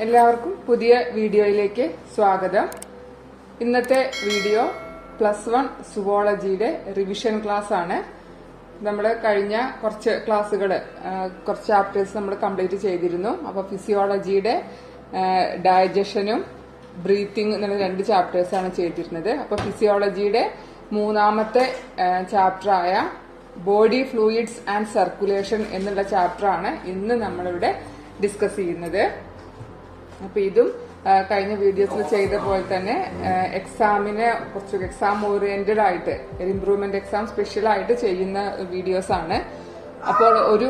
എല്ലാവർക്കും പുതിയ വീഡിയോയിലേക്ക് സ്വാഗതം. ഇന്നത്തെ വീഡിയോ +1 സുവോളജിയുടെ റിവിഷൻ ക്ലാസ് ആണ്. നമ്മൾ കഴിഞ്ഞ കുറച്ച് ക്ലാസ്സുകള് കുറച്ച് ചാപ്റ്റേഴ്സ് നമ്മൾ കംപ്ലീറ്റ് ചെയ്തിരുന്നു. അപ്പൊ ഫിസിയോളജിയുടെ ഡൈജഷനും ബ്രീത്തിങ് എന്നുള്ള 2 ചാപ്റ്റേഴ്സ് ആണ് ചെയ്തിരുന്നത്. അപ്പൊ ഫിസിയോളജിയുടെ മൂന്നാമത്തെ ചാപ്റ്ററായ ബോഡി ഫ്ലൂയിഡ്സ് ആൻഡ് സർക്കുലേഷൻ എന്നുള്ള ചാപ്റ്ററാണ് ഇന്ന് നമ്മളിവിടെ ഡിസ്കസ് ചെയ്യുന്നത്. അപ്പൊ ഇതും കഴിഞ്ഞ വീഡിയോസിൽ ചെയ്ത പോലെ തന്നെ എക്സാമിന് കുറച്ച് എക്സാം ഓറിയന്റഡ് ആയിട്ട് ഇംപ്രൂവ്മെന്റ് എക്സാം സ്പെഷ്യൽ ആയിട്ട് ചെയ്യുന്ന വീഡിയോസ് ആണ്. അപ്പോൾ ഒരു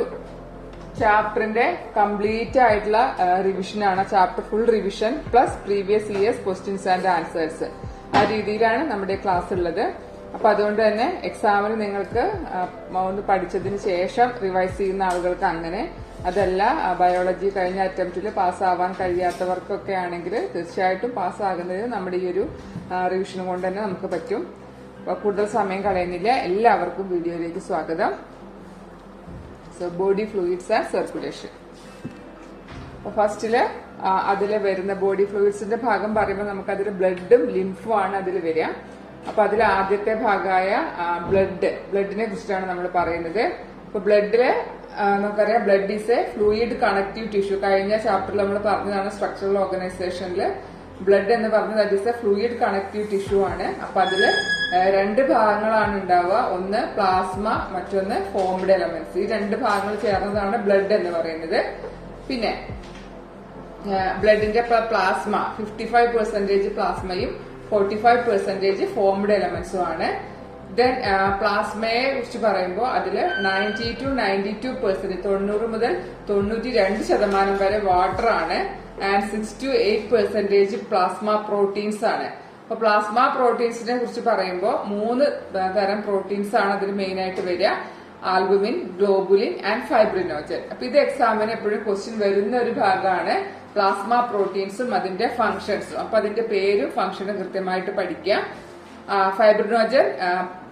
ചാപ്റ്ററിന്റെ കംപ്ലീറ്റ് ആയിട്ടുള്ള റിവിഷനാണ്. Chapter full revision plus previous years questions and answers, ആ രീതിയിലാണ് നമ്മുടെ ക്ലാസ് ഉള്ളത്. അപ്പൊ അതുകൊണ്ട് തന്നെ എക്സാമിന് നിങ്ങൾക്ക് ഒന്ന് പഠിച്ചതിന് ശേഷം റിവൈസ് ചെയ്യുന്ന ആളുകൾക്ക് അങ്ങനെ, അതല്ല ബയോളജി കഴിഞ്ഞ അറ്റംപ്റ്റിൽ പാസ്സാവാൻ കഴിയാത്തവർക്കൊക്കെ ആണെങ്കിൽ തീർച്ചയായിട്ടും പാസ്സാകുന്നതിന് നമ്മുടെ ഈ ഒരു റിവിഷൻ കൊണ്ട് തന്നെ നമുക്ക് പറ്റും. കൂടുതൽ സമയം കളയുന്നില്ല, എല്ലാവർക്കും വീഡിയോയിലേക്ക് സ്വാഗതം. So body fluids and circulation. ഫസ്റ്റില് അതില് വരുന്ന ബോഡി ഫ്ലൂയിഡ്സിന്റെ ഭാഗം പറയുമ്പോൾ നമുക്ക് അതിൽ ബ്ലഡും ലിംഫും ആണ് അതിൽ വരിക. അപ്പൊ അതിൽ ആദ്യത്തെ ഭാഗമായ ബ്ലഡിനെ കുറിച്ചിട്ടാണ് നമ്മൾ പറയുന്നത്. അപ്പൊ ബ്ലഡില് നമുക്കറിയാം, blood is A fluid connective tissue. കഴിഞ്ഞ ചാപ്റ്ററിൽ നമ്മൾ പറഞ്ഞതാണ് സ്ട്രക്ചറൽ ഓർഗനൈസേഷനിൽ ബ്ലഡ് എന്ന് പറഞ്ഞത് that is A fluid connective tissue ആണ്. അപ്പൊ അതില് 2 ഭാഗങ്ങളാണ് ഉണ്ടാവുക. ഒന്ന് പ്ലാസ്മ, മറ്റൊന്ന് ഫോംഡ് എലമെന്റ്സ്. ഈ 2 ഭാഗങ്ങൾ ചേർന്നതാണ് ബ്ലഡ് എന്ന് പറയുന്നത്. പിന്നെ ബ്ലഡിന്റെ പ്ലാസ്മ 55% പ്ലാസ്മയും 45% ഫോംഡ് എലമെന്റ്സും ആണ്. ദെൻ പ്ലാസ്മയെ കുറിച്ച് പറയുമ്പോൾ അതില് 90 to 92%, 90 മുതൽ 92% വരെ വാട്ടർ ആണ്. ആൻഡ് 6 to 8% പ്ലാസ്മ പ്രോട്ടീൻസ് ആണ്. അപ്പൊ പ്ലാസ്മ പ്രോട്ടീൻസിനെ കുറിച്ച് പറയുമ്പോൾ 3 തരം പ്രോട്ടീൻസ് ആണ് അതിൽ മെയിൻ ആയിട്ട് വരിക: ആൽബുമിൻ, ഗ്ലോബുലിൻ ആൻഡ് ഫൈബ്രിനോജൻ. അപ്പൊ ഇത് എക്സാമിന് എപ്പോഴും ക്വസ്റ്റ്യൻ വരുന്ന ഒരു ഭാഗമാണ്, പ്ലാസ്മ പ്രോട്ടീൻസും അതിന്റെ ഫംഗ്ഷൻസും. അപ്പൊ അതിന്റെ പേരും ഫംഗ്ഷനും കൃത്യമായിട്ട് പഠിക്കുക. ഫൈബ്രിനോജൻ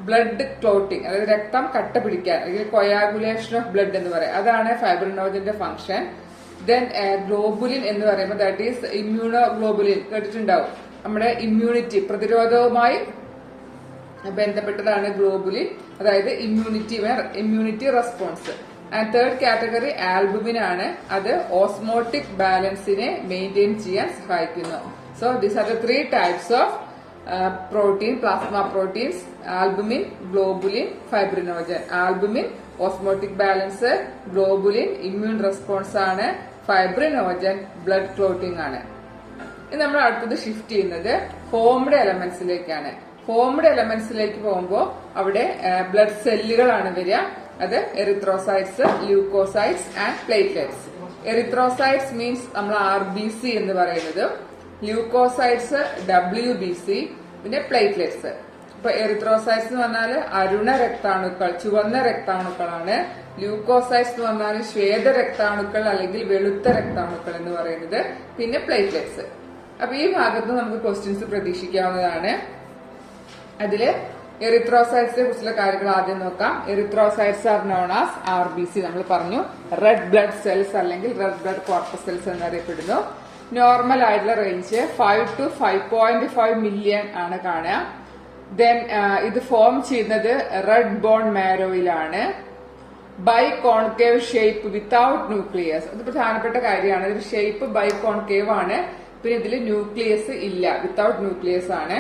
ബ്ലഡ് ക്ലോട്ടിങ്, അതായത് രക്തം കട്ട പിടിക്കാൻ, അല്ലെങ്കിൽ കൊയാഗുലേഷൻ ഓഫ് ബ്ലഡ് എന്ന് പറയാം, അതാണ് ഫൈബ്രിനോജന്റെ ഫംഗ്ഷൻ. ദെൻ ഗ്ലോബുലിൻ എന്ന് പറയുമ്പോൾ ദാറ്റ് ഈസ് ഇമ്മ്യൂണോ ഗ്ലോബുലിൻ, കേട്ടിട്ടുണ്ടാവും. നമ്മുടെ ഇമ്മ്യൂണിറ്റി, പ്രതിരോധവുമായി ബന്ധപ്പെട്ടതാണ് ഗ്ലോബുലിൻ, അതായത് immunity response. And third category albumin ആണ്. അത് ഓസ്മോട്ടിക് ബാലൻസിനെ മെയിൻറ്റെയിൻ ചെയ്യാൻ സഹായിക്കുന്നു. So these are the 3 types of protein, plasma proteins: albumin, globulin, fibrinogen. Albumin osmotic balance, globulin immune response ആണ്, fibrinogen blood clotting ആണ്. ഇനി നമ്മൾ അടുത്തത് ഷിഫ്റ്റ് ചെയ്യുന്നത് ഫോംഡ് എലമെന്റ്സിലേക്കാണ്. ഫോംഡ് എലമെന്റ്സിലേക്ക് പോകുമ്പോൾ അവിടെ ബ്ലഡ് സെല്ലുകളാണ് വരിക. അത് erythrocytes, leucocytes and platelets. Erythrocytes means നമ്മൾ RBC എന്ന് പറയുന്നത്, ല്യൂക്കോസൈറ്റ്സ് WBC, പിന്നെ പ്ലേറ്റ്ലെറ്റ്സ്. ഇപ്പൊ എറിത്രോസൈറ്റ്സ് എന്ന് പറഞ്ഞാൽ അരുണ രക്താണുക്കൾ, ചുവന്ന രക്താണുക്കളാണ്. ല്യൂക്കോസൈറ്റ്സ് എന്ന് പറഞ്ഞാൽ ശ്വേത രക്താണുക്കൾ അല്ലെങ്കിൽ വെളുത്ത രക്താണുക്കൾ എന്ന് പറയുന്നത്. പിന്നെ പ്ലേറ്റ്ലെറ്റ്സ്. അപ്പൊ ഈ ഭാഗത്ത് നമുക്ക് ക്വസ്റ്റ്യൻസ് പ്രതീക്ഷിക്കാവുന്നതാണ്. അതില് എറിത്രോസൈറ്റ്സിനെ കുറിച്ചുള്ള കാര്യങ്ങൾ ആദ്യം നോക്കാം. Erythrocytes are known as RBC. നമ്മൾ പറഞ്ഞു റെഡ് ബ്ലഡ് സെൽസ് അല്ലെങ്കിൽ റെഡ് ബ്ലഡ് കോർപ്പസെൽസ് എന്നറിയപ്പെടുന്നു. നോർമൽ ആയിട്ടുള്ള റേഞ്ച് 5 to 5.5 മില്യൺ ആണ് കാണുക. ദെൻ ഇത് ഫോം ചെയ്യുന്നത് റെഡ് ബോൺ മാരോയിലാണ്. Biconcave shape without nucleus. അത് പ്രധാനപ്പെട്ട കാര്യമാണ്. ഇതിന്റെ ഷേപ്പ് ബൈ കോൺകേവ് ആണ്. പിന്നെ ഇതിൽ ന്യൂക്ലിയസ് ഇല്ല, വിത്തൌട്ട് ന്യൂക്ലിയസ് ആണ്.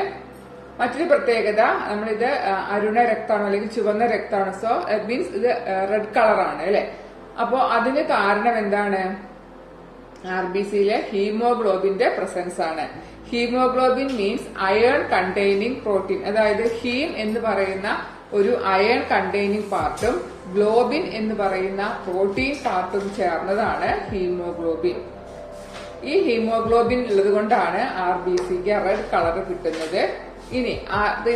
മറ്റൊരു പ്രത്യേകത, നമ്മളിത് അരുണ രക്തമാണ് അല്ലെങ്കിൽ ചുവന്ന രക്തമാണ്. സോ ഇറ്റ് മീൻസ് ഇത് റെഡ് കളറാണ് അല്ലെ. അപ്പോ അതിന് കാരണം എന്താണ്? RBCയിലെ ഹീമോഗ്ലോബിന്റെ പ്രസൻസ് ആണ്. Haemoglobin means iron containing protein. അതായത് ഹീം എന്ന് പറയുന്ന ഒരു അയൺ കണ്ടെയ്നിങ് പാർട്ടും ഗ്ലോബിൻ എന്ന് പറയുന്ന പ്രോട്ടീൻ പാർട്ടും ചേർന്നതാണ് ഹീമോഗ്ലോബിൻ. ഈ ഹീമോഗ്ലോബിൻ ഉള്ളത് കൊണ്ടാണ് RBCക്ക് റെഡ് കളർ കിട്ടുന്നത്. ഇനി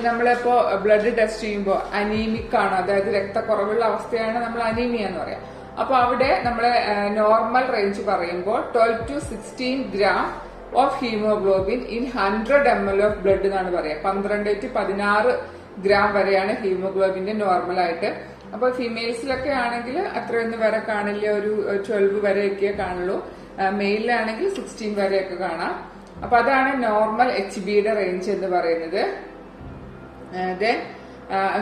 നമ്മളിപ്പോ ബ്ലഡ് ടെസ്റ്റ് ചെയ്യുമ്പോൾ അനീമിക് ആണ്, അതായത് രക്തക്കുറവുള്ള അവസ്ഥയാണ് നമ്മൾ അനീമിയ എന്ന് പറയാം. അപ്പൊ അവിടെ നമ്മളെ നോർമൽ റേഞ്ച് പറയുമ്പോൾ 12 to 16 gram of haemoglobin in 100 ml of blood എന്നാണ് പറയാ. 12 to 16 gram വരെയാണ് ഹീമോഗ്ലോബിന്റെ നോർമൽ ആയിട്ട്. അപ്പൊ ഫീമെയിൽസിലൊക്കെ ആണെങ്കിൽ അത്രയൊന്നും വരെ കാണില്ല, ഒരു 12 വരെയൊക്കെ കാണുള്ളൂ. മെയിലാണെങ്കിൽ 16 വരെയൊക്കെ കാണാം. അപ്പൊ അതാണ് നോർമൽ HBയുടെ റേഞ്ച് എന്ന് പറയുന്നത്. ദെൻ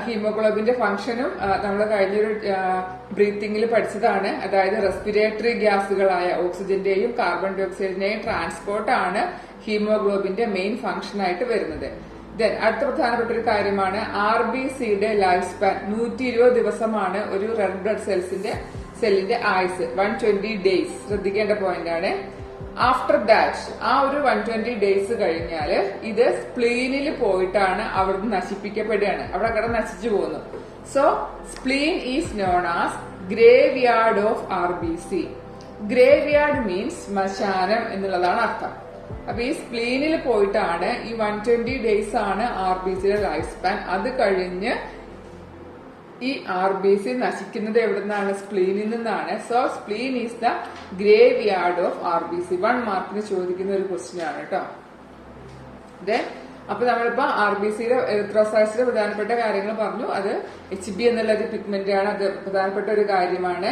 ഹീമോഗ്ലോബിന്റെ ഫംഗ്ഷനും നമ്മൾ കഴിഞ്ഞൊരു ബ്രീത്തിങ്ങിൽ പഠിച്ചതാണ്. അതായത് റെസ്പിറേറ്ററി ഗ്യാസുകളായ ഓക്സിജന്റെയും കാർബൺ ഡൈ ഓക്സൈഡിന്റെയും ട്രാൻസ്പോർട്ട് ആണ് ഹീമോഗ്ലോബിന്റെ മെയിൻ ഫംഗ്ഷൻ ആയിട്ട് വരുന്നത്. ദെൻ അടുത്ത പ്രധാനപ്പെട്ട ഒരു കാര്യമാണ് RBCയുടെ ലൈഫ് സ്പാൻ 120 ദിവസമാണ് ഒരു റെഡ് ബ്ലഡ് സെല്ലിന്റെ ആയുസ്, 120 ഡേയ്സ്. ശ്രദ്ധിക്കേണ്ട പോയിന്റ് ആണ്. ആഫ്റ്റർ ദാറ്റ് ആ ഒരു 120 ഡേയ്സ് കഴിഞ്ഞാല് ഇത് സ്പ്ലീനിൽ പോയിട്ടാണ് അവിടുന്ന് നശിപ്പിക്കപ്പെടുകയാണ്, അവിടെ കിടന്ന് നശിച്ചു പോകുന്നു. So spleen is known as graveyard of RBC. Graveyard means ശ്മശാനം എന്നുള്ളതാണ് അർത്ഥം. അപ്പൊ ഈ സ്പ്ലീനിൽ പോയിട്ടാണ് ഈ 120 ഡേയ്സ് ആണ് RBCയുടെ ലൈഫ് സ്പാൻ. അത് കഴിഞ്ഞ് ഈ RBC നശിക്കുന്നത് എവിടെ നിന്നാണ്? സ്പ്ലീനിൽ നിന്നാണ്. So spleen is the grave yard of RBC. 1 മാർക്കിന് ചോദിക്കുന്ന ഒരു ക്വസ്റ്റ്യൻ ആണ് കേട്ടോ. അപ്പൊ നമ്മളിപ്പോ RBCയുടെ എറിത്രോസൈറ്റ്സിന്റെ പ്രധാനപ്പെട്ട കാര്യങ്ങൾ പറഞ്ഞു. അത് HB എന്നുള്ള ഒരു പിഗ്മെന്റ് ആണ്, അത് പ്രധാനപ്പെട്ട ഒരു കാര്യമാണ്.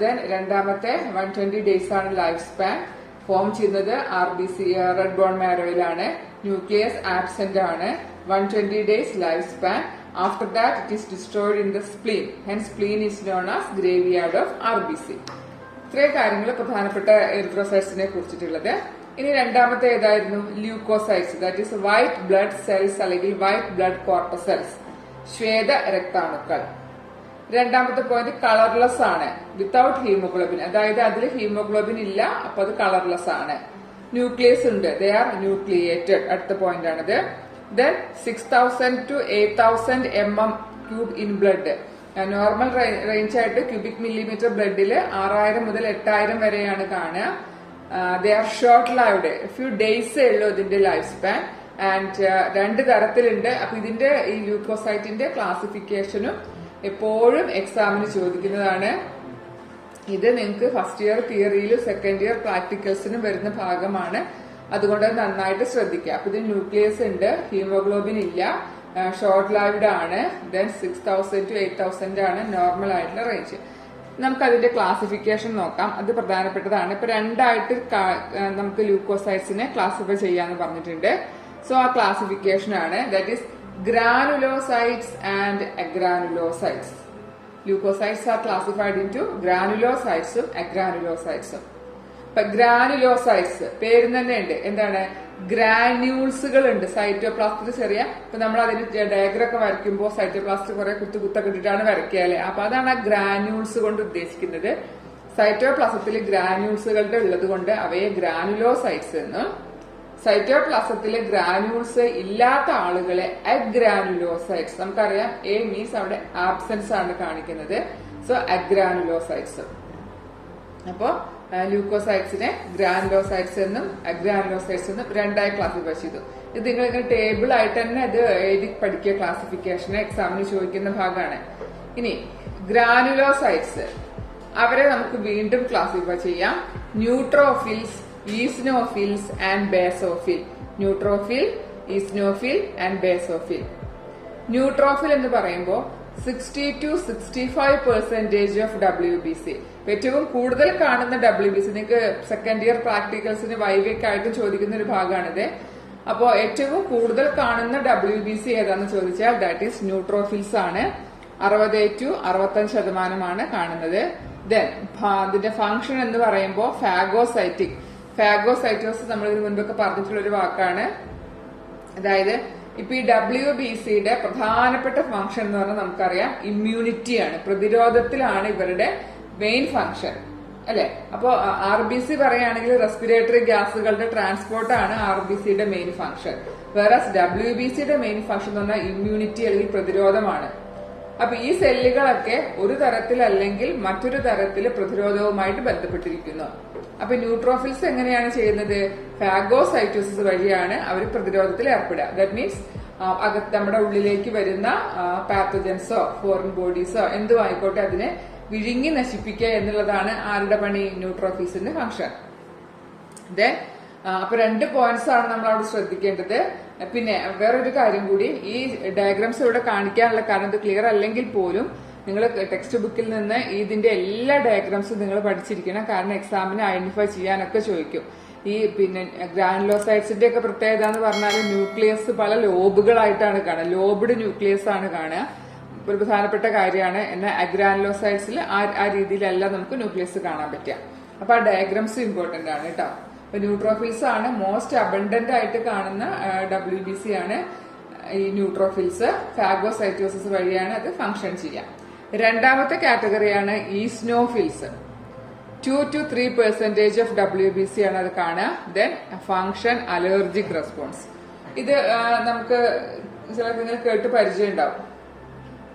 ദെൻ രണ്ടാമത്തെ 120 ഡേയ്സ് ആണ് ലൈഫ് സ്പാൻ. ഫോം ചെയ്യുന്നത് RBC റെഡ് ബോൺ മാരോയിലാണ്. ന്യൂക്ലിയസ് ആബ്സെന്റ് ആണ്. 120 days life span. After that, it is destroyed in the spleen. Hence, spleen is known as graveyard of RBC. ഇത്രയും കാര്യങ്ങൾ പ്രധാനപ്പെട്ട എറിത്രോസൈറ്റ്സിനെ കുറിച്ചിട്ടുള്ളത്. ഇനി രണ്ടാമത്തെ ഏതായിരുന്നു? Leucocytes, that is white blood cells അല്ലെങ്കിൽ വൈറ്റ് ബ്ലഡ് കോർപ്പസെൽസ്, ശ്വേത രക്താണുക്കൾ. രണ്ടാമത്തെ പോയിന്റ് കളർലെസ് ആണ്, വിത്തൌട്ട് ഹീമോഗ്ലോബിൻ, അതായത് അതിൽ ഹീമോഗ്ലോബിൻ ഇല്ല, അപ്പൊ അത് കളർലെസ് ആണ്. ന്യൂക്ലിയസ് ഉണ്ട്, ദേ ആർ ന്യൂക്ലിയേറ്റഡ്. അടുത്ത പോയിന്റ് ആണിത്. Then 6,000 to 8,000 mm³ in blood. Normal range ആയിട്ട് ക്യൂബിക് മില്ലിമീറ്റർ ബ്ലഡില് 6000 മുതൽ 8000 വരെയാണ് കാണുക. ദേ ആർ ഷോർട്ട് ലൈവ്ഡ്, ഫ്യൂ ഡേയ്സേ ഉള്ളൂ ഇതിന്റെ ലൈഫ് സ്പാൻ. ആൻഡ് 2 തരത്തിലുണ്ട്. അപ്പൊ ഇതിന്റെ ഈ ല്യൂക്കോസൈറ്റിന്റെ ക്ലാസിഫിക്കേഷനും എപ്പോഴും എക്സാമിന് ചോദിക്കുന്നതാണ്. ഇത് നിങ്ങൾക്ക് ഫസ്റ്റ് ഇയർ തിയറിയിലും സെക്കൻഡ് ഇയർ പ്രാക്ടിക്കൽസിനും വരുന്ന ഭാഗമാണ്. അതുകൊണ്ട് നന്നായിട്ട് ശ്രദ്ധിക്കുക. അപ്പൊ ഇത് ന്യൂക്ലിയസ് ഉണ്ട്, ഹീമോഗ്ലോബിൻ ഇല്ല, ഷോർട്ട് ലൈവ്ഡ് ആണ്. ദെൻ 6,000 to 8,000 ആണ് നോർമൽ ആയിട്ടുള്ള റേഞ്ച്. നമുക്ക് അതിന്റെ ക്ലാസിഫിക്കേഷൻ നോക്കാം, അത് പ്രധാനപ്പെട്ടതാണ്. ഇപ്പൊ രണ്ടായിട്ട് നമുക്ക് ല്യൂക്കോസൈറ്റ്സിനെ ക്ലാസിഫൈ ചെയ്യാന്ന് പറഞ്ഞിട്ടുണ്ട്. സോ ആ ക്ലാസിഫിക്കേഷൻ ആണ്, that is granulocytes and agranulocytes. Leucocytes are classified into ഗ്രാനുലോസൈറ്റ്സും അഗ്രാനുലോസൈറ്റ്സും. ഇപ്പൊ ഗ്രാനുലോസൈറ്റ്സ് പേര് തന്നെ ഉണ്ട്, എന്താണ്? ഗ്രാന്യൂൾസുകൾ ഉണ്ട് സൈറ്റോപ്ലാസ്റ്റിൽ ചെറിയ. ഇപ്പൊ നമ്മൾ അതിന് ഡയഗ്രം ഒക്കെ വരയ്ക്കുമ്പോൾ സൈറ്റോപ്ലാസ്റ്റ് കുറെ കുത്തൊക്കെ ഇട്ടിട്ടാണ് വരയ്ക്കുക അല്ലെ? അപ്പൊ അതാണ് ആ ഗ്രാന്യൂൾസ് കൊണ്ട് ഉദ്ദേശിക്കുന്നത്. സൈറ്റോപ്ലാസത്തിൽ ഗ്രാന്യൂൾസുകളുടെ ഉള്ളത് കൊണ്ട് അവയെ ഗ്രാനുലോസൈറ്റ്സ് എന്നും, സൈറ്റോപ്ലാസത്തിലെ ഗ്രാന്യൂൾസ് ഇല്ലാത്ത ആളുകളെ അഗ്രാനുലോസൈറ്റ്സ്. നമുക്കറിയാം എ മീൻസ് അവിടെ ആബ്സെൻസ് ആണ് കാണിക്കുന്നത്. സോ അഗ്രാനുലോസൈറ്റ്സ്. അപ്പോ ല്യൂക്കോസൈറ്റ്സിനെ ഗ്രാനുലോസൈറ്റ്സ് എന്നും അഗ്രാനുലോസൈറ്റ്സ് എന്നും രണ്ടായി ക്ലാസിഫൈ ചെയ്തു. ഇത് നിങ്ങൾ ഇങ്ങനെ ടേബിൾ ആയിട്ട് തന്നെ അത് എഴുതി പഠിക്കുക. ക്ലാസിഫിക്കേഷന് എക്സാമിന് ചോദിക്കുന്ന ഭാഗമാണ്. ഇനി ഗ്രാനുലോസൈറ്റ്സ്, അവരെ നമുക്ക് വീണ്ടും ക്ലാസിഫൈ ചെയ്യാം. Neutrophils, eosinophils and basophil. Neutrophil, eosinophil and basophil. Neutrophil എന്ന് പറയുമ്പോൾ 60 to 65% ഓഫ് WBC. ഏറ്റവും കൂടുതൽ കാണുന്ന WBC നിങ്ങൾക്ക് സെക്കൻഡ് ഇയർ പ്രാക്ടിക്കൽസിന് വൈവേക്ക് ആയിട്ട് ചോദിക്കുന്ന ഒരു ഭാഗമാണിത്. അപ്പോ ഏറ്റവും കൂടുതൽ കാണുന്ന WBC ഏതാന്ന് ചോദിച്ചാൽ ദാറ്റ് ഈസ് ന്യൂട്രോഫിൽസ് ആണ്. 60 to 65% കാണുന്നത്. ദെൻ അതിന്റെ ഫംഗ്ഷൻ എന്ന് പറയുമ്പോൾ ഫാഗോസൈറ്റിക്. ഫാഗോസൈറ്റോസിസ് നമ്മൾ ഇതിനു മുൻപൊക്കെ പറഞ്ഞിട്ടുള്ള ഒരു വാക്കാണ്. അതായത് ഇപ്പൊ ഈ WBCയുടെ പ്രധാനപ്പെട്ട ഫംഗ്ഷൻ എന്ന് പറഞ്ഞാൽ നമുക്കറിയാം ഇമ്മ്യൂണിറ്റിയാണ്, പ്രതിരോധത്തിലാണ് ഇവരുടെ മെയിൻ ഫംഗ്ഷൻ അല്ലെ? അപ്പോ RBC പറയുകയാണെങ്കിൽ റെസ്പിറേറ്ററി ഗ്യാസുകളുടെ ട്രാൻസ്പോർട്ടാണ് RBCയുടെ മെയിൻ ഫംഗ്ഷൻ. വേറസ് WBCയുടെ മെയിൻ ഫംഗ്ഷൻ എന്ന് പറഞ്ഞാൽ ഇമ്മ്യൂണിറ്റി അല്ലെങ്കിൽ പ്രതിരോധമാണ്. അപ്പൊ ഈ സെല്ലുകളൊക്കെ ഒരു തരത്തിൽ അല്ലെങ്കിൽ മറ്റൊരു തരത്തിൽ പ്രതിരോധവുമായിട്ട് ബന്ധപ്പെട്ടിരിക്കുന്നു. അപ്പൊ ന്യൂട്രോഫിൽസ് എങ്ങനെയാണ് ചെയ്യുന്നത്? ഫാഗോസൈറ്റോസിസ് വഴിയാണ് അവർ പ്രതിരോധത്തിൽ ഏർപ്പെടുക. ദാറ്റ് മീൻസ് നമ്മുടെ ഉള്ളിലേക്ക് വരുന്ന പാത്തജൻസോ ഫോറിൻ ബോഡീസോ എന്തും ആയിക്കോട്ടെ അതിനെ വിഴുങ്ങി നശിപ്പിക്കുക എന്നുള്ളതാണ് ആരുടെ പണി? ന്യൂട്രോഫിൽസിന്റെ ഫംഗ്ഷൻ. ദെൻ അപ്പൊ 2 പോയിന്റ്സ് ആണ് നമ്മൾ അവിടെ ശ്രദ്ധിക്കേണ്ടത്. പിന്നെ വേറൊരു കാര്യം കൂടി, ഈ ഡയഗ്രാംസ് ഇവിടെ കാണിക്കാനുള്ള കാരണം ഇത് ക്ലിയർ അല്ലെങ്കിൽ പോലും നിങ്ങൾ ടെക്സ്റ്റ് ബുക്കിൽ നിന്ന് ഇതിന്റെ എല്ലാ ഡയഗ്രാംസും നിങ്ങൾ പഠിച്ചിരിക്കണം. കാരണം എക്സാമിന് ഐഡന്റിഫൈ ചെയ്യാനൊക്കെ ചോദിക്കും. ഈ പിന്നെ ഗ്രാനുലോസൈറ്റ്സിന്റെ ഒക്കെ പ്രത്യേകത എന്ന് പറഞ്ഞാൽ ന്യൂക്ലിയസ് പല ലോബുകളായിട്ടാണ് കാണുക. ലോബ്ഡ് ന്യൂക്ലിയസ് ആണ് കാണുക. ഒരു പ്രധാനപ്പെട്ട കാര്യമാണ്. എന്നാൽ അഗ്രാനുലോസൈറ്റ്സിൽ ആ രീതിയിലല്ല നമുക്ക് ന്യൂക്ലിയസ് കാണാൻ പറ്റുക. അപ്പൊ ആ ഡയഗ്രാംസ് ഇമ്പോർട്ടന്റ് ആണ് കേട്ടോ. അപ്പൊ ന്യൂട്രോഫിൽസ് ആണ് മോസ്റ്റ് അബണ്ടന്റ് ആയിട്ട് കാണുന്ന WBC ആണ് ഈ ന്യൂട്രോഫിൽസ്. ഫാഗോസൈറ്റോസിസ് വഴിയാണ് അത് ഫംഗ്ഷൻ ചെയ്യുക. രണ്ടാമത്തെ കാറ്റഗറിയാണ് ഈസ്നോഫിൽസ്. 2 to 3% ഓഫ് WBC ആണ് അത് കാണുക. Then function allergic response. ഇത് നമുക്ക് ചിലർക്ക് നിങ്ങൾ കേട്ട് പരിചയം ഉണ്ടാവും.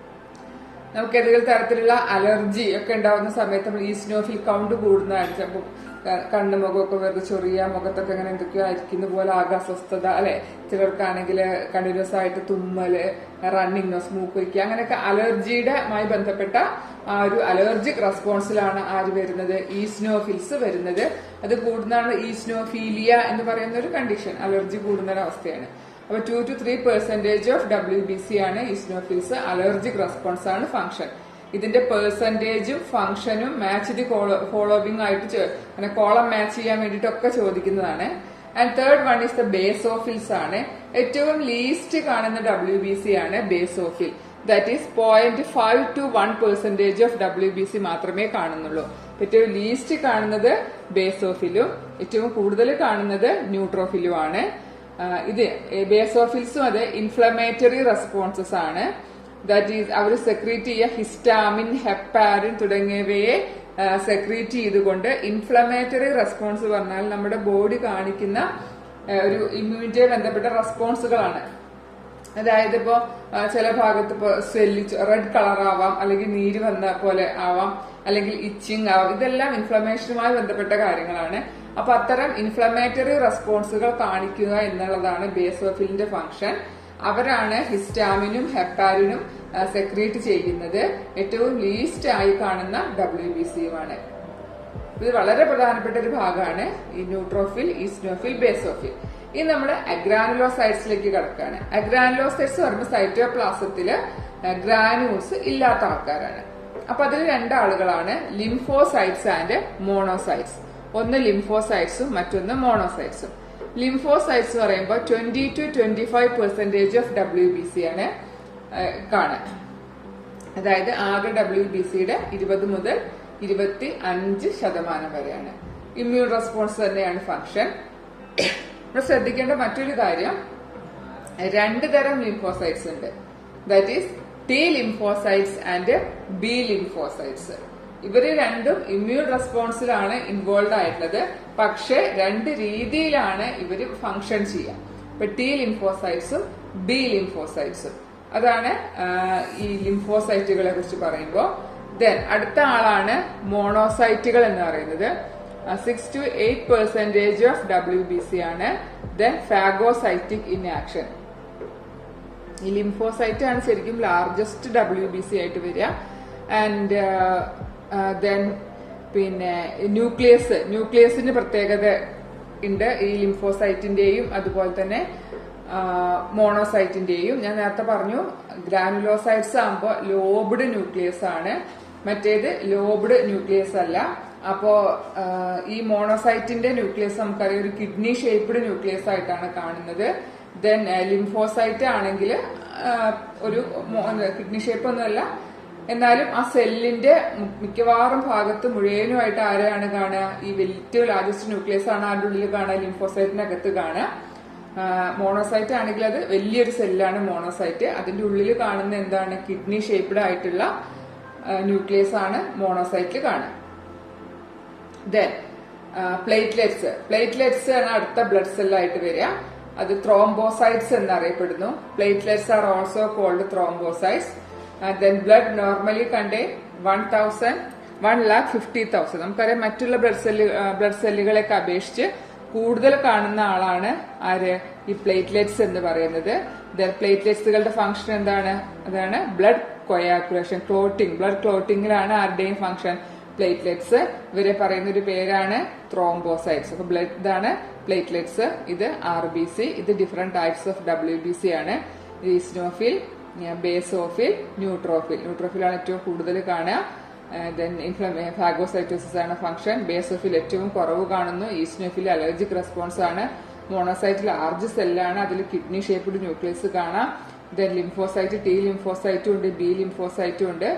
നമുക്ക് ഏതെങ്കിലും തരത്തിലുള്ള അലർജി ഒക്കെ ഉണ്ടാവുന്ന സമയത്ത് നമ്മൾ ഈസ്നോഫിൽ കൗണ്ട് കൂടുന്നതാണ്. ചിലപ്പോൾ കണ്ണു മുഖമൊക്കെ വെറുതെ ചൊറിയ, മുഖത്തൊക്കെ അങ്ങനെ എന്തൊക്കെയോ ആയിരിക്കുന്ന പോലെ ആകെ അസ്വസ്ഥത അല്ലെ. ചിലർക്കാണെങ്കിൽ കണ്ടിന്യൂസ് ആയിട്ട് തുമ്മല്, റണ്ണിങ് നോസ്, മൂക്കൊഴിക്കുക, അങ്ങനെയൊക്കെ അലർജിയുടെമായി ബന്ധപ്പെട്ട ആ ഒരു അലർജിക് റെസ്പോൺസിലാണ് ആര് വരുന്നത്? ഈസ്നോഫിൽസ് വരുന്നത്. അത് കൂടുന്നതാണ് ഈസ്നോഫീലിയ എന്ന് പറയുന്ന ഒരു കണ്ടീഷൻ. അലർജി കൂടുന്ന ഒരു അവസ്ഥയാണ്. അപ്പൊ 2 to 3% ഓഫ് WBC ആണ് ഈസ്നോഫിൽസ്. അലർജിക് റെസ്പോൺസ് ആണ് ഫംഗ്ഷൻ. ഇതിന്റെ പെർസെന്റേജും ഫംഗ്ഷനും മാച്ച് ദി ഫോളോവിംഗ് ആയിട്ട് അങ്ങനെ കോളം മാച്ച് ചെയ്യാൻ വേണ്ടിയിട്ടൊക്കെ ചോദിക്കുന്നതാണ്. And third one is the basophils ആണ്. ഏറ്റവും ലീസ്റ്റ് കാണുന്ന WBC ആണ് basophil. That is 0.5 to 1% of WBC മാത്രമേ കാണുന്നുള്ളൂ. ഏറ്റവും ലീസ്റ്റ് കാണുന്നത് ബേസോഫിലും ഏറ്റവും കൂടുതൽ കാണുന്നത് ന്യൂട്രോഫിലും ആണ്. ഇത് ബേസോഫിൽസും അത് ഇൻഫ്ലമേറ്ററി റെസ്പോൺസസ് ആണ്. ദാറ്റ് ഈസ് അവർ സെക്രീറ്റ് ചെയ്യുക ഹിസ്റ്റാമിൻ, ഹെപ്പാരിൻ തുടങ്ങിയവയെ സെക്രീറ്റ് ചെയ്തുകൊണ്ട് ഇൻഫ്ലമേറ്ററി റെസ്പോൺസ് പറഞ്ഞാൽ നമ്മുടെ ബോഡി കാണിക്കുന്ന ഒരു ഇമ്മ്യൂണിറ്റിയെ ബന്ധപ്പെട്ട റെസ്പോൺസുകളാണ്. അതായത് ഇപ്പോ ചില ഭാഗത്ത് ഇപ്പോ സ്വെല്ലി റെഡ് കളർ ആവാം, അല്ലെങ്കിൽ നീര് വന്ന പോലെ ആവാം, അല്ലെങ്കിൽ ഇച്ചിങ് ആവാം. ഇതെല്ലാം ഇൻഫ്ലമേഷനുമായി ബന്ധപ്പെട്ട കാര്യങ്ങളാണ്. അപ്പൊ അത്തരം ഇൻഫ്ലമേറ്ററി റെസ്പോൺസുകൾ കാണിക്കുക എന്നുള്ളതാണ് ബേസോഫിലിന്റെ ഫംഗ്ഷൻ. അവരാണ് ഹിസ്റ്റാമിനും ഹെപ്പാരിനും സെക്രീറ്റ് ചെയ്യുന്നത്. ഏറ്റവും ലീസ്റ്റ് ആയി കാണുന്ന WBCയുമാണ്. ഇത് വളരെ പ്രധാനപ്പെട്ട ഒരു ഭാഗമാണ് ഈ ന്യൂട്രോഫിൽ, ഈസ്നോഫിൽ, ബേസോഫിൽ. ഇനി നമ്മൾ അഗ്രാനുലോസൈറ്റ്സിലേക്ക് കടക്കുകയാണ്. അഗ്രാനുലോസൈറ്റ്സ് പറയുമ്പോൾ സൈറ്റോപ്ലാസത്തില് ഗ്രാനൂൾസ് ഇല്ലാത്ത ആൾക്കാരാണ്. അപ്പൊ അതിൽ രണ്ടാളുകളാണ് ലിംഫോസൈറ്റ്സ് ആൻഡ് മോണോസൈറ്റ്സ്. ഒന്ന് ലിംഫോസൈറ്റ്സും മറ്റൊന്ന് മോണോസൈറ്റ്സും. ലിംഫോസൈറ്റ്സ് പറയുമ്പോൾ 20 to 25% ഓഫ് WBC ആണ് കാണുക. അതായത് ആകെ WBCയുടെ 20 മുതൽ 25% വരെയാണ്. ഇമ്മ്യൂൺ റെസ്പോൺസ് തന്നെയാണ് ഫംഗ്ഷൻ. നമ്മൾ ശ്രദ്ധിക്കേണ്ട മറ്റൊരു കാര്യം, രണ്ട് തരം ലിംഫോസൈറ്റ്സ് ഉണ്ട്. That is T lymphocytes and B lymphocytes. ഇവര് രണ്ടും ഇമ്മ്യൂൺ റെസ്പോൺസിലാണ് ഇൻവോൾവ് ആയിട്ടുള്ളത്. പക്ഷെ രണ്ട് രീതിയിലാണ് ഇവര് ഫംഗ്ഷൻ ചെയ്യുക. ഇപ്പൊ T ലിംഫോസൈറ്റ്സും B ലിംഫോസൈറ്റ്സും. അതാണ് ഈ ലിംഫോസൈറ്റുകളെ കുറിച്ച് പറയുമ്പോൾ. ദെൻ അടുത്ത ആളാണ് മോണോസൈറ്റുകൾ എന്ന് പറയുന്നത്. 6 to 8% ഓഫ് WBC ആണ്. Then phagocytic in action. ഈ ലിംഫോസൈറ്റ് ആണ് ശരിക്കും ലാർജസ്റ്റ് WBC ആയിട്ട് വരിക. ആൻഡ് ദെൻ പിന്നെ ന്യൂക്ലിയസിന് പ്രത്യേകത ഉണ്ട് ഈ ലിംഫോസൈറ്റിന്റെയും അതുപോലെ തന്നെ മോണോസൈറ്റിന്റെയും. ഞാൻ നേരത്തെ പറഞ്ഞു ഗ്രാനുലോസൈറ്റ്സ് ആകുമ്പോൾ ലോബ്ഡ് ന്യൂക്ലിയസ് ആണ്, മറ്റേത് ലോബ്ഡ് ന്യൂക്ലിയസ് അല്ല. അപ്പോ ഈ മോണോസൈറ്റിന്റെ ന്യൂക്ലിയസ് നമുക്കറിയാം ഒരു കിഡ്നി ഷേപ്ഡ് ന്യൂക്ലിയസ് ആയിട്ടാണ് കാണുന്നത്. ദെൻ ലിംഫോസൈറ്റ് ആണെങ്കിൽ ഒരു കിഡ്നി ഷേപ്പ് ഒന്നുമല്ല, എന്നാലും ആ സെല്ലിന്റെ മിക്കവാറും ഭാഗത്ത് മുഴുവനുമായിട്ട് ആരെയാണ് കാണുക? ഈ ഏറ്റവും ലാർജസ്റ്റ് ന്യൂക്ലിയസ് ആണ് അതിന്റെ ഉള്ളിൽ കാണുക, ലിംഫോസൈറ്റിനകത്ത് കാണുക. മോണോസൈറ്റ് ആണെങ്കിൽ അത് വലിയൊരു സെല്ലാണ് മോണോസൈറ്റ്. അതിന്റെ ഉള്ളിൽ കാണുന്ന എന്താണ്? കിഡ്നി ഷേപ്ഡ് ആയിട്ടുള്ള ന്യൂക്ലിയസ് ആണ് മോണോസൈറ്റിൽ കാണുക. ദെൻ പ്ലേറ്റ്ലെറ്റ്സ് ആണ് അടുത്ത ബ്ലഡ് സെല്ലായിട്ട് വരിക. അത് ത്രോംബോസൈറ്റ്സ് എന്നറിയപ്പെടുന്നു. Platelets are also called thrombocytes. Then blood normally contain 1,50,000. നമുക്കറിയാം മറ്റുള്ള ബ്ലഡ് സെല്ലുകളെയൊക്കെ അപേക്ഷിച്ച് കൂടുതൽ കാണുന്ന ആളാണ് ആര്? ഈ പ്ലേറ്റ്ലെറ്റ്സ് എന്ന് പറയുന്നത്. ദെൻ പ്ലേറ്റ്ലെറ്റ്സുകളുടെ ഫംഗ്ഷൻ എന്താണ്? അതാണ് ബ്ലഡ് കൊയാക്കുലേഷൻ, ക്ലോട്ടിംഗ്. ബ്ലഡ് ക്ലോട്ടിംഗിലാണ് ആരുടെയും ഫംഗ്ഷൻ പ്ലേറ്റ്ലെറ്റ്സ്. ഇവരെ പറയുന്ന ഒരു പേരാണ് ത്രോംബോസൈറ്റ്സ്. അപ്പൊ ബ്ലഡ് ഇതാണ് പ്ലേറ്റ്ലെറ്റ്സ്. ഇത് RBC. ഇത് ഡിഫറെന്റ് ടൈപ്സ് ഓഫ് WBC ആണ്. Eosinophil, basophil, neutrophil. ന്യൂട്രോഫിലാണ് ഏറ്റവും കൂടുതൽ കാണുക. ദെൻ ഫാഗോസൈറ്റോസിസ് ആണ് ഫംഗ്ഷൻ. ബേസോഫിൽ ഏറ്റവും കുറവ് കാണുന്നു. ഈസ്നോഫിൽ അലർജിക് റെസ്പോൺസ് ആണ്. മോണോസൈറ്റ് ലാർജ് സെല്ലാണ്, അതിൽ കിഡ്നി ഷേപ്ഡ് ന്യൂക്ലിയസ് കാണാം. ദെൻ ലിംഫോസൈറ്റ്, ടി ലിംഫോസൈറ്റും ഉണ്ട്, ബി ലിംഫോസൈറ്റും ഉണ്ട്.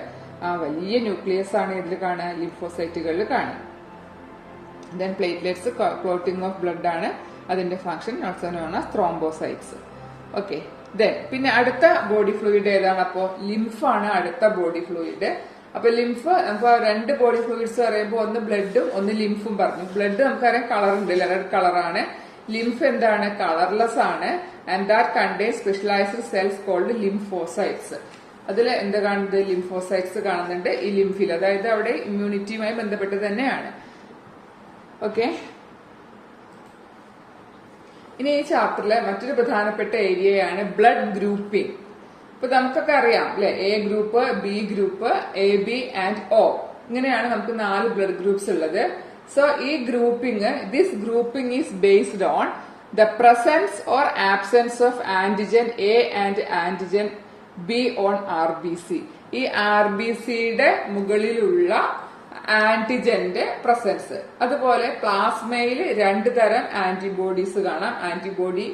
വലിയ ന്യൂക്ലിയസ് ആണ് ഇതിൽ കാണുക, ലിംഫോസൈറ്റുകളിൽ കാണുക. Then platelets, clotting of blood ആണ് അതിന്റെ function, also known as thrombocytes. Okay. Then പിന്നെ അടുത്ത ബോഡി ഫ്ലൂയിഡ് ഏതാണ്? അപ്പോ ലിംഫാണ് അടുത്ത ബോഡി ഫ്ലൂയിഡ്. അപ്പൊ ലിംഫ് നമുക്ക് രണ്ട് ബോഡി ഫ്ലൂയിഡ്സ് പറയുമ്പോൾ ഒന്ന് ബ്ലഡും ഒന്ന് ലിംഫും പറഞ്ഞു. ബ്ലഡ് നമുക്കറിയാം കളർ ഉണ്ട്, റെഡ് കളറാണ്. ലിംഫ് എന്താണ്? കളർലെസ് ആണ്. And that contains specialised cells called lymphocytes. അതിൽ എന്ത് കാണുന്നത്? ലിംഫോസൈറ്റ്സ് കാണുന്നുണ്ട് ഈ ലിംഫിൽ. അതായത് അവിടെ ഇമ്മ്യൂണിറ്റിയുമായി ബന്ധപ്പെട്ട് തന്നെയാണ്. ഓക്കെ. ഇനി ഈ ചാപ്റ്ററിലെ മറ്റൊരു പ്രധാനപ്പെട്ട ഏരിയയാണ് ബ്ലഡ് ഗ്രൂപ്പിംഗ്. ഇപ്പൊ നമുക്കൊക്കെ അറിയാം അല്ലെ, A group, B group, A, B and O, ഇങ്ങനെയാണ് നമുക്ക് 4 ബ്ലഡ് ഗ്രൂപ്പ്സ് ഉള്ളത്. സോ ഈ grouping, this grouping is based on the presence or absence of antigen A and antigen B on RBC. ഈ RBCയുടെ മുകളിലുള്ള ആന്റിജന്റെ പ്രസൻസ്. അതുപോലെ പ്ലാസ്മയിൽ 2 തരം ആന്റിബോഡീസ് കാണാം, antibody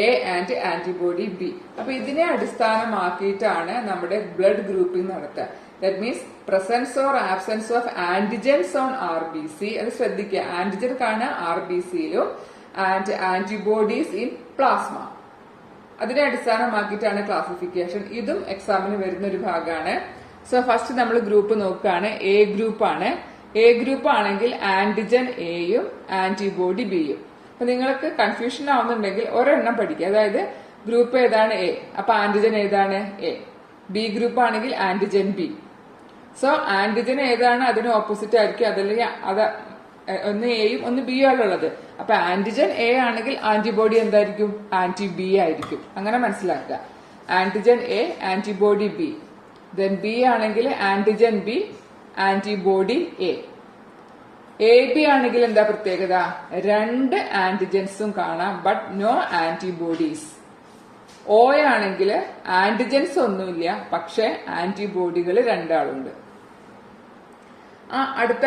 A and antibody B. അപ്പൊ ഇതിനെ അടിസ്ഥാനമാക്കിയിട്ടാണ് നമ്മുടെ ബ്ലഡ് ഗ്രൂപ്പിംഗ് നടത്തുക. That means presence or absence of antigens on RBC. അത് ശ്രദ്ധിക്കുക, ആന്റിജൻ കാണുക RBCയിലും ആൻഡ് ആന്റിബോഡീസ് ഇൻ പ്ലാസ്മ. അതിനെ അടിസ്ഥാനമാക്കിയിട്ടാണ് ക്ലാസിഫിക്കേഷൻ. ഇതും എക്സാമിന് വരുന്ന ഒരു ഭാഗമാണ്. സോ ഫസ്റ്റ് നമ്മൾ ഗ്രൂപ്പ് നോക്കുകയാണ്. എ ഗ്രൂപ്പ് ആണ്. എ ഗ്രൂപ്പ് ആണെങ്കിൽ ആന്റിജൻ എയും ആന്റിബോഡി ബിയും. അപ്പൊ നിങ്ങൾക്ക് കൺഫ്യൂഷൻ ആവുന്നുണ്ടെങ്കിൽ ഒരെണ്ണം പഠിക്കുക. അതായത് ഗ്രൂപ്പ് ഏതാണ്? എ. അപ്പൊ ആന്റിജൻ ഏതാണ്? എ. ബി ഗ്രൂപ്പ് ആണെങ്കിൽ ആന്റിജൻ ബി. സോ ആന്റിജൻ ഏതാണ് അതിന് ഓപ്പോസിറ്റ് ആയിരിക്കും. അതല്ലെങ്കിൽ അത് ഒന്ന് എയും ഒന്ന് ബിയും ആണുള്ളത്. അപ്പൊ ആന്റിജൻ എ ആണെങ്കിൽ ആന്റിബോഡി എന്തായിരിക്കും? ആന്റി ബി ആയിരിക്കും. അങ്ങനെ മനസ്സിലാക്കുക. Antigen A, antibody B. Then B ആണെങ്കിൽ antigen B, antibody A. A B ആണെങ്കിൽ എന്താ പ്രത്യേകത? 2 ആന്റിജൻസും കാണാം, ബട്ട് നോ ആന്റിബോഡീസ്. ഒ ആണെങ്കിൽ ആന്റിജൻസ് ഒന്നുമില്ല, പക്ഷെ ആന്റിബോഡികൾ 2 ആളുണ്ട്. അടുത്ത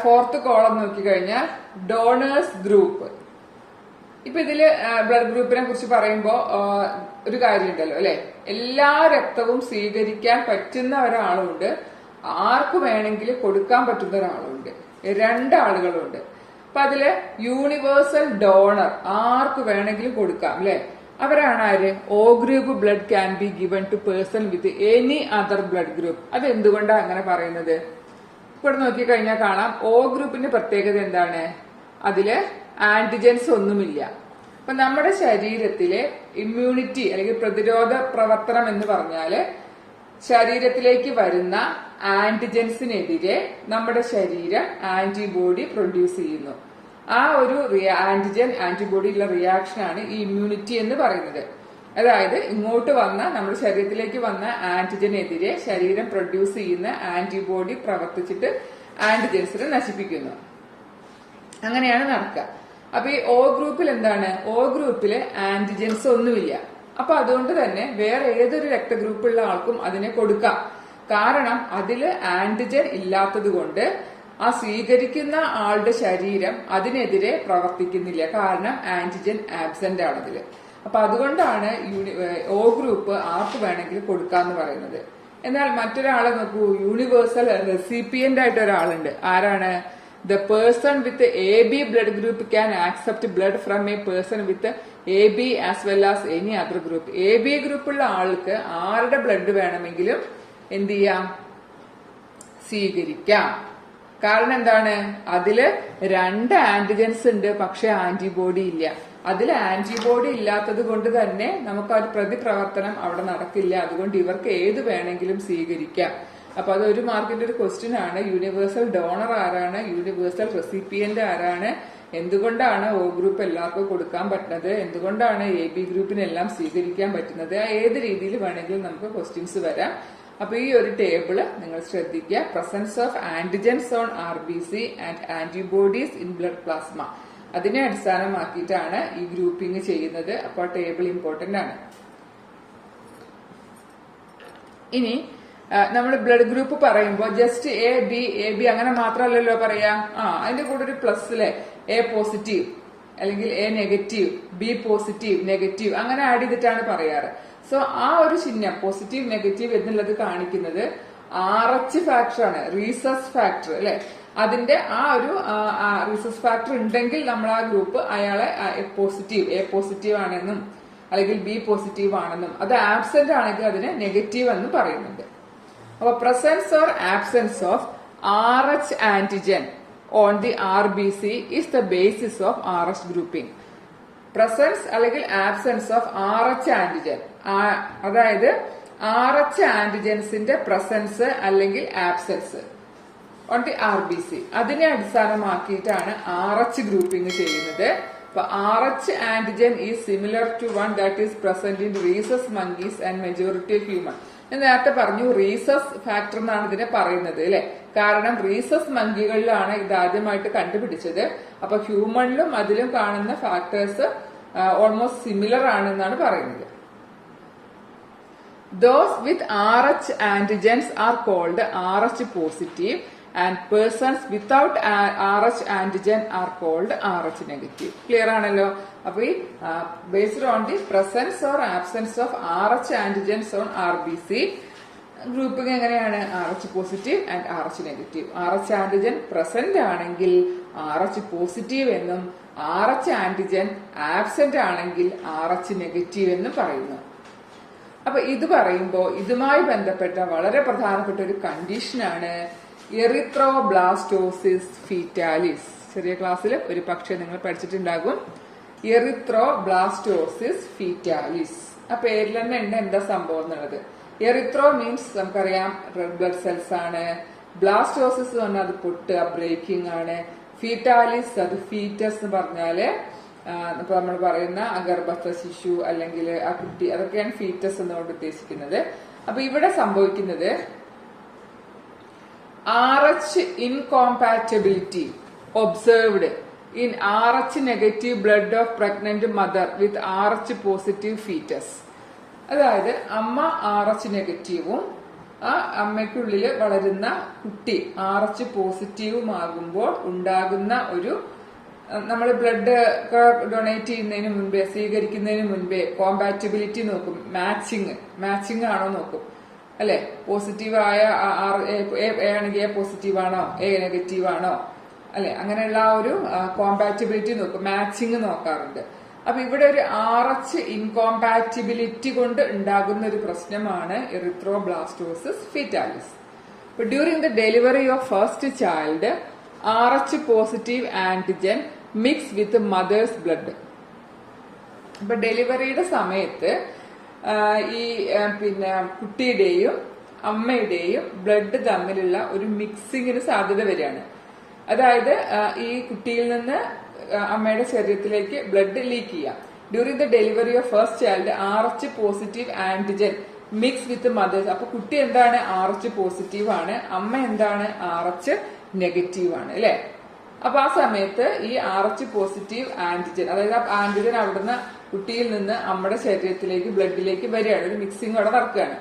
4th കോളം നോക്കിക്കഴിഞ്ഞാൽ ഡോണേഴ്സ് ഗ്രൂപ്പ്. ഇപ്പൊ ഇതില് ബ്ലഡ് ഗ്രൂപ്പിനെ കുറിച്ച് പറയുമ്പോ ഒരു കാര്യമുണ്ടല്ലോ അല്ലെ, എല്ലാ രക്തവും സ്വീകരിക്കാൻ പറ്റുന്ന ഒരാളുണ്ട്, ആർക്ക് വേണമെങ്കിലും കൊടുക്കാൻ പറ്റുന്ന ഒരാളുണ്ട്, 2 ആളുകളുണ്ട്. അപ്പൊ അതില് യൂണിവേഴ്സൽ ഡോണർ, ആർക്ക് വേണമെങ്കിലും കൊടുക്കാം അല്ലെ, അവരാണ് ആര്? O group blood can be given to person with any other blood group. അത് എന്തുകൊണ്ടാണ് അങ്ങനെ പറയുന്നത്? ഇവിടെ നോക്കിക്കഴിഞ്ഞാൽ കാണാം O ഗ്രൂപ്പിന്റെ പ്രത്യേകത എന്താണ്? അതില് ആന്റിജൻസ് ഒന്നുമില്ല. അപ്പൊ നമ്മുടെ ശരീരത്തിലെ ഇമ്മ്യൂണിറ്റി അല്ലെങ്കിൽ പ്രതിരോധ പ്രവർത്തനം എന്ന് പറഞ്ഞാല് ശരീരത്തിലേക്ക് വരുന്ന ആന്റിജൻസിനെതിരെ നമ്മുടെ ശരീരം ആന്റിബോഡി പ്രൊഡ്യൂസ് ചെയ്യുന്നു. ആ ഒരു ആന്റിജൻ ആന്റിബോഡിയുള്ള റിയാക്ഷൻ ആണ് ഈ ഇമ്മ്യൂണിറ്റി എന്ന് പറയുന്നത്. അതായത് ഇങ്ങോട്ട് വന്ന നമ്മുടെ ശരീരത്തിലേക്ക് വന്ന ആന്റിജനെതിരെ ശരീരം പ്രൊഡ്യൂസ് ചെയ്യുന്ന ആന്റിബോഡി പ്രവർത്തിച്ചിട്ട് ആന്റിജൻസിനെ നശിപ്പിക്കുന്നു. അങ്ങനെയാണ് നടക്കുക. അപ്പൊ ഈ O ഗ്രൂപ്പിൽ എന്താണ്? O ഗ്രൂപ്പില് ആന്റിജൻസ് ഒന്നുമില്ല. അപ്പൊ അതുകൊണ്ട് തന്നെ വേറെ ഏതൊരു രക്തഗ്രൂപ്പുള്ള ആൾക്കും അതിനെ കൊടുക്കാം. കാരണം അതില് ആന്റിജൻ ഇല്ലാത്തത് കൊണ്ട് ആ സ്വീകരിക്കുന്ന ആളുടെ ശരീരം അതിനെതിരെ പ്രവർത്തിക്കുന്നില്ല. കാരണം ആന്റിജൻ ആബ്സെന്റ് ആണ് അതില്. അപ്പൊ അതുകൊണ്ടാണ് O ഗ്രൂപ്പ് ആർക്ക് വേണമെങ്കിലും കൊടുക്കാന്ന് പറയുന്നത്. എന്നാൽ മറ്റൊരാളെ നോക്കൂ, യൂണിവേഴ്സൽ റെസിപ്പിയന്റ് ആയിട്ട് ഒരാളുണ്ട്. ആരാണ്? The person with AB blood group can accept blood from a person with AB as well as any other group. AB ഗ്രൂപ്പുള്ള ആൾക്ക് ആരുടെ ബ്ലഡ് വേണമെങ്കിലും എന്ത് ചെയ്യാം? സ്വീകരിക്കാം. കാരണം എന്താണ്? അതില് 2 ആന്റിജൻസ് ഉണ്ട്, പക്ഷെ ആന്റിബോഡി ഇല്ല. അതിൽ ആന്റിബോഡി ഇല്ലാത്തത് കൊണ്ട് തന്നെ നമുക്ക് ആ ഒരു പ്രതിപ്രവർത്തനം അവിടെ നടക്കില്ല. അതുകൊണ്ട് ഇവർക്ക് ഏത് വേണമെങ്കിലും സ്വീകരിക്കാം. അപ്പൊ അത് 1 മാർക്കിന്റെ ഒരു ക്വസ്റ്റ്യൻ ആണ്. യൂണിവേഴ്സൽ ഡോണർ ആരാണ്? യൂണിവേഴ്സൽ റെസിപ്പിയന്റ് ആരാണ്? എന്തുകൊണ്ടാണ് O ഗ്രൂപ്പ് എല്ലാവർക്കും കൊടുക്കാൻ പറ്റുന്നത്? എന്തുകൊണ്ടാണ് AB ഗ്രൂപ്പിനെല്ലാം സ്വീകരിക്കാൻ പറ്റുന്നത്? ഏത് രീതിയിൽ വേണമെങ്കിലും നമുക്ക് ക്വസ്റ്റ്യൻസ് വരാം. അപ്പൊ ഈ ഒരു ടേബിള് നിങ്ങൾ ശ്രദ്ധിക്കുക. Presence of antigens on RBC and antibodies in blood plasma, അതിനെ അടിസ്ഥാനമാക്കിയിട്ടാണ് ഈ ഗ്രൂപ്പിംഗ് ചെയ്യുന്നത്. അപ്പോൾ ടേബിൾ ഇമ്പോർട്ടന്റ് ആണ്. ഇനി നമ്മൾ ബ്ലഡ് ഗ്രൂപ്പ് പറയുമ്പോൾ ജസ്റ്റ് എ ബി അങ്ങനെ മാത്രമല്ലല്ലോ പറയാ. അതിന്റെ കൂടെ ഒരു പ്ലസ് അല്ലെ, എ പോസിറ്റീവ് അല്ലെങ്കിൽ A negative, B positive negative അങ്ങനെ ആഡ് ചെയ്തിട്ടാണ് പറയാറ്. സോ ആ ഒരു ചിഹ്നം പോസിറ്റീവ് നെഗറ്റീവ് എന്നുള്ളത് കാണിക്കുന്നത് RH ഫാക്ടർ ആണ്, റീസസ് ഫാക്ടർ അല്ലെ. അതിന്റെ ആ ഒരു റീസസ് ഫാക്ടർ ഉണ്ടെങ്കിൽ നമ്മൾ ആ ഗ്രൂപ്പ് അയാളെ എ പോസിറ്റീവ് ആണെന്നും അല്ലെങ്കിൽ ബി പോസിറ്റീവ് ആണെന്നും, അത് ആബ്സെന്റ് ആണെങ്കിൽ അതിനെ നെഗറ്റീവ് എന്ന് പറയുന്നുണ്ട്. അപ്പൊ presence or absence of RH antigen on the RBC is the basis of RH grouping. Presence അല്ലെങ്കിൽ ആബ്സെൻസ് ഓഫ് RH ആന്റിജൻ, അതായത് RH ആന്റിജൻസിന്റെ പ്രസൻസ് അല്ലെങ്കിൽ ആബ്സെൻസ് ഓൺ ദി RBC, അതിനെ അടിസ്ഥാനമാക്കിയിട്ടാണ് RH ഗ്രൂപ്പിംഗ് ചെയ്യുന്നത്. അപ്പൊ RH antigen is similar to one that is present in rhesus monkeys and majority of human. ഞാൻ നേരത്തെ പറഞ്ഞു റീസസ് ഫാക്ടർ എന്നാണ് ഇതിനെ പറയുന്നത് അല്ലെ. കാരണം റീസസ് മങ്കികളിലാണ് ഇത് ആദ്യമായിട്ട് കണ്ടുപിടിച്ചത്. അപ്പൊ ഹ്യൂമണിലും അതിലും കാണുന്ന ഫാക്ടേഴ്സ് ഓൾമോസ്റ്റ് സിമിലർ ആണെന്നാണ് പറയുന്നത്. Those with RH antigens are called RH positive and persons without RH antigen are called RH negative. Clear ആണല്ലോ. അപ്പൊ ഈ based on the presence or absence of RH antigens on RBC grouping എങ്ങനെയാണ്? RH positive and RH negative. RH antigen present ആണെങ്കിൽ RH positive എന്നും RH antigen absent ആണെങ്കിൽ RH negative എന്നും പറയുന്നു. അപ്പൊ ഇത് പറയുമ്പോൾ ഇതുമായി ബന്ധപ്പെട്ട വളരെ പ്രധാനപ്പെട്ട ഒരു കണ്ടീഷനാണ് എറിത്രോബ്ലാസ്റ്റോസിസ് ഫീറ്റാലിസ്. ചെറിയ ക്ലാസ്സിൽ ഒരു പക്ഷേ നിങ്ങൾ പഠിച്ചിട്ടുണ്ടാകും എറിത്രോബ്ലാസ്റ്റോസിസ് ഫീറ്റാലിസ്. ആ പേരിൽ തന്നെ ഉണ്ട് എന്താ സംഭവം എന്നുള്ളത്. എറിത്രോ മീൻസ് നമുക്കറിയാം റെഡ് ബ്ലഡ് സെൽസ് ആണ്. ബ്ലാസ്റ്റോസിസ് എന്ന് പറഞ്ഞാൽ അത് പൊട്ടുക, ബ്രേക്കിംഗ് ആണ്. ഫീറ്റാലിസ് അത് ഫീറ്റസ് എന്ന് പറഞ്ഞാല് ഇപ്പൊ നമ്മൾ പറയുന്ന ഗർഭസ്ഥ ശിശു അല്ലെങ്കിൽ ആ കുട്ടി, അതൊക്കെയാണ് ഫീറ്റസ് എന്നുകൊണ്ട് ഉദ്ദേശിക്കുന്നത്. അപ്പൊ ഇവിടെ സംഭവിക്കുന്നത് RH incompatibility observed in RH negative blood of pregnant mother with RH positive foetus. അതായത് അമ്മ RH നെഗറ്റീവും ആ അമ്മയ്ക്കുള്ളിൽ വളരുന്ന കുട്ടി RH പോസിറ്റീവുമാകുമ്പോൾ ഉണ്ടാകുന്ന ഒരു, നമ്മൾ ബ്ലഡ് ഡൊണേറ്റ് ചെയ്യുന്നതിന് മുൻപേ, സ്വീകരിക്കുന്നതിന് മുൻപേ കോമ്പാറ്റബിലിറ്റി നോക്കും. മാച്ചിങ് ആണോ നോക്കും അല്ലെ. പോസിറ്റീവ് ആയ ആണെങ്കിൽ എ പോസിറ്റീവ് ആണോ, എ നെഗറ്റീവ് ആണോ അല്ലെ, അങ്ങനെയുള്ള ആ ഒരു കോമ്പാറ്റബിലിറ്റി നോക്കും, മാച്ചിങ് നോക്കാറുണ്ട്. അപ്പൊ ഇവിടെ ഒരു RH ഇൻകോമ്പാറ്റിബിലിറ്റി കൊണ്ട് ഉണ്ടാകുന്ന ഒരു പ്രശ്നമാണ് erythroblastosis fetalis. During the delivery of first child RH positive antigen mix with mother's blood. അപ്പൊ ഡെലിവറിയുടെ സമയത്ത് ഈ കുട്ടിയുടെയും അമ്മയുടെയും ബ്ലഡ് തമ്മിലുള്ള ഒരു മിക്സിങ്ങിന് സാധ്യത വരികയാണ്. അതായത് ഈ കുട്ടിയിൽ നിന്ന് അമ്മയുടെ ശരീരത്തിലേക്ക് ബ്ലഡ് ലീക്ക് ചെയ്യാം. During the delivery of first child RH positive antigen mix with mother's. അപ്പൊ കുട്ടി എന്താണ്? RH പോസിറ്റീവ് ആണ്. അമ്മ എന്താണ്? RH നെഗറ്റീവ് ആണ് അല്ലെ. അപ്പൊ ആ സമയത്ത് ഈ RH പോസിറ്റീവ് ആന്റിജൻ, അതായത് ആ ആന്റിജൻ അവിടുന്ന് കുട്ടിയിൽ നിന്ന് അമ്മയുടെ ശരീരത്തിലേക്ക് ബ്ലഡിലേക്ക് വരികയാണ്. ഒരു മിക്സിംഗ് അവിടെ നടക്കുകയാണ്.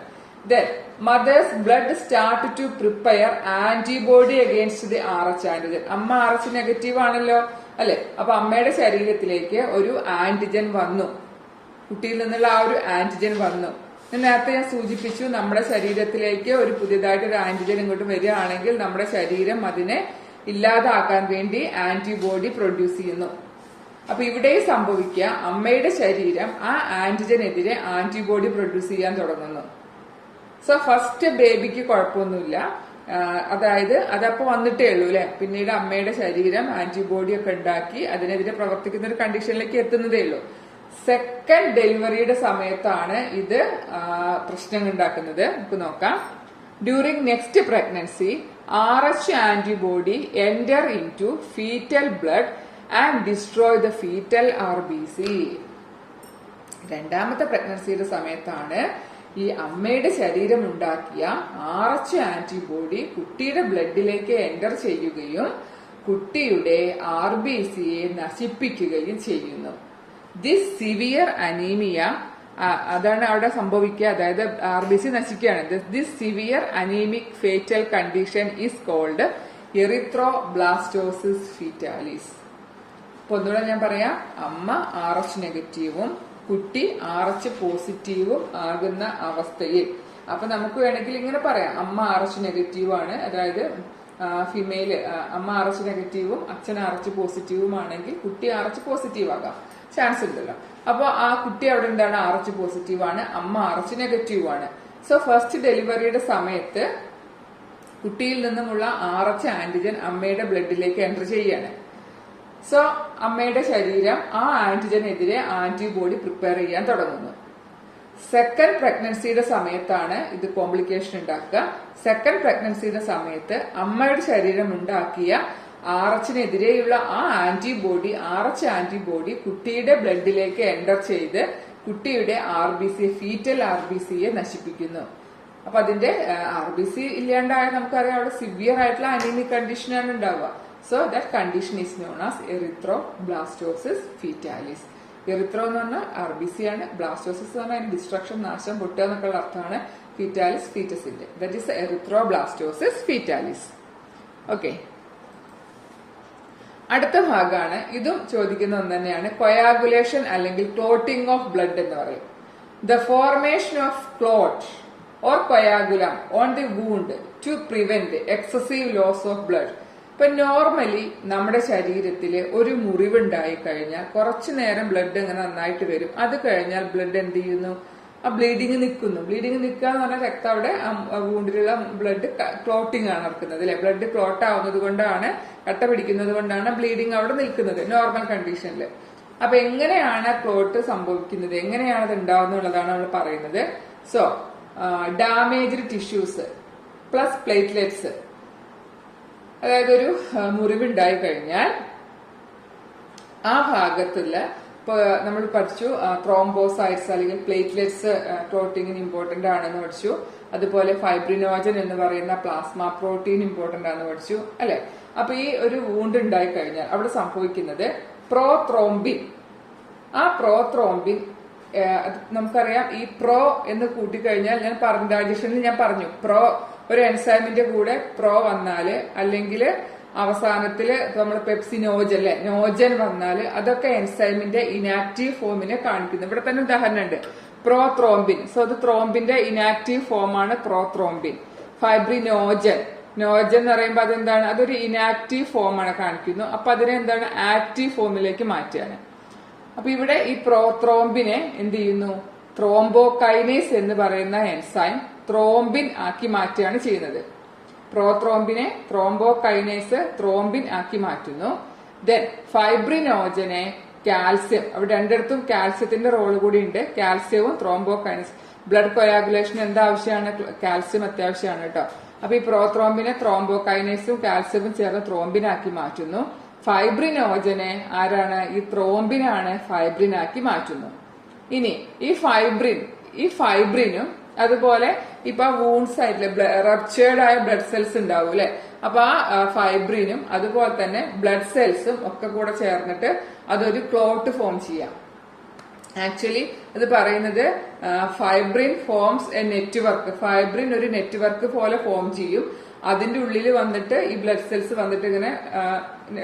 Then mother's blood start to prepare antibody against the RH antigen. അമ്മ RH നെഗറ്റീവ് ആണല്ലോ അല്ലെ. അപ്പൊ അമ്മയുടെ ശരീരത്തിലേക്ക് ഒരു ആന്റിജൻ വന്നു, കുട്ടിയിൽ നിന്നുള്ള ആ ഒരു ആന്റിജൻ വന്നു. നേരത്തെ ഞാൻ സൂചിപ്പിച്ചു, നമ്മുടെ ശരീരത്തിലേക്ക് ഒരു പുതിയതായിട്ട് ഒരു ആന്റിജൻ ഇങ്ങോട്ട് വരികയാണെങ്കിൽ നമ്മുടെ ശരീരം അതിനെ ഇല്ലാതാക്കാൻ വേണ്ടി ആന്റിബോഡി പ്രൊഡ്യൂസ് ചെയ്യുന്നു. അപ്പൊ ഇവിടെ സംഭവിക്കുക, അമ്മയുടെ ശരീരം ആ ആന്റിജനെതിരെ ആന്റിബോഡി പ്രൊഡ്യൂസ് ചെയ്യാൻ തുടങ്ങുന്നു. സോ ഫസ്റ്റ് ബേബിക്ക് കുഴപ്പമൊന്നുമില്ല, അതായത് അതപ്പോ വന്നിട്ടേ ഉള്ളൂ അല്ലെ. പിന്നീട് അമ്മയുടെ ശരീരം ആന്റിബോഡി ഒക്കെ ഉണ്ടാക്കി അതിനെതിരെ പ്രവർത്തിക്കുന്ന ഒരു കണ്ടീഷനിലേക്ക് എത്തുന്നതേ ഉള്ളൂ. സെക്കൻഡ് ഡെലിവറിയുടെ സമയത്താണ് ഇത് പ്രശ്നങ്ങൾ ഉണ്ടാക്കുന്നത്. നമുക്ക് നോക്കാം. During next pregnancy RH antibody enter into foetal blood and destroy the foetal RBC. രണ്ടാമത്തെ പ്രഗ്നൻസിയുടെ സമയത്താണ് ഈ അമ്മയുടെ ശരീരം ഉണ്ടാക്കിയ RH ആന്റിബോഡി കുട്ടിയുടെ ബ്ലഡിലേക്ക് എൻറ്റർ ചെയ്യുകയും കുട്ടിയുടെ RBCയെ നശിപ്പിക്കുകയും ചെയ്യുന്നു. This severe anemia അതാണ് അവിടെ സംഭവിക്കുക. അതായത് RBC നശിക്കുകയാണ്. This severe anaemic fatal condition is called erythroblastosis fetalis. അപ്പൊ ഒന്നുകൂടെ ഞാൻ പറയാം, അമ്മ RH നെഗറ്റീവും കുട്ടി RH പോസിറ്റീവും ആകുന്ന അവസ്ഥയിൽ, അപ്പൊ നമുക്ക് വേണമെങ്കിൽ ഇങ്ങനെ പറയാം, അമ്മ RH നെഗറ്റീവ് ആണ്, അതായത് ഫിമെയില് അമ്മ RH നെഗറ്റീവും അച്ഛൻ RH പോസിറ്റീവും ആണെങ്കിൽ കുട്ടി RH പോസിറ്റീവ് ആകാം, ചാൻസ് ഉണ്ടല്ലോ. അപ്പൊ ആ കുട്ടി അവിടെ എന്താണ്, RH പോസിറ്റീവ് ആണ്, അമ്മ RH നെഗറ്റീവ് ആണ്. സോ ഫസ്റ്റ് ഡെലിവറിയുടെ സമയത്ത് കുട്ടിയിൽ നിന്നുമുള്ള RH ആന്റിജൻ അമ്മയുടെ ബ്ലഡിലേക്ക് എൻ്റർ ചെയ്യാണ്. സോ അമ്മയുടെ ശരീരം ആ ആന്റിജനെതിരെ ആന്റിബോഡി പ്രിപ്പയർ ചെയ്യാൻ തുടങ്ങുന്നു. സെക്കൻഡ് പ്രഗ്നൻസിയുടെ സമയത്താണ് ഇത് കോംപ്ലിക്കേഷൻ ഉണ്ടാക്കുക. സെക്കൻഡ് പ്രഗ്നൻസിയുടെ സമയത്ത് അമ്മയുടെ ശരീരം ഉണ്ടാക്കിയ RH-നെതിരെയുള്ള ആ ആന്റിബോഡി, RH ആന്റിബോഡി കുട്ടിയുടെ ബ്ലഡിലേക്ക് എൻ്റർ ചെയ്ത് കുട്ടിയുടെ RBC, ഫീറ്റൽ RBCയെ നശിപ്പിക്കുന്നു. അപ്പൊ അതിന്റെ RBC ഇല്ലാണ്ടായാൽ നമുക്കറിയാം അവിടെ സിവിയർ ആയിട്ടുള്ള അനീമിക് കണ്ടീഷനാണ് ഉണ്ടാവുക. So that condition is known as erythroblastosis fetalis. Erythro എന്ന് പറഞ്ഞാൽ RBC ആണ്, ബ്ലാസ്റ്റോസിസ് എന്ന് പറഞ്ഞാൽ ഡിസ്ട്രക്ഷൻ, നാശം, പൊട്ടുക എന്നൊക്കെയുള്ള അർത്ഥമാണ്. ഫീറ്റാലിസ് ഫീറ്റസിന്റെ, that is erythroblastosis fetalis. Okay, അടുത്ത ഭാഗമാണ്, ഇതും ചോദിക്കുന്ന ഒന്ന് തന്നെയാണ്, കൊയാഗുലേഷൻ അല്ലെങ്കിൽ ക്ലോട്ടിംഗ് ഓഫ് ബ്ലഡ് എന്ന് പറയും. The formation of clot or coagulum on the wound to prevent excessive loss of blood. ഇപ്പൊ നോർമലി നമ്മുടെ ശരീരത്തില് ഒരു മുറിവുണ്ടായി കഴിഞ്ഞാൽ കുറച്ചു നേരം ബ്ലഡ് ഇങ്ങനെ നന്നായിട്ട് വരും. അത് കഴിഞ്ഞാൽ ബ്ലഡ് എന്ത് ചെയ്യുന്നു, ആ ബ്ലീഡിങ് നിൽക്കുന്നു. ബ്ലീഡിങ് നിൽക്കുക എന്ന് പറഞ്ഞാൽ രക്തം അവിടെ വൂണ്ടിലുള്ള ബ്ലഡ് ക്ലോട്ടിംഗ് ആണ് നടക്കുന്നത് അല്ലെ. ബ്ലഡ് ക്ലോട്ട് ആവുന്നത് കൊണ്ടാണ്, കട്ട പിടിക്കുന്നത് കൊണ്ടാണ് ബ്ലീഡിങ് അവിടെ നിൽക്കുന്നത് നോർമൽ കണ്ടീഷനിൽ. അപ്പൊ എങ്ങനെയാണ് ക്ലോട്ട് സംഭവിക്കുന്നത്, എങ്ങനെയാണ് അത് ഉണ്ടാവുന്നുള്ളതാണ് നമ്മൾ പറയുന്നത്. So damaged tissues plus platelets, അതായത് ഒരു മുറിവുണ്ടായി കഴിഞ്ഞാൽ ആ ഭാഗത്തുള്ള, ഇപ്പൊ നമ്മൾ പഠിച്ചു ത്രോംബോസൈറ്റ്സ് അല്ലെങ്കിൽ പ്ലേറ്റ്ലെറ്റ്സ് ക്ലോട്ടിങ്ങിന് ഇമ്പോർട്ടന്റ് ആണെന്ന് പഠിച്ചു. അതുപോലെ ഫൈബ്രിനോജൻ എന്ന് പറയുന്ന പ്ലാസ്മ പ്രോട്ടീൻ ഇമ്പോർട്ടന്റ് ആണെന്ന് പഠിച്ചു അല്ലെ. അപ്പൊ ഈ ഒരു വൂണ്ട് ഉണ്ടായി കഴിഞ്ഞാൽ അവിടെ സംഭവിക്കുന്നത് പ്രോത്രോംബിൻ. ആ പ്രോത്രോംബിൻ നമുക്കറിയാം, ഈ പ്രോ എന്ന് കൂട്ടിക്കഴിഞ്ഞാൽ ഞാൻ പറഞ്ഞു, ഡൈജഷനിൽ ഞാൻ പറഞ്ഞു, പ്രോ ഒരു എൻസൈമിന്റെ കൂടെ പ്രോ വന്നാല് അല്ലെങ്കിൽ അവസാനത്തില് നമ്മൾ പെപ്സിനോജൻ അല്ലെ, നോജൻ വന്നാല് അതൊക്കെ എൻസൈമിന്റെ ഇനാക്റ്റീവ് ഫോമിനെ കാണിക്കുന്നു. ഇവിടെ തന്നെ ഉദാഹരണം ഉണ്ട്, പ്രോത്രോംബിൻ. സോ അത് ത്രോംബിന്റെ ഇനാക്റ്റീവ് ഫോമാണ് പ്രോത്രോംബിൻ. ഫൈബ്രിനോജൻ, നോജൻ എന്ന് പറയുമ്പോൾ അതെന്താണ്, അതൊരു ഇനാക്റ്റീവ് ഫോമാണ് കാണിക്കുന്നു. അപ്പൊ അതിനെ എന്താണ്, ആക്റ്റീവ് ഫോമിലേക്ക് മാറ്റുകയാണ്. അപ്പൊ ഇവിടെ ഈ പ്രോത്രോംബിനെ എന്ത് ചെയ്യുന്നു, ത്രോംബോകൈനേസ് എന്ന് പറയുന്ന എൻസൈം ത്രോംബിൻ ആക്കി മാറ്റുകയാണ് ചെയ്യുന്നത്. പ്രോത്രോംബിനെ ത്രോംബോകൈനേസ് ത്രോംബിൻ ആക്കി മാറ്റുന്നു. ദെൻ ഫൈബ്രിനോജനെ കാൽസ്യം, അവിടെ രണ്ടിടത്തും കാൽസ്യത്തിന്റെ റോൾ കൂടി ഉണ്ട്. കാൽസ്യവും ത്രോംബോകൈനേസ്, ബ്ലഡ് കൊയാഗുലേഷൻ എന്താവശ്യമാണ്, കാൽസ്യം അത്യാവശ്യമാണ് കേട്ടോ. അപ്പൊ ഈ പ്രോത്രോംബിനെ ത്രോംബോകൈനേസും കാൽസ്യവും ചേർന്ന് ത്രോംബിനാക്കി മാറ്റുന്നു. ഫൈബ്രിനോജനെ ആരാണ്, ഈ ത്രോംബിനാണ് ഫൈബ്രിനാക്കി മാറ്റുന്നു. ഇനി ഈ ഫൈബ്രിനും അതുപോലെ ഇപ്പൊ വൂൺസ് ആയിട്ടില്ലേ, റപ്ചേർഡ് ആയ ബ്ലഡ് സെൽസ് ഉണ്ടാവും അല്ലെ. അപ്പൊ ആ ഫൈബ്രിനും അതുപോലെ തന്നെ ബ്ലഡ് സെൽസും ഒക്കെ കൂടെ ചേർന്നിട്ട് അതൊരു ക്ലോട്ട് ഫോം ചെയ്യാം. ആക്ച്വലി ഇത് പറയുന്നത് fibrin forms A network. Fibrin ഒരു നെറ്റ്വർക്ക് പോലെ ഫോം ചെയ്യും. അതിന്റെ ഉള്ളിൽ വന്നിട്ട് ഈ ബ്ലഡ് സെൽസ് വന്നിട്ട് ഇങ്ങനെ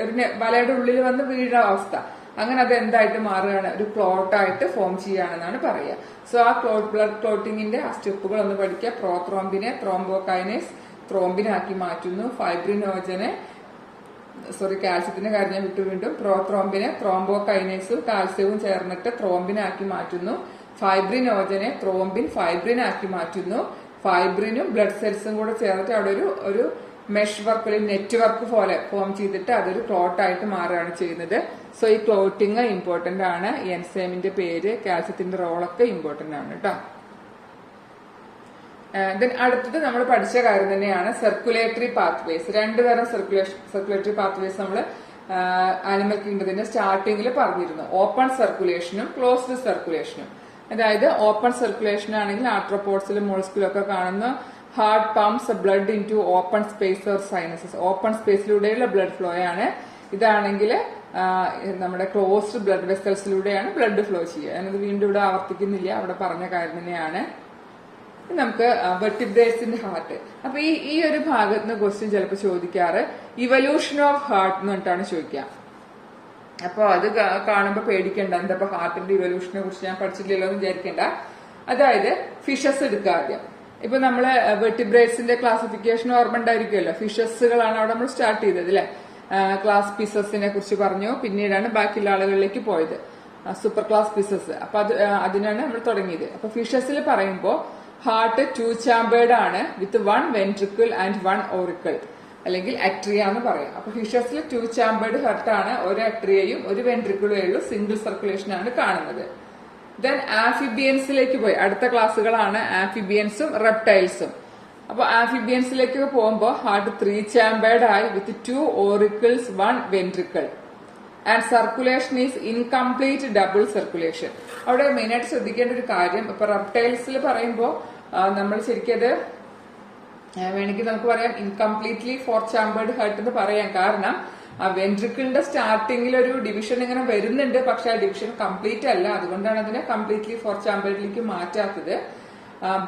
ഒരു വലയുടെ ഉള്ളിൽ വന്ന് വീഴുന്ന അവസ്ഥ, അങ്ങനെ അത് എന്തായിട്ട് മാറുകയാണ്, ഒരു ക്ലോട്ടായിട്ട് ഫോം ചെയ്യുകയാണെന്നാണ് പറയുക. സോ ആ ബ്ലഡ് ക്ലോട്ടിങ്ങിന്റെ ആ സ്റ്റെപ്പുകൾ ഒന്ന് പഠിക്കുക. പ്രോത്രോംബിനെ ത്രോംബോകൈനേസ് ത്രോംബിനാക്കി മാറ്റുന്നു. ഫൈബ്രിനോജനെ, കാൽസ്യത്തിന്റെ കാര്യം ഞാൻ വിട്ടു വീണ്ടും, പ്രോത്രോംബിനെ ത്രോംബോകൈനേസും കാൽസ്യവും ചേർന്നിട്ട് ത്രോംബിനാക്കി മാറ്റുന്നു. ഫൈബ്രിനോജനെ ത്രോംബിൻ ഫൈബ്രിനാക്കി മാറ്റുന്നു. ഫൈബ്രിനും ബ്ലഡ് സെൽസും കൂടെ ചേർന്നിട്ട് അവിടെ ഒരു മെഷ് വർക്ക് അല്ലെങ്കിൽ നെറ്റ്വർക്ക് പോലെ ഫോം ചെയ്തിട്ട് അതൊരു ക്ലോട്ടായിട്ട് മാറുകയാണ് ചെയ്യുന്നത്. സോ ഈ ക്ലോട്ടിങ് ഇമ്പോർട്ടന്റ് ആണ്. എൻസൈമിന്റെ പേര്, കാൽസ്യത്തിന്റെ റോളൊക്കെ ഇമ്പോർട്ടന്റ് ആണ് കേട്ടോ. ദെൻ അടുത്തത് നമ്മൾ പഠിച്ച കാര്യം തന്നെയാണ് സർക്കുലേറ്ററി പാത്വേസ്. രണ്ടു തരം സർക്കുലേറ്ററി പാത്വേസ് നമ്മൾ ആനിമൽ കിങ്ഡത്തിന്റെ സ്റ്റാർട്ടിങ്ങിൽ പറഞ്ഞിരുന്നു. ഓപ്പൺ സർക്കുലേഷനും ക്ലോസ്ഡ് സർക്കുലേഷനും. അതായത് ഓപ്പൺ സർക്കുലേഷൻ ആണെങ്കിൽ ആർട്രോപോഡ്സിലും മോൾസ്കിലും ഒക്കെ കാണുന്ന heart pumps blood into open space or sinuses. Open സ്പേസിലൂടെയുള്ള ബ്ലഡ് ഫ്ലോ ആണ്. ഇതാണെങ്കിൽ നമ്മുടെ ക്ലോസ്ഡ് ബ്ലഡ് വെസൽസിലൂടെയാണ് ബ്ലഡ് ഫ്ലോ ചെയ്യുക. ഞാനത് വീണ്ടും ഇവിടെ ആവർത്തിക്കുന്നില്ല, അവിടെ പറഞ്ഞ കാര്യം തന്നെയാണ്. നമുക്ക് വെർട്ടിബ്രേറ്റ്സിന്റെ ഹാർട്ട്. അപ്പൊ ഈ ഒരു ഭാഗത്ത് നിന്ന് ക്വസ്റ്റ്യൻ ചിലപ്പോൾ ചോദിക്കാറ് ഇവല്യൂഷൻ ഓഫ് ഹാർട്ട് എന്ന് പറഞ്ഞിട്ടാണ് ചോദിക്കുക. അപ്പൊ അത് കാണുമ്പോൾ പേടിക്കണ്ട, എന്താ ഇപ്പൊ ഹാർട്ടിന്റെ ഇവല്യൂഷനെ കുറിച്ച് ഞാൻ പഠിച്ചിട്ടില്ലല്ലോ എന്ന് വിചാരിക്കേണ്ട. അതായത് ഫിഷസ് എടുക്കുക ആദ്യം. ഇപ്പൊ നമ്മള് വെർട്ടിബ്രേറ്റ്സിന്റെ ക്ലാസിഫിക്കേഷൻ ഓർമ്മ ഉണ്ടായിരിക്കുമല്ലോ. ഫിഷസുകളാണ് അവിടെ നമ്മൾ സ്റ്റാർട്ട് ചെയ്തത് അല്ലെ. ക്ലാസ് പിസസിനെ കുറിച്ച് പറഞ്ഞു, പിന്നീടാണ് ബാക്കിയുള്ള ആളുകളിലേക്ക് പോയത്, സൂപ്പർ ക്ലാസ് പിസസ്. അപ്പൊ അതിനാണ് നമ്മൾ തുടങ്ങിയത്. അപ്പൊ ഫിഷസിൽ പറയുമ്പോൾ ഹാർട്ട് 2 ചാമ്പേർഡ് ആണ് വിത്ത് 1 വെൻട്രിക്കിൾ ആൻഡ് 1 ഓറിക്കിൾ, അല്ലെങ്കിൽ അട്രിയ എന്ന് പറയും. അപ്പൊ ഫിഷസിൽ 2 ചാമ്പേർഡ് ഹാർട്ട് ആണ്, ഒരു അട്രിയയും ഒരു വെൻട്രിക്കിളും ഉള്ളൂ, സിംഗിൾ സർക്കുലേഷൻ ആണ് കാണുന്നത്. ദെൻ ആംഫിബിയൻസിലേക്ക് പോയി. അടുത്ത ക്ലാസ്സുകളാണ് ആംഫിബിയൻസും റെപ്റ്റൈൽസും. അപ്പൊ ആംഫിബിയൻസിലേക്ക് പോകുമ്പോൾ ഹാർട്ട് 3 ചാമ്പേർഡ് ആയി with 2 auricles 1 ventricle and circulation is incomplete double circulation. അവിടെ മെയിനായിട്ട് ശ്രദ്ധിക്കേണ്ട ഒരു കാര്യം, ഇപ്പൊ റെപ്റ്റൈൽസിൽ പറയുമ്പോൾ നമ്മൾ ശരിക്കും അത് വേണമെങ്കിൽ നമുക്ക് പറയാം ഇൻകംപ്ലീറ്റ്ലി 4 ചാമ്പേർഡ് ഹാർട്ട് എന്ന് പറയാം. കാരണം ആ വെൻട്രിക്കിളിന്റെ സ്റ്റാർട്ടിങ്ങിൽ ഒരു ഡിവിഷൻ ഇങ്ങനെ വരുന്നുണ്ട്, പക്ഷെ ആ ഡിവിഷൻ കംപ്ലീറ്റ് അല്ല, അതുകൊണ്ടാണ് അതിനെ കംപ്ലീറ്റ്ലി 4 ചാമ്പേർഡിലേക്ക് മാറ്റാത്തത്.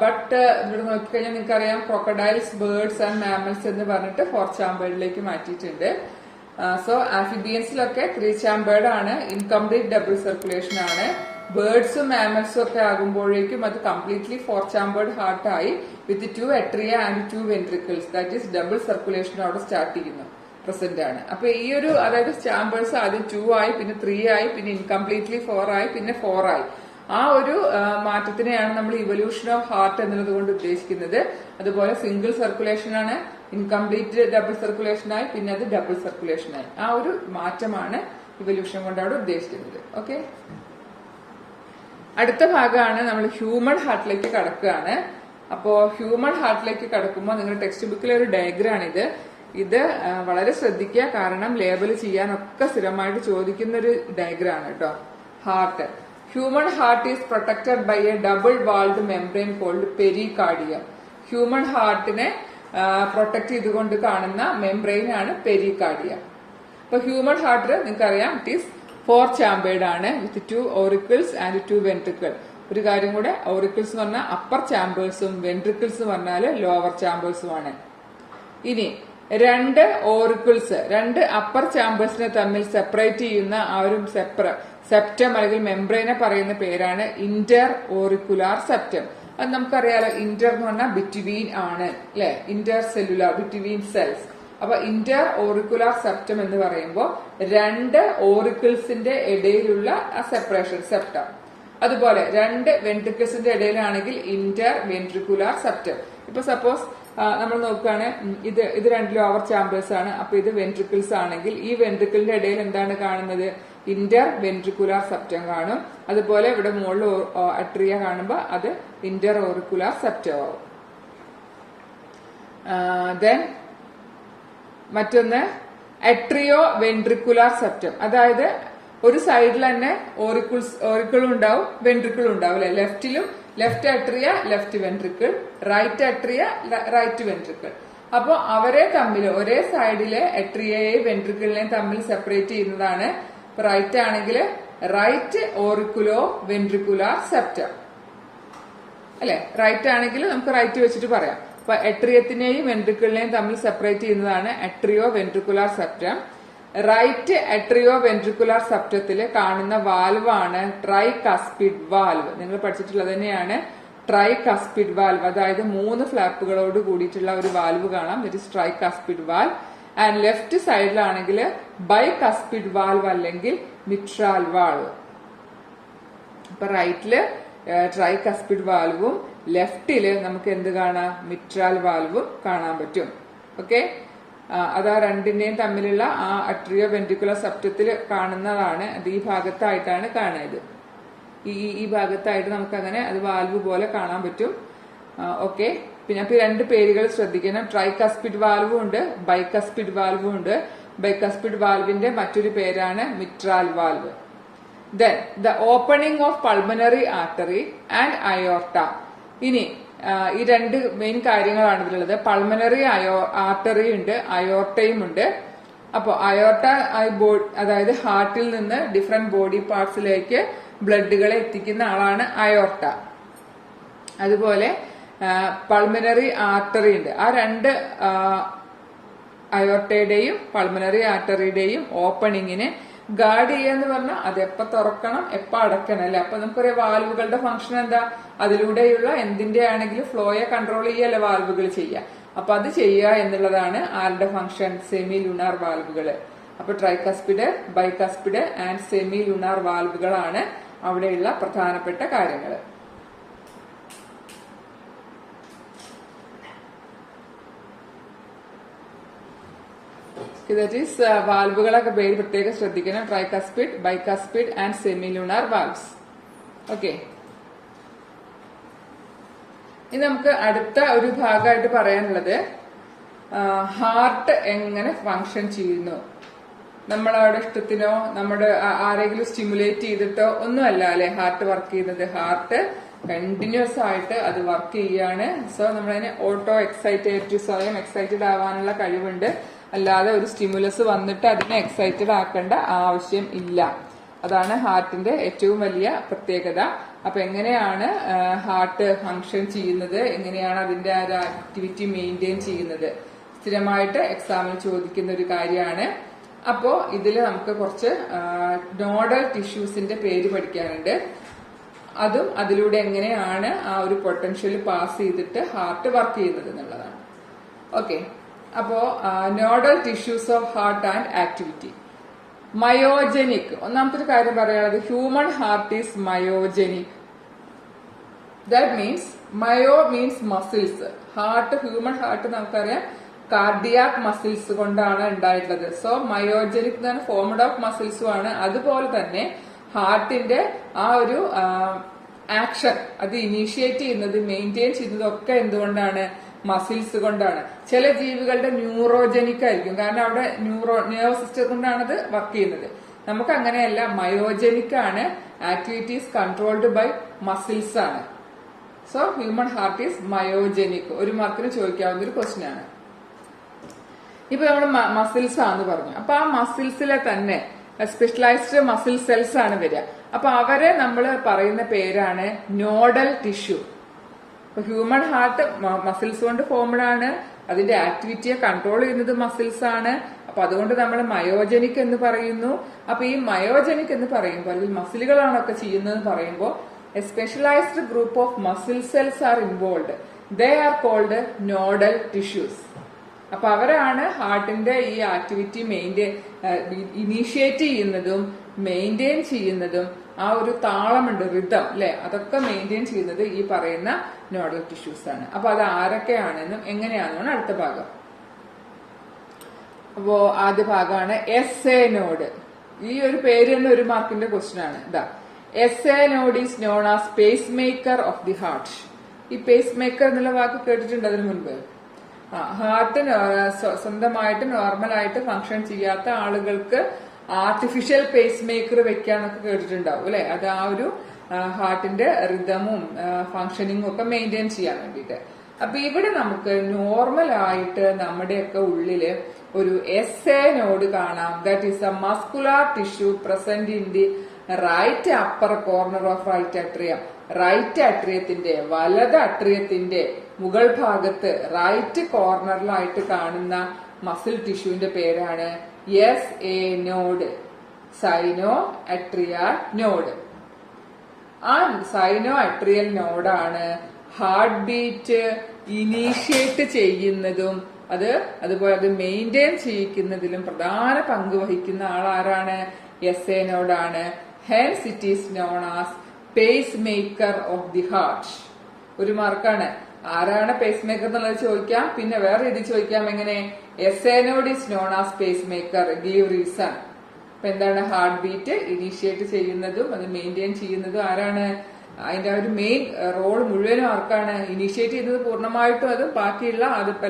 ബട്ട് ഇവിടെ നോക്കിക്കഴിഞ്ഞാൽ നിങ്ങൾക്കറിയാം ക്രോക്കഡൈൽസ്, ബേർഡ്സ് ആൻഡ് മാമൽസ് എന്ന് പറഞ്ഞിട്ട് 4 ചാമ്പേർഡിലേക്ക് മാറ്റിയിട്ടുണ്ട്. സോ ആംഫിബിയൻസിലൊക്കെ 3 ചാമ്പേർഡ് ആണ്, ഇൻകംപ്ലീറ്റ് ഡബിൾ സർക്കുലേഷൻ ആണ്. ബേർഡ്സും മാമൽസും ഒക്കെ ആകുമ്പോഴേക്കും അത് കംപ്ലീറ്റ്ലി 4 ചാമ്പേർഡ് ഹാർട്ട് ആയി with 2 atria and 2 ventricles, that is double circulation അവിടെ സ്റ്റാർട്ട് ചെയ്യുന്നു, പ്രസന്റ് ആണ്. അപ്പൊ ഈ ഒരു അതായത് ചാമ്പേഴ്സ് ആദ്യം 2 ആയി, പിന്നെ 3 ആയി, പിന്നെ ഇൻകംപ്ലീറ്റ്ലി 4 ആയി, പിന്നെ 4 ആയി. ആ ഒരു മാറ്റത്തിനെയാണ് നമ്മൾ ഇവല്യൂഷൻ ഓഫ് ഹാർട്ട് എന്നുള്ളത് കൊണ്ട് ഉദ്ദേശിക്കുന്നത്. അതുപോലെ സിംഗിൾ സർക്കുലേഷൻ ആണ്, ഇൻകംപ്ലീറ്റ് ഡബിൾ സർക്കുലേഷൻ ആയി, പിന്നെ അത് ഡബിൾ സർക്കുലേഷൻ ആയി. ആ ഒരു മാറ്റമാണ് ഇവല്യൂഷൻ കൊണ്ട് അവിടെ ഉദ്ദേശിക്കുന്നത്. ഓക്കെ, അടുത്ത ഭാഗമാണ് നമ്മൾ ഹ്യൂമൻ ഹാർട്ടിലേക്ക് കടക്കുകയാണ്. അപ്പോ ഹ്യൂമൻ ഹാർട്ടിലേക്ക് കടക്കുമ്പോൾ നിങ്ങളുടെ ടെക്സ്റ്റ് ബുക്കിലെ ഒരു ഡയഗ്രാം ഇത് വളരെ ശ്രദ്ധിക്കുക, കാരണം ലേബൽ ചെയ്യാനൊക്കെ സ്ഥിരമായിട്ട് ചോദിക്കുന്ന ഒരു ഡയഗ്രാം ആണ് കേട്ടോ. Heart, human heart is protected by a double walled membrane called pericardium. Human ഹാർട്ടിനെ പ്രൊട്ടക്ട് ചെയ്തുകൊണ്ട് കാണുന്ന മെംബ്രെയിൻ ആണ് പെരികാർഡിയം. അപ്പൊ ഹ്യൂമൻ ഹാർട്ട് നിങ്ങൾക്കറിയാം ഇറ്റ് ഈസ് 4 ചാമ്പേർഡ് ആണ് വിത്ത് 2 ഓറിക്കിൾസ് ആൻഡ് 2 വെൻട്രിക്കിൾ. ഒരു കാര്യം കൂടെ, ഓറിക്കിൾസ് എന്ന് പറഞ്ഞാൽ അപ്പർ ചാമ്പേഴ്സും വെൻട്രിക്കിൾസ് എന്ന് പറഞ്ഞാൽ ലോവർ ചാമ്പേഴ്സുമാണ്. ഇനി 2 ഓറിക്കിൾസ്, 2 അപ്പർ ചാമ്പേഴ്സിനെ തമ്മിൽ സെപ്പറേറ്റ് ചെയ്യുന്ന ആ ഒരു സെപ്റ്റം അല്ലെങ്കിൽ മെംബ്രെയിനെ പറയുന്ന പേരാണ് ഇന്റർ ഓറിക്കുലാർ സെപ്റ്റം. അത് നമുക്കറിയാലോ, ഇന്റർ എന്ന് പറഞ്ഞാൽ ബിറ്റ്വീൻ ആണ് അല്ലെ, ഇന്റർ സെല്ലുലാർ, ബിറ്റ്വീൻ സെൽസ്. അപ്പൊ ഇന്റർ ഓറിക്കുലാർ സെപ്റ്റം എന്ന് പറയുമ്പോൾ 2 ഓറിക്കിൾസിന്റെ ഇടയിലുള്ള സെപ്പറേഷൻ സെപ്റ്റം. അതുപോലെ 2 വെൻട്രിക്കിൾസിന്റെ ഇടയിലാണെങ്കിൽ ഇന്റർ വെൻട്രിക്കുലാർ സെപ്റ്റം. ഇപ്പൊ സപ്പോസ് നമ്മൾ നോക്കുകയാണ്, ഇത് 2 ലോവർ ചാമ്പേഴ്സ് ആണ്, അപ്പൊ ഇത് വെൻട്രിക്കിൾസ് ആണെങ്കിൽ ഈ വെൻട്രിക്കിളിന്റെ ഇടയിൽ എന്താണ് കാണുന്നത്? ഇന്റർ വെൻട്രിക്കുലാർ സെപ്റ്റം കാണും. അതുപോലെ ഇവിടെ മുകളിൽ അട്രിയ കാണുമ്പോൾ അത് ഇന്റർ ഓറിക്കുലാർ സെപ്റ്റം ആവും. ദെൻ മറ്റൊന്ന് അട്രിയോ വെൻട്രിക്കുലാർ സെപ്റ്റം, അതായത് ഒരു സൈഡിൽ തന്നെ ഓറിക്കിളും ഉണ്ടാവും വെൻട്രിക്കിളും ഉണ്ടാവും അല്ലെ. Left atria left ventricle, right atria right ventricle. അപ്പൊ അവരെ തമ്മിൽ ഒരേ സൈഡിലെ അട്രിയയെയും വെൻട്രിക്കിളിനെയും തമ്മിൽ സെപ്പറേറ്റ് ചെയ്യുന്നതാണ്. റൈറ്റ് ആണെങ്കിൽ റൈറ്റ് ഓറിക്കുലോ വെൻട്രിക്കുലാർ സെപ്റ്റം അല്ലെ. റൈറ്റ് ആണെങ്കിൽ നമുക്ക് റൈറ്റ് വെച്ചിട്ട് പറയാം. അപ്പൊ അട്രിയത്തിനെയും വെൻട്രിക്കിളിനെയും തമ്മിൽ സെപ്പറേറ്റ് ചെയ്യുന്നതാണ് അട്രിയോ വെൻട്രിക്കുലാർ സെപ്റ്റം. റൈറ്റ് അട്രിയോ വെൻട്രിക്കുലാർ സെപ്റ്റത്തിൽ കാണുന്ന വാൽവാണ് ട്രൈകസ്പിഡ് വാൽവ്. നിങ്ങൾ പഠിച്ചിട്ടുള്ളത് തന്നെയാണ് ട്രൈകസ്പിഡ് വാൽവ്, അതായത് 3 ഫ്ലാപ്പുകളോട് കൂടിയിട്ടുള്ള ഒരു വാൽവ് കാണാം, that is tricuspid valve. And left സൈഡിലാണെങ്കിൽ ബൈകസ്പിഡ് വാൽവ് അല്ലെങ്കിൽ മിട്രാൽ വാൽവ്. അപ്പൊ റൈറ്റില് ട്രൈകസ്പിഡ് വാൽവും ലെഫ്റ്റില് നമുക്ക് എന്ത് കാണാം? മിട്രാൽ വാൽവും കാണാൻ പറ്റും. ഓക്കെ, അത് ആ രണ്ടിന്റെയും തമ്മിലുള്ള ആ അട്രിയോ വെൻട്രിക്കുലർ സെപ്റ്റത്തിൽ കാണുന്നതാണ്. അത് ഈ ഭാഗത്തായിട്ടാണ് കാണുന്നത്. ഈ ഭാഗത്തായിട്ട് നമുക്ക് അങ്ങനെ അത് വാൽവ് പോലെ കാണാൻ പറ്റും. ഓക്കെ, പിന്നെ അപ്പൊ 2 പേരുകൾ ശ്രദ്ധിക്കണം. ട്രൈകസ്പിഡ് വാൽവും ഉണ്ട്, ബൈകസ്പിഡ് വാൽവും ഉണ്ട്. ബൈകസ്പിഡ് വാൽവിന്റെ മറ്റൊരു പേരാണ് mitral valve. Then the opening of pulmonary artery and aorta. ഇനി ഈ 2 മെയിൻ കാര്യങ്ങളാണ് ഇതിലുള്ളത്. പൾമനറി ആർട്ടറി ഉണ്ട്, അയോർട്ടയും ഉണ്ട്. അപ്പോ അയോർട്ട അതായത് ഹാർട്ടിൽ നിന്ന് ഡിഫറെന്റ് ബോഡി പാർട്സിലേക്ക് ബ്ലഡുകളെ എത്തിക്കുന്ന ആളാണ് അയോർട്ട. അതുപോലെ പൾമിനറി ആർട്ടറി ഉണ്ട്. ആ രണ്ട് അയോർട്ടയുടെയും പൾമിനറി ആർട്ടറിയുടെയും ഓപ്പണിങ്ങിനെ ഗാർഡ് ചെയ്യാന്ന് പറഞ്ഞാൽ അത് എപ്പോ തുറക്കണം എപ്പോ അടക്കണം അല്ലെ. അപ്പൊ നമുക്കറിയാം വാൽവുകളുടെ ഫംഗ്ഷൻ എന്താ, അതിലൂടെയുള്ള എന്തിന്റെ ആണെങ്കിലും ഫ്ലോയെ കൺട്രോൾ ചെയ്യല്ലേ വാൽവുകൾ ചെയ്യുക. അപ്പൊ അത് ചെയ്യുക എന്നുള്ളതാണ് ആരുടെ ഫംഗ്ഷൻ, സെമി ലുണാർ വാൽവുകള്. അപ്പൊ tricuspid, bicuspid and semilunar വാൽവുകളാണ് അവിടെയുള്ള പ്രധാനപ്പെട്ട കാര്യങ്ങൾ. ദാറ്റ് ഈസ് വാൽവുകളൊക്കെ പേര് പ്രത്യേകം ശ്രദ്ധിക്കണം. Tricuspid, bicuspid and semilunar valves. Okay, ഇനി നമുക്ക് അടുത്ത ഒരു ഭാഗമായിട്ട് പറയാനുള്ളത് ഹാർട്ട് എങ്ങനെ ഫങ്ഷൻ ചെയ്യുന്നു. നമ്മളവിടെ ഇഷ്ടത്തിനോ നമ്മുടെ ആരെങ്കിലും സ്റ്റിമുലേറ്റ് ചെയ്തിട്ടോ ഒന്നുമല്ല അല്ലെ ഹാർട്ട് വർക്ക് ചെയ്യുന്നത്. ഹാർട്ട് കണ്ടിന്യൂസ് ആയിട്ട് അത് വർക്ക് ചെയ്യാണ്. സോ നമ്മളതിനെ ഓട്ടോ എക്സൈറ്റേറ്റഡ്, സ്വയം എക്സൈറ്റഡ് ആവാനുള്ള കഴിവുണ്ട്. അല്ലാതെ ഒരു സ്റ്റിമുലസ് വന്നിട്ട് അതിനെ എക്സൈറ്റഡ് ആക്കേണ്ട ആവശ്യം ഇല്ല. അതാണ് ഹാർട്ടിന്റെ ഏറ്റവും വലിയ പ്രത്യേകത. അപ്പൊ എങ്ങനെയാണ് ഹാർട്ട് ഫങ്ഷൻ ചെയ്യുന്നത്, എങ്ങനെയാണ് അതിന്റെ ആ ഒരു ആക്ടിവിറ്റി മെയിൻറ്റെയിൻ ചെയ്യുന്നത്, സ്ഥിരമായിട്ട് എക്സാമിന് ചോദിക്കുന്ന ഒരു കാര്യമാണ്. അപ്പോ ഇതിൽ നമുക്ക് കുറച്ച് നോഡൽ ടിഷ്യൂസിന്റെ പേര് പഠിക്കാനുണ്ട്. അതും അതിലൂടെ എങ്ങനെയാണ് ആ ഒരു പൊട്ടൻഷ്യൽ പാസ് ചെയ്തിട്ട് ഹാർട്ട് വർക്ക് ചെയ്യുന്നത് എന്നുള്ളതാണ്. ഓക്കെ, അപ്പോ nodal tissues of heart and activity. Myogenic, ഒന്നാമത്തെ ഒരു കാര്യം പറയാനുള്ളത് human heart is myogenic. That means myo means muscles. Heart, human heart നമുക്കറിയാം കാർഡിയാക് മസിൽസ് കൊണ്ടാണ് ഉണ്ടായിട്ടുള്ളത്. സോ മയോജനിക് എന്ന് പറഞ്ഞാൽ ഫോംഡ് ഓഫ് മസിൽസും ആണ്. അതുപോലെ തന്നെ ഹാർട്ടിന്റെ ആ ഒരു ആക്ഷൻ അത് ഇനീഷ്യേറ്റ് ചെയ്യുന്നത്, മെയിൻറ്റെയിൻ ചെയ്യുന്നതും ഒക്കെ എന്തുകൊണ്ടാണ്, മസിൽസ് കൊണ്ടാണ്. ചില ജീവികളുടെ ന്യൂറോജനിക് ആയിരിക്കും, കാരണം അവിടെ നെർവ് സിസ്റ്റം കൊണ്ടാണ് അത് വർക്ക് ചെയ്യുന്നത്. നമുക്ക് അങ്ങനെയല്ല, മയോജനിക് ആണ്. ആക്ടിവിറ്റീസ് കൺട്രോൾഡ് ബൈ മസിൽസ് ആണ്. So human heart is myogenic. ഒരു മാർക്കിന് ചോദിക്കാവുന്ന ഒരു ക്വസ്റ്റ്യൻ ആണ്. ഇപ്പൊ നമ്മൾ മസിൽസ് ആണെന്ന് പറഞ്ഞു. അപ്പൊ ആ മസിൽസിലെ തന്നെ സ്പെഷ്യലൈസ്ഡ് മസിൽ സെൽസ് ആണ് വരിക. അപ്പൊ അവരെ നമ്മൾ പറയുന്ന പേരാണ് നോഡൽ ടിഷ്യൂ. അപ്പൊ ഹ്യൂമൻ ഹാർട്ട് മസിൽസ് കൊണ്ട് ഫോംഡ് ആണ്. അതിന്റെ ആക്ടിവിറ്റിയെ കൺട്രോൾ ചെയ്യുന്നത് മസിൽസ് ആണ്. അപ്പൊ അതുകൊണ്ട് നമ്മൾ മയോജനിക് എന്ന് പറയുന്നു. അപ്പൊ ഈ മയോജനിക് എന്ന് പറയുമ്പോൾ, അല്ലെങ്കിൽ മസിലുകളാണൊക്കെ ചെയ്യുന്നത് പറയുമ്പോൾ, a specialised group of muscle cells are involve. They are called nodal tissues. അപ്പൊ അവരാണ് ഹാർട്ടിന്റെ ഈ ആക്ടിവിറ്റി ഇനീഷ്യേറ്റ് ചെയ്യുന്നതും മെയിൻറ്റെയിൻ ചെയ്യുന്നതും. ആ ഒരു താളമുണ്ട്, റിതം അല്ലെ, അതൊക്കെ മെയിൻറ്റെയിൻ ചെയ്യുന്നത് ഈ പറയുന്ന നോഡൽ ടിഷ്യൂസ് ആണ്. അപ്പൊ അത് ആരൊക്കെയാണെന്നും എങ്ങനെയാണെന്നാണ് അടുത്ത ഭാഗം. അപ്പോ ആദ്യ ഭാഗമാണ് എസ് എ നോഡ്. ഈ ഒരു പേര് തന്നെ ഒരു മാർക്കിന്റെ ക്വസ്റ്റ്യൻ ആണ്. ഇതാ, S A node is known as pace maker of the heart. ഈ പേസ് മേക്കർ എന്നുള്ള വാക്ക് കേട്ടിട്ടുണ്ട് അതിനു മുൻപ്? ഹാർട്ട് സ്വന്തമായിട്ട് നോർമലായിട്ട് ഫങ്ഷൻ ചെയ്യാത്ത ആളുകൾക്ക് ആർട്ടിഫിഷ്യൽ പേസ് മേക്കർ വെക്കാന്നൊക്കെ കേട്ടിട്ടുണ്ടാവും അല്ലെ. അത് ആ ഒരു ഹാർട്ടിന്റെ റിതമും ഫങ്ഷനിങ്ങും ഒക്കെ മെയിൻറ്റെയിൻ ചെയ്യാൻ വേണ്ടിയിട്ട്. അപ്പൊ ഇവിടെ നമുക്ക് നോർമൽ ആയിട്ട് നമ്മുടെയൊക്കെ ഉള്ളില് ഒരു എസ് എ നോഡ് കാണാം. That is a muscular tissue present in the right upper corner of right atrium. Right അട്രിയത്തിന്റെ, വലത് അട്രിയത്തിന്റെ മുകൾ ഭാഗത്ത് റൈറ്റ് കോർണറിലായിട്ട് കാണുന്ന മസിൽ ടിഷ്യൂവിന്റെ പേരാണ് എസ് എ നോഡ്, സൈനോ അട്രിയൽ നോഡ്. ആ സൈനോ അട്രിയൽ നോഡാണ് ഹാർട്ട് ബീറ്റ് ഇനീഷ്യേറ്റ് ചെയ്യുന്നതും അതുപോലെ അത് മെയിൻറ്റെയിൻ ചെയ്യിക്കുന്നതിലും പ്രധാന പങ്ക് വഹിക്കുന്ന ആളാരാണ്? എസ് എ നോഡാണ്. Hence it is known as pace maker of the heart. ഒരു മാർക്കാണ്. ആരാണ് പേസ് മേക്കർ എന്നുള്ളത് ചോദിക്കാം. പിന്നെ വേറെ രീതി ചോദിക്കാം, എങ്ങനെ? S A node is known as pace maker, give reason. അപ്പൊ എന്താണ്? ഹാർട്ട് ബീറ്റ് ഇനീഷ്യേറ്റ് ചെയ്യുന്നതും അത് മെയിൻറ്റെയിൻ ചെയ്യുന്നതും ആരാണ്? അതിന്റെ ഒരു മെയിൻ റോൾ മുഴുവനും ആർക്കാണ്? ഇനീഷ്യേറ്റ് ചെയ്യുന്നത് പൂർണ്ണമായിട്ടും അത് ബാക്കിയുള്ള അതിപ്പോ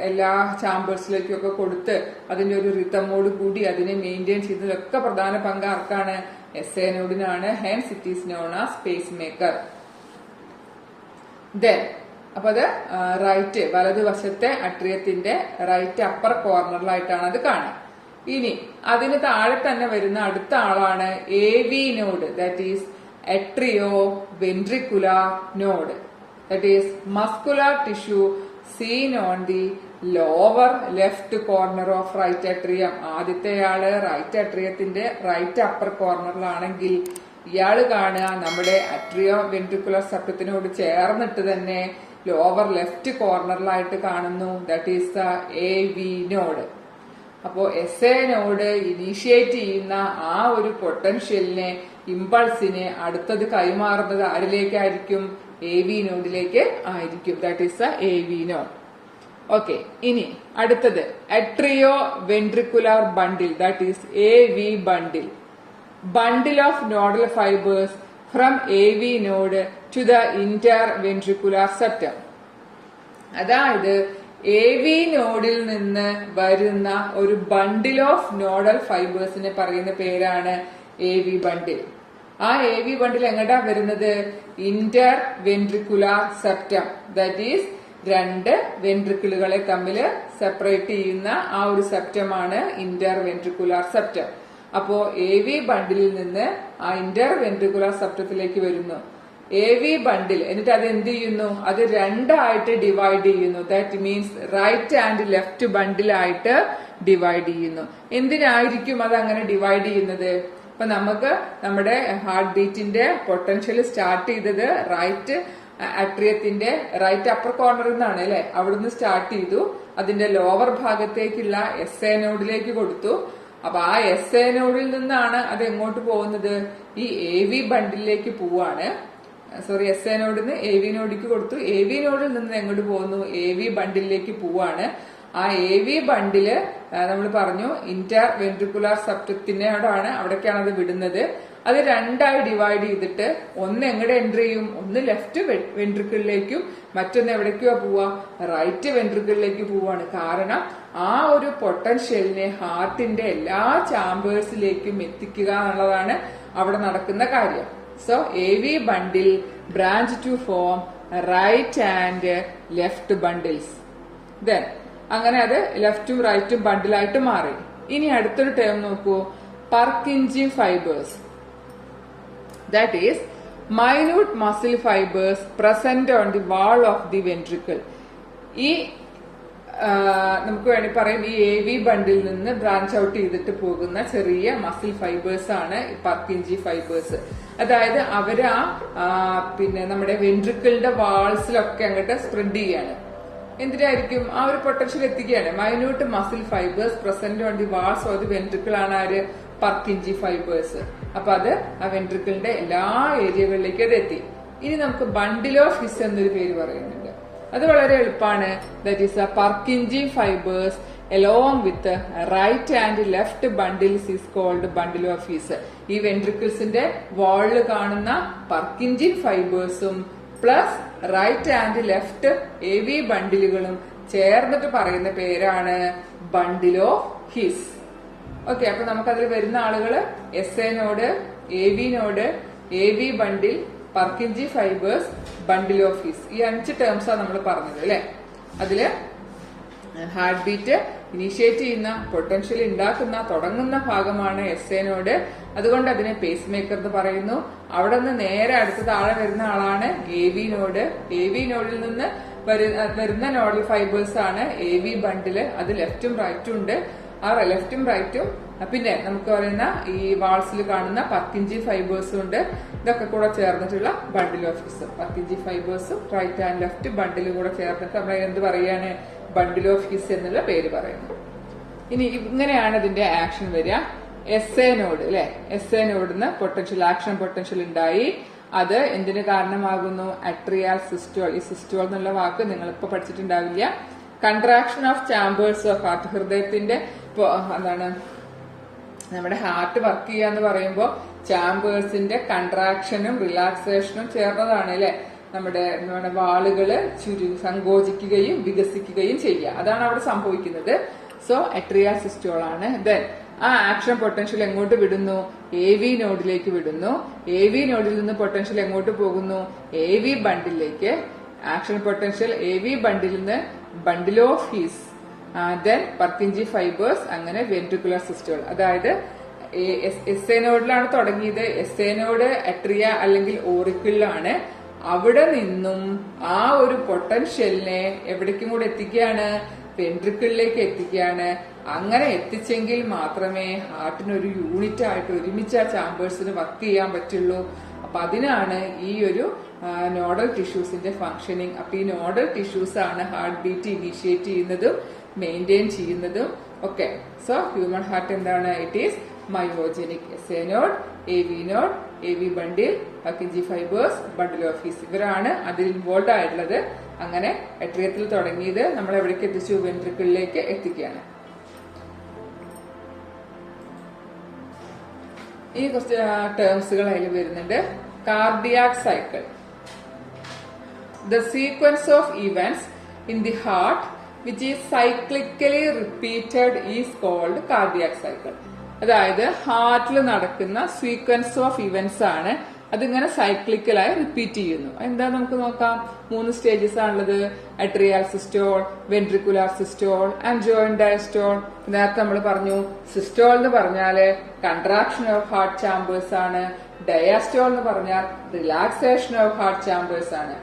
എല്ലാ ചാമ്പേഴ്സിലേക്കും ഒക്കെ കൊടുത്ത് അതിന്റെ ഒരു റിതമോട് കൂടി അതിനെ മെയിൻറ്റെയിൻ ചെയ്യുന്നതിലൊക്കെ പ്രധാന പങ്ക് ആർക്കാണ്? എസ് എ നോഡിനാണ്. Hence it is known as pacemaker. Then അപ്പൊ അത് റൈറ്റ് വലതുവശത്തെ അട്രിയത്തിന്റെ റൈറ്റ് അപ്പർ കോർണറിലായിട്ടാണ് അത് കാണുക. ഇനി അതിന് താഴെ തന്നെ വരുന്ന അടുത്ത ആളാണ് AV node, that is atrioventricular node, that is muscular tissue seen on the lower left corner of right atrium. ആദ്യത്തെയാള് റൈറ്റ് അട്രിയത്തിന്റെ റൈറ്റ് അപ്പർ കോർണറിലാണെങ്കിൽ ഇയാള് കാണുക നമ്മുടെ അട്രിയോ വെൻട്രിക്കുലർ സെപ്റ്റത്തിനോട് ചേർന്നിട്ട് തന്നെ ലോവർ ലെഫ്റ്റ് കോർണറിലായിട്ട് കാണുന്നു, that is the AV node. അപ്പോ SA നോഡ് ഇനീഷ്യേറ്റ് ചെയ്യുന്ന ആ ഒരു പൊട്ടൻഷ്യലിനെ, ഇമ്പൾസിനെ അടുത്തത് കൈമാറുന്നത് ആരിലേക്കായിരിക്കും? AV നോഡിലേക്ക് ആയിരിക്കും, that is the AV node. Okay, ഇനി അടുത്തത് atrioventricular bundle, that is AV bundle. Bundle of nodal fibres from AV node to the interventricular septum. അതായത് AV നോഡിൽ നിന്ന് വരുന്ന ഒരു ബണ്ടിൽ ഓഫ് നോഡൽ ഫൈബേഴ്സിനെ പറയുന്ന പേരാണ് AV ബണ്ടിൽ. ആ AV ബണ്ടിൽ എങ്ങോട്ടാ വരുന്നത്? Inter ventricular septum, that is രണ്ട് വെൻട്രിക്കിളുകളെ തമ്മിൽ സെപ്പറേറ്റ് ചെയ്യുന്ന ആ ഒരു സെപ്റ്റമാണ് ഇന്റർ വെൻട്രിക്കുലാർ സെപ്റ്റം. അപ്പോ AV ബണ്ടിലിൽ നിന്ന് ആ ഇന്റർ വെൻട്രിക്കുലാർ സെപ്റ്റത്തിലേക്ക് വരുന്നു AV ബണ്ടിൽ. എന്നിട്ട് അത് എന്ത് ചെയ്യുന്നു? അത് രണ്ടായിട്ട് ഡിവൈഡ് ചെയ്യുന്നു, that means right and left ബണ്ടിലായിട്ട് ഡിവൈഡ് ചെയ്യുന്നു. എന്തിനായിരിക്കും അത് അങ്ങനെ ഡിവൈഡ് ചെയ്യുന്നത്? ഇപ്പൊ നമുക്ക് നമ്മുടെ ഹാർട്ട് ബീറ്റിന്റെ പൊട്ടൻഷ്യൽ സ്റ്റാർട്ട് ചെയ്തത് റൈറ്റ് അട്രിയത്തിന്റെ റൈറ്റ് അപ്പർ കോർണറിൽ നിന്നാണ് അല്ലെ, അവിടുന്ന് സ്റ്റാർട്ട് ചെയ്തു. അതിന്റെ ലോവർ ഭാഗത്തേക്കുള്ള SA നോഡിലേക്ക് കൊടുത്തു. അപ്പൊ ആ SA നോഡിൽ നിന്നാണ് അത് എങ്ങോട്ട് പോകുന്നത്? ഈ AV ബണ്ടിലേക്ക് പോവാണ്. സോറി, SA നോഡിൽ നിന്ന് AV നോഡിലേക്ക് കൊടുത്തു. AV നോഡിൽ നിന്ന് എങ്ങോട്ട് പോകുന്നു? AV ബണ്ടിലേക്ക് പോവാണ്. ആ AV ബണ്ടില് നമ്മൾ പറഞ്ഞു ഇന്റർ വെൻട്രിക്കുലാർ സെപ്റ്റത്തിനോടാണ്, അവിടേക്കാണ് അത് വിടുന്നത്. അത് രണ്ടായി ഡിവൈഡ് ചെയ്തിട്ട് ഒന്ന് എങ്ങടെ എൻട്രി ചെയ്യും? ഒന്ന് ലെഫ്റ്റ് വെൻട്രിക്കിളിലേക്കും മറ്റൊന്ന് എവിടേക്കോ പോവാ? റൈറ്റ് വെൻട്രിക്കിളിലേക്ക് പോവാണ്. കാരണം ആ ഒരു പൊട്ടൻഷ്യലിനെ ഹാർട്ടിന്റെ എല്ലാ ചാമ്പേഴ്സിലേക്കും എത്തിക്കുക എന്നുള്ളതാണ് അവിടെ നടക്കുന്ന കാര്യം. So AV bundle branch to form right and left bundles. Then അങ്ങനെ അത് ലെഫ്റ്റും റൈറ്റും ബണ്ടിലായിട്ട് മാറി. ഇനി അടുത്തൊരു ടേം നോക്കൂ, പർക്കിഞ്ചി fibres, that is minute muscle fibres present on the wall of the ventricle. ഈ നമുക്ക് വേണമെങ്കിൽ പറയാം ഈ AV ബണ്ടിൽ നിന്ന് ബ്രാഞ്ച് ഔട്ട് ചെയ്തിട്ട് പോകുന്ന ചെറിയ മസിൽ ഫൈബേഴ്സ് ആണ് പർക്കിഞ്ചി ഫൈബേഴ്സ്. അതായത് അവര് പിന്നെ നമ്മുടെ വെൻട്രിക്കിളിന്റെ വാൾസിലൊക്കെ അങ്ങോട്ട് സ്പ്രെഡ് ചെയ്യാണ്. എന്തിനായിരിക്കും? ആ ഒരു പൊട്ടൻഷ്യൽ എത്തിക്കുകയാണ്. Minute muscle fibres present on the walls of the ventricle ആണ് ആര്? Purkinje fibres. അപ്പൊ അത് ആ വെൻട്രിക്കിളിന്റെ എല്ലാ ഏരിയകളിലേക്കും അത് എത്തി. ഇനി നമുക്ക് ബണ്ടിൽ ഓഫ് ഹിസ് എന്നൊരു പേര് പറയുന്നുണ്ട്. അത് വളരെ എളുപ്പമാണ്. That is പർക്കിഞ്ചി fibres along with right and left bundles is called bundle of His. ഈ വെൻട്രിക്കിൾസിന്റെ വാളിൽ കാണുന്ന പർക്കിഞ്ചിൻ ഫൈബേഴ്സും plus right and left AV ബണ്ടിലുകളും ചേർന്നിട്ട് പറയുന്ന പേരാണ് ബണ്ടിൽ ഓഫ് ഹിസ്. ഓക്കെ, അപ്പൊ നമുക്കതിൽ വരുന്ന ആളുകള് SA node, AV node, AV bundle, Purkinje fibres, bundle of his. ഈ 5 ടേംസാണ് നമ്മൾ പറഞ്ഞത് അല്ലെ. അതില് ഹാർട്ട് ബീറ്റ് ഇനീഷ്യേറ്റ് ചെയ്യുന്ന, പൊട്ടൻഷ്യൽ ഉണ്ടാക്കുന്ന, തുടങ്ങുന്ന ഭാഗമാണ് SA നോഡ്. അതുകൊണ്ട് അതിനെ പേസ് മേക്കർ എന്ന് പറയുന്നു. അവിടെ നിന്ന് നേരെ അടുത്ത താഴെ വരുന്ന ആളാണ് AV നോഡ്. AV നോഡിൽ നിന്ന് വരുന്ന നോഡൽ ഫൈബേഴ്സ് ആണ് AV ബണ്ടില്. അത് ലെഫ്റ്റും റൈറ്റും ഉണ്ട്. ആ ലെഫ്റ്റും റൈറ്റും പിന്നെ നമുക്ക് പറയുന്ന ഈ വാൾസിൽ കാണുന്ന പർക്കിഞ്ചി ഫൈബേഴ്സും ഉണ്ട്. ഇതൊക്കെ കൂടെ ചേർന്നിട്ടുള്ള ബണ്ടിൽ ഓഫ് ഹിസ്. പർക്കിഞ്ചി ഫൈബേഴ്സും റൈറ്റ് ആൻഡ് ലെഫ്റ്റ് ബണ്ടിലും കൂടെ ചേർന്നിട്ട് നമ്മൾ എന്ത് പറയാണ്? ബണ്ടിൽ ഓഫ് ഹിസ് എന്നുള്ള പേര് പറയുന്നു. ഇനി ഇങ്ങനെയാണ് ഇതിന്റെ ആക്ഷൻ വരിക. SA നോഡ് അല്ലെ, SA നോഡിന് പൊട്ടൻഷ്യൽ ആക്ഷൻ പൊട്ടൻഷ്യൽ ഉണ്ടായി. അത് എന്തിനു കാരണമാകുന്നു? അട്രിയാൽ സിസ്റ്റോൾ. ഈ സിസ്റ്റോൾ എന്നുള്ള വാക്ക് നിങ്ങൾ ഇപ്പൊ പഠിച്ചിട്ടുണ്ടാവില്ല. Contraction of chambers of heart. ഹൃദയത്തിന്റെ എന്താണ്, നമ്മുടെ ഹാർട്ട് വർക്ക് ചെയ്യാന്ന് പറയുമ്പോൾ ചാമ്പേഴ്സിന്റെ കൺട്രാക്ഷനും റിലാക്സേഷനും ചേർന്നതാണ് അല്ലെ. നമ്മുടെ വാളുകള് സങ്കോചിക്കുകയും വികസിക്കുകയും ചെയ്യുക, അതാണ് അവിടെ സംഭവിക്കുന്നത്. സോ അട്രിയാൽ സിസ്റ്റോൾ ആണ്. ദെൻ ആ ആക്ഷൻ പൊട്ടൻഷ്യൽ എങ്ങോട്ട് വിടുന്നു? AV നോഡിലേക്ക് വിടുന്നു. AV നോഡിൽ നിന്ന് പൊട്ടൻഷ്യൽ എങ്ങോട്ട് പോകുന്നു? AV ബണ്ടിലേക്ക്. ആക്ഷൻ പൊട്ടൻഷ്യൽ AV ബണ്ടിൽ നിന്ന് ബണ്ടിൽ ഓഫ് ഹീസ്, ദെൻ പർക്കിഞ്ചി ഫൈബേഴ്സ്, അങ്ങനെ വെൻട്രിക്കുലർ സിസ്റ്റോൾ. അതായത് എസ് എ നോഡിലാണ് തുടങ്ങിയത്. എസ് എ നോഡ് അട്രിയ അല്ലെങ്കിൽ ഓറിക്കിളിലാണ്. അവിടെ നിന്നും ആ ഒരു പൊട്ടൻഷ്യലിനെ എവിടേക്കും കൂടെ എത്തിക്കുകയാണ്, വെൻട്രിക്കിളിലേക്ക് എത്തിക്കുകയാണ്. അങ്ങനെ എത്തിച്ചെങ്കിൽ മാത്രമേ ഹാർട്ടിന് ഒരു യൂണിറ്റ് ആയിട്ട് ഒരുമിച്ച് ആ ചാമ്പേഴ്സിന് വർക്ക് ചെയ്യാൻ പറ്റുള്ളൂ. അപ്പൊ അതിനാണ് ഈ ഒരു നോഡൽ ടിഷ്യൂസിന്റെ ഫംഗ്ഷനിങ്. അപ്പൊ ഈ നോഡൽ ടിഷ്യൂസ് ആണ് ഹാർട്ട് ബീറ്റ് ഇനീഷ്യേറ്റ് ചെയ്യുന്നതും മെയിൻറ്റെയിൻ ചെയ്യുന്നതും ഒക്കെ. സോ ഹ്യൂമൻ ഹാർട്ട് എന്താണ്? It is myogenic. S A node, AV node, AV bundle, Purkinje fibres, bundle of His, ഇവരാണ് അതിൽ ഇൻവോൾവ് ആയിട്ടുള്ളത്. അങ്ങനെ അട്രിയത്തിൽ തുടങ്ങിയത് നമ്മൾ എവിടേക്ക് എത്തിച്ചു? വെൻട്രിക്കിളിലേക്ക് എത്തിക്കുകയാണ്. ഈ കുറച്ച് ടേംസുകൾ അതിൽ വരുന്നുണ്ട്. Cardiac cycle, the sequence of events in the heart which is cyclically repeated is called cardiac cycle. അതായത് ഹാർട്ടിൽ നടക്കുന്ന സീക്വൻസ് ഓഫ് ഇവന്റ്സ് ആണ്. അതിങ്ങനെ സൈക്ലിക്കലായി റിപ്പീറ്റ് ചെയ്യുന്നു. എന്താ നമുക്ക് നോക്കാം. 3 സ്റ്റേജസ് ആണുള്ളത്. അട്രിയൽ systole, ventricular systole, and joint diastole. നേരത്തെ നമ്മൾ പറഞ്ഞു സിസ്റ്റോൾ എന്ന് പറഞ്ഞാല് കൺട്രാക്ഷൻ ഓഫ് ഹാർട്ട് ചാമ്പേഴ്സ് ആണ്. ഡയാസ്റ്റോൾ എന്ന് പറഞ്ഞാൽ റിലാക്സേഷൻ ഓഫ് ഹാർട്ട് ചാമ്പേഴ്സ് ആണ്.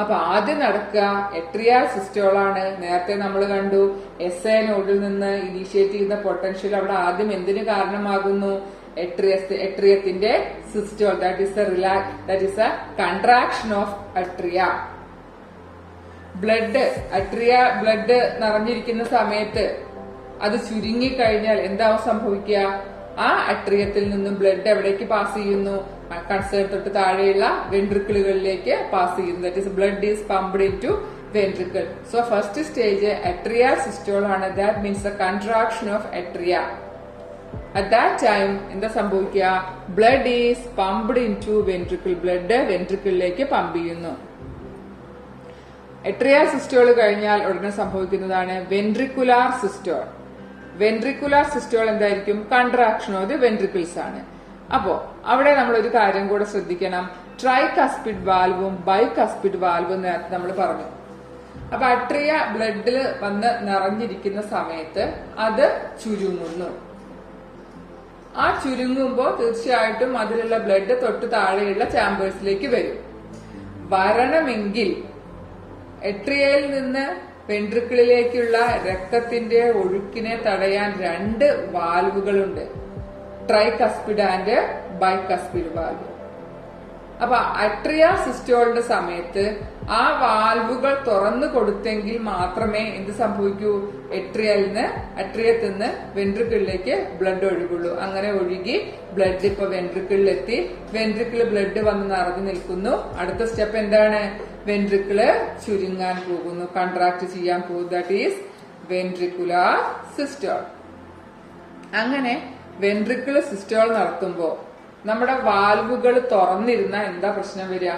അപ്പൊ ആദ്യം നടക്കുക എട്രിയൽ സിസ്റ്റോൾ ആണ്. നേരത്തെ നമ്മൾ കണ്ടു എസ് എ നോഡിൽ നിന്ന് ഇനീഷ്യേറ്റ് ചെയ്യുന്ന പൊട്ടൻഷ്യൽ അവിടെ ആദ്യം എന്തിനു കാരണമാകുന്നു? എട്രിയത്തിന്റെ systole. That is a contraction of atria. Blood നിറഞ്ഞിരിക്കുന്ന സമയത്ത് അത് ചുരുങ്ങിക്കഴിഞ്ഞാൽ എന്താവും സംഭവിക്കുക? ആ അട്രിയത്തിൽ നിന്നും ബ്ലഡ് എവിടേക്ക് പാസ് ചെയ്യുന്നു? കൺസേൺ തൊട്ട് താഴെയുള്ള വെൻട്രിക്കിളുകളിലേക്ക് പാസ് ചെയ്യുന്നു. That is blood is pumped into ventricle. So first stage atrial systole ആണ്. That means the contraction of atria. At that time എന്താ സംഭവിക്കുക? Blood is pumped into ventricle. Blood വെൻട്രിക്കിളിലേക്ക് pump ചെയ്യുന്നു. Atrial systole കഴിഞ്ഞാൽ ഉടനെ സംഭവിക്കുന്നതാണ് ventricular systole. Ventricular systole എന്തായിരിക്കും? Contraction of the ventricles ആണ്. അപ്പോ അവിടെ നമ്മൾ ഒരു കാര്യം കൂടെ ശ്രദ്ധിക്കണം. ട്രൈകസ്പിഡ് വാൽവും ബൈകസ്പിഡ് വാൽവും നേരത്തെ നമ്മൾ പറഞ്ഞു. അപ്പൊ അട്രിയ ബ്ലഡിൽ വന്ന് നിറഞ്ഞിരിക്കുന്ന സമയത്ത് അത് ചുരുങ്ങുന്നു. ആ ചുരുങ്ങുമ്പോൾ തീർച്ചയായിട്ടും അതിലുള്ള ബ്ലഡ് തൊട്ട് താഴെയുള്ള ചാമ്പേഴ്സിലേക്ക് വരും. വരണമെങ്കിൽ എട്രിയയിൽ നിന്ന് വെൻട്രിക്കിളിലേക്കുള്ള രക്തത്തിന്റെ ഒഴുക്കിനെ തടയാൻ 2 വാൽവുകളുണ്ട്. Tricuspid and bicuspid valve. അപ്പൊ അട്രിയ സിസ്റ്റോളിന്റെ സമയത്ത് ആ വാൽവുകൾ തുറന്നു കൊടുത്തെങ്കിൽ മാത്രമേ എന്ത് സംഭവിക്കൂ? അട്രിയത്തിൽ നിന്ന് വെൻട്രിക്കിളിലേക്ക് ബ്ലഡ് ഒഴുകുള്ളൂ. അങ്ങനെ ഒഴുകി ബ്ലഡ് ഇപ്പൊ വെൻട്രിക്കിളിലെത്തി. വെൻട്രിക്കിള് ബ്ലഡ് വന്ന് നിറഞ്ഞു നിൽക്കുന്നു. അടുത്ത സ്റ്റെപ്പ് എന്താണ്? വെൻട്രിക്കിള് ചുരുങ്ങാൻ പോകുന്നു, കൺട്രാക്ട് ചെയ്യാൻ പോകുന്നു. That is ventricular systole. അങ്ങനെ വെൻട്രിക്കിള് സിസ്റ്റോൾ നടത്തുമ്പോ നമ്മുടെ വാൽവുകൾ തുറന്നിരുന്ന എന്താ പ്രശ്നം വരിക?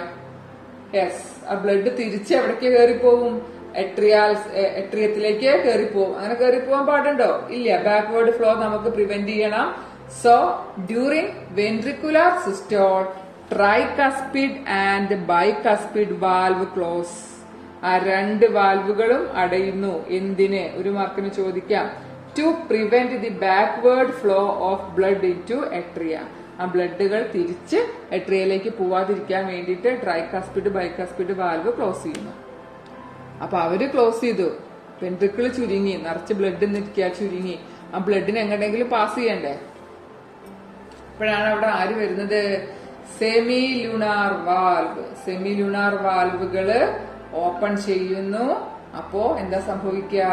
യെസ്, ആ ബ്ലഡ് തിരിച്ച് എവിടേക്ക് കയറിപ്പോവും? എട്രിയത്തിലേക്ക് കയറിപ്പോവും. അങ്ങനെ കയറിപ്പോവാൻ പാടുണ്ടോ? ഇല്ല. ബാക്ക്വേർഡ് ഫ്ലോ നമുക്ക് പ്രിവെന്റ് ചെയ്യണം. So during ventricular systole tricuspid and bicuspid valve close. ആ 2 വാൽവുകളും അടയുന്നു. എന്തിന്? ഒരു മാർക്കിന് ചോദിക്കാം. To prevent the backward flow of blood into atria. ആ ബ്ലഡുകൾ തിരിച്ച് എട്രിയയിലേക്ക് പോവാതിരിക്കാൻ വേണ്ടിയിട്ട് ട്രൈകസ്പിഡ് ബൈകസ്പിഡ് വാൽവ് ക്ലോസ് ചെയ്യുന്നു. അപ്പൊ അവര് ക്ലോസ് ചെയ്തു. വെൻട്രിക്കിള് ചുരുങ്ങി, നിറച്ച് ബ്ലഡ് നിൽക്കുക, ചുരുങ്ങി. ആ ബ്ലഡിന് എങ്ങനെയെങ്കിലും പാസ് ചെയ്യണ്ടേ? അപ്പോഴാണ് അവിടെ ആര് വരുന്നത്? Semilunar valve. Semilunar വാൽവുകള് ഓപ്പൺ ചെയ്യുന്നു. അപ്പോ എന്താ സംഭവിക്കുക?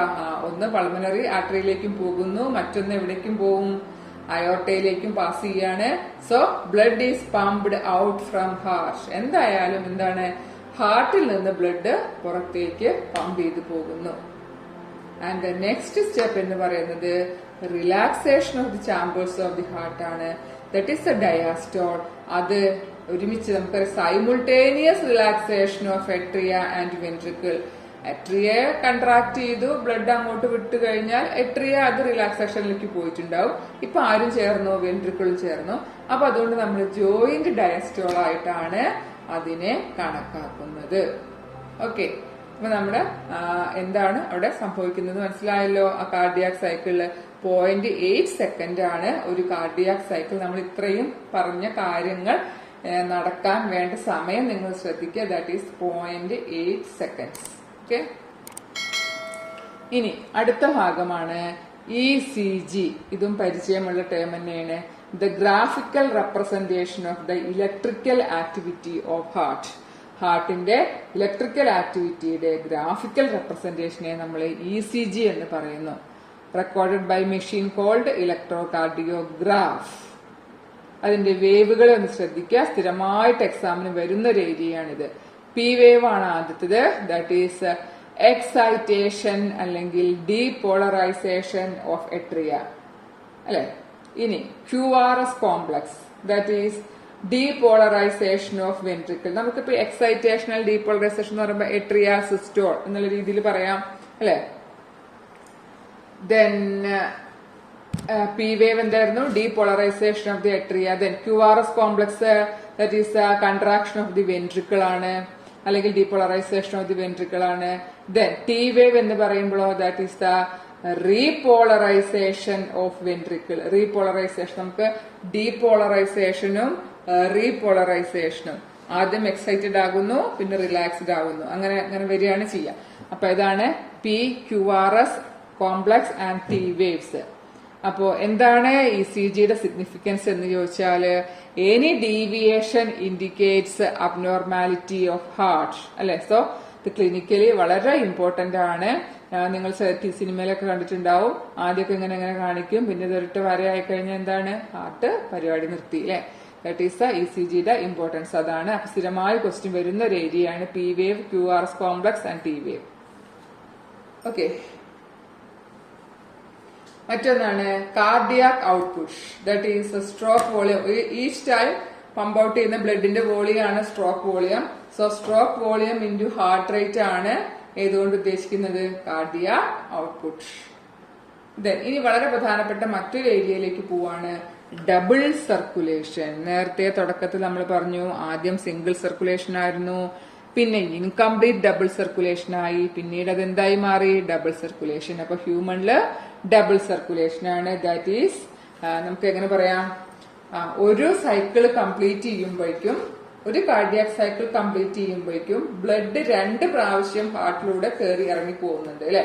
ഒന്ന് പൾമനറി ആർട്ടറിയിലേക്കും പോകുന്നു, മറ്റൊന്ന് എവിടേക്കും പോകും? അയോർട്ടയിലേക്കും പാസ് ചെയ്യാണ്. So blood is pumped out from heart. എന്തായാലും എന്താണ്? ഹാർട്ടിൽ നിന്ന് ബ്ലഡ് പുറത്തേക്ക് പമ്പ് ചെയ്ത് പോകുന്നു. ആൻഡ് ദ നെക്സ്റ്റ് സ്റ്റെപ്പ് എന്ന് പറയുന്നത് relaxation of the chambers of the heart ആണ്. That is a diastole. അത് ഒരുമിച്ച് നമുക്ക് simultaneous relaxation of atria and ventricle. എട്രിയയെ കൺട്രാക്ട് ചെയ്തു, ബ്ലഡ് അങ്ങോട്ട് വിട്ടു കഴിഞ്ഞാൽ എട്രിയ അത് റിലാക്സേഷനിലേക്ക് പോയിട്ടുണ്ടാവും. ഇപ്പൊ ആരും ചേർന്നു? വെൻട്രിക്കിളും ചേർന്നു. അപ്പൊ അതുകൊണ്ട് നമ്മൾ ജോയിന്റ് ഡയസ്റ്റോൾ ആയിട്ടാണ് അതിനെ കണക്കാക്കുന്നത്. ഓക്കെ, അപ്പൊ നമ്മുടെ എന്താണ് അവിടെ സംഭവിക്കുന്നത് മനസ്സിലായല്ലോ. ആ കാർഡിയാക് സൈക്കിളില് 0.8 സെക്കൻഡ് ആണ് ഒരു കാർഡിയാക് സൈക്കിൾ. നമ്മൾ ഇത്രയും പറഞ്ഞ കാര്യങ്ങൾ നടക്കാൻ വേണ്ട സമയം നിങ്ങൾ ശ്രദ്ധിക്കുക. That is 0.8 seconds. ഓക്കെ, ഇനി അടുത്ത ഭാഗമാണ് ECG. ഇതും പരിചയമുള്ള ടേം തന്നെയാണ്. The graphical representation of the electrical activity of heart. ഹാർട്ടിന്റെ ഇലക്ട്രിക്കൽ ആക്ടിവിറ്റിയുടെ ഗ്രാഫിക്കൽ റെപ്രസെന്റേഷനെ നമ്മൾ ECG എന്ന് പറയുന്നു. Recorded by machine called electrocardiograph. അതിന്റെ വേവുകൾ ഒന്ന് ശ്രദ്ധിക്കുക. സ്ഥിരമായിട്ട് എക്സാമിന് വരുന്ന ഒരു ഏരിയയാണിത്. P വേവ് ആണ് ആദ്യത്തേത്. ദാറ്റ് ഈസ് എക്സൈറ്റേഷൻ അല്ലെങ്കിൽ ഡീപോളറൈസേഷൻ ഓഫ് എട്രിയ അല്ലെ. ഇനി QRS complex, that is depolarisation of ventricle. നമുക്കിപ്പോ എക്സൈറ്റേഷണൽ ഡീപോളറൈസേഷൻ എന്ന് പറയുമ്പോൾ എട്രിയ സിസ്റ്റോൾ എന്നുള്ള രീതിയിൽ പറയാം അല്ലെ. ദെൻ P വേവ് എന്തായിരുന്നു? Depolarisation of the atria. Then QRS complex that is contraction of the ventricle ആണ്, അല്ലെങ്കിൽ ഡീപോളറൈസേഷൻ ഓഫ് ദി വെൻട്രിക്കിൾ ആണ്. ദെൻ T വേവ് എന്ന് പറയുമ്പോഴോ that is the repolarisation of ventricle. Repolarisation, നമുക്ക് ഡീപോളറൈസേഷനും റീപോളറൈസേഷനും. ആദ്യം എക്സൈറ്റഡ് ആകുന്നു, പിന്നെ റിലാക്സ്ഡ് ആകുന്നു, അങ്ങനെ അങ്ങനെ വരികയാണ് ചെയ്യുക. അപ്പൊ ഇതാണ് P, QRS complex and T waves. അപ്പോ എന്താണ് ECGയുടെ സിഗ്നിഫിക്കൻസ് എന്ന് ചോദിച്ചാല് any deviation indicates abnormality of heart അല്ലെ. സോ ഇത് ക്ലിനിക്കലി വളരെ ഇമ്പോർട്ടന്റ് ആണ്. നിങ്ങൾ സിനിമയിലൊക്കെ കണ്ടിട്ടുണ്ടാവും. ആദ്യമൊക്കെ ഇങ്ങനെ ഇങ്ങനെ കാണിക്കും, പിന്നെ ഇതൊരിട്ട് വരയായി കഴിഞ്ഞാൽ എന്താണ്, ഹാർട്ട് പരിപാടി നിർത്തി അല്ലെ. ദാറ്റ് ഈസ് ദ ECGയുടെ ഇമ്പോർട്ടൻസ്. അതാണ്. അപ്പൊ സ്ഥിരമായി ക്വസ്റ്റ്യൻ വരുന്ന ഒരു ഏരിയയാണ് P wave, QRS complex and T wave. Okay, മറ്റൊന്നാണ് cardiac output. That is stroke volume. Each time pump out ചെയ്യുന്ന ബ്ലഡിന്റെ വോളിയാണ് stroke volume. So stroke volume into heart rate ആണ് ഏതുകൊണ്ട് ഉദ്ദേശിക്കുന്നത്? Cardiac output. ദെൻ ഇനി വളരെ പ്രധാനപ്പെട്ട മറ്റൊരു ഏരിയയിലേക്ക് പോവാണ് ഡബിൾ സർക്കുലേഷൻ. നേരത്തെ തുടക്കത്തിൽ നമ്മൾ പറഞ്ഞു ആദ്യം സിംഗിൾ സർക്കുലേഷൻ ആയിരുന്നു, പിന്നെ ഇൻകംപ്ലീറ്റ് ഡബിൾ സർക്കുലേഷൻ ആയി, പിന്നീട് അതെന്തായി മാറി? Double circulation. അപ്പൊ ഹ്യൂമനില് ഡബിൾ സർക്കുലേഷൻ ആണ്. ദാറ്റ് ഈസ് നമുക്ക് എങ്ങനെ പറയാം, ഒരു സൈക്കിൾ കംപ്ലീറ്റ് ചെയ്യുമ്പോഴേക്കും, ഒരു കാർഡിയാക് സൈക്കിൾ കംപ്ലീറ്റ് ചെയ്യുമ്പോഴേക്കും ബ്ലഡ് 2 പ്രാവശ്യം ഹാർട്ടിലൂടെ കയറി ഇറങ്ങി പോകുന്നുണ്ട് അല്ലെ.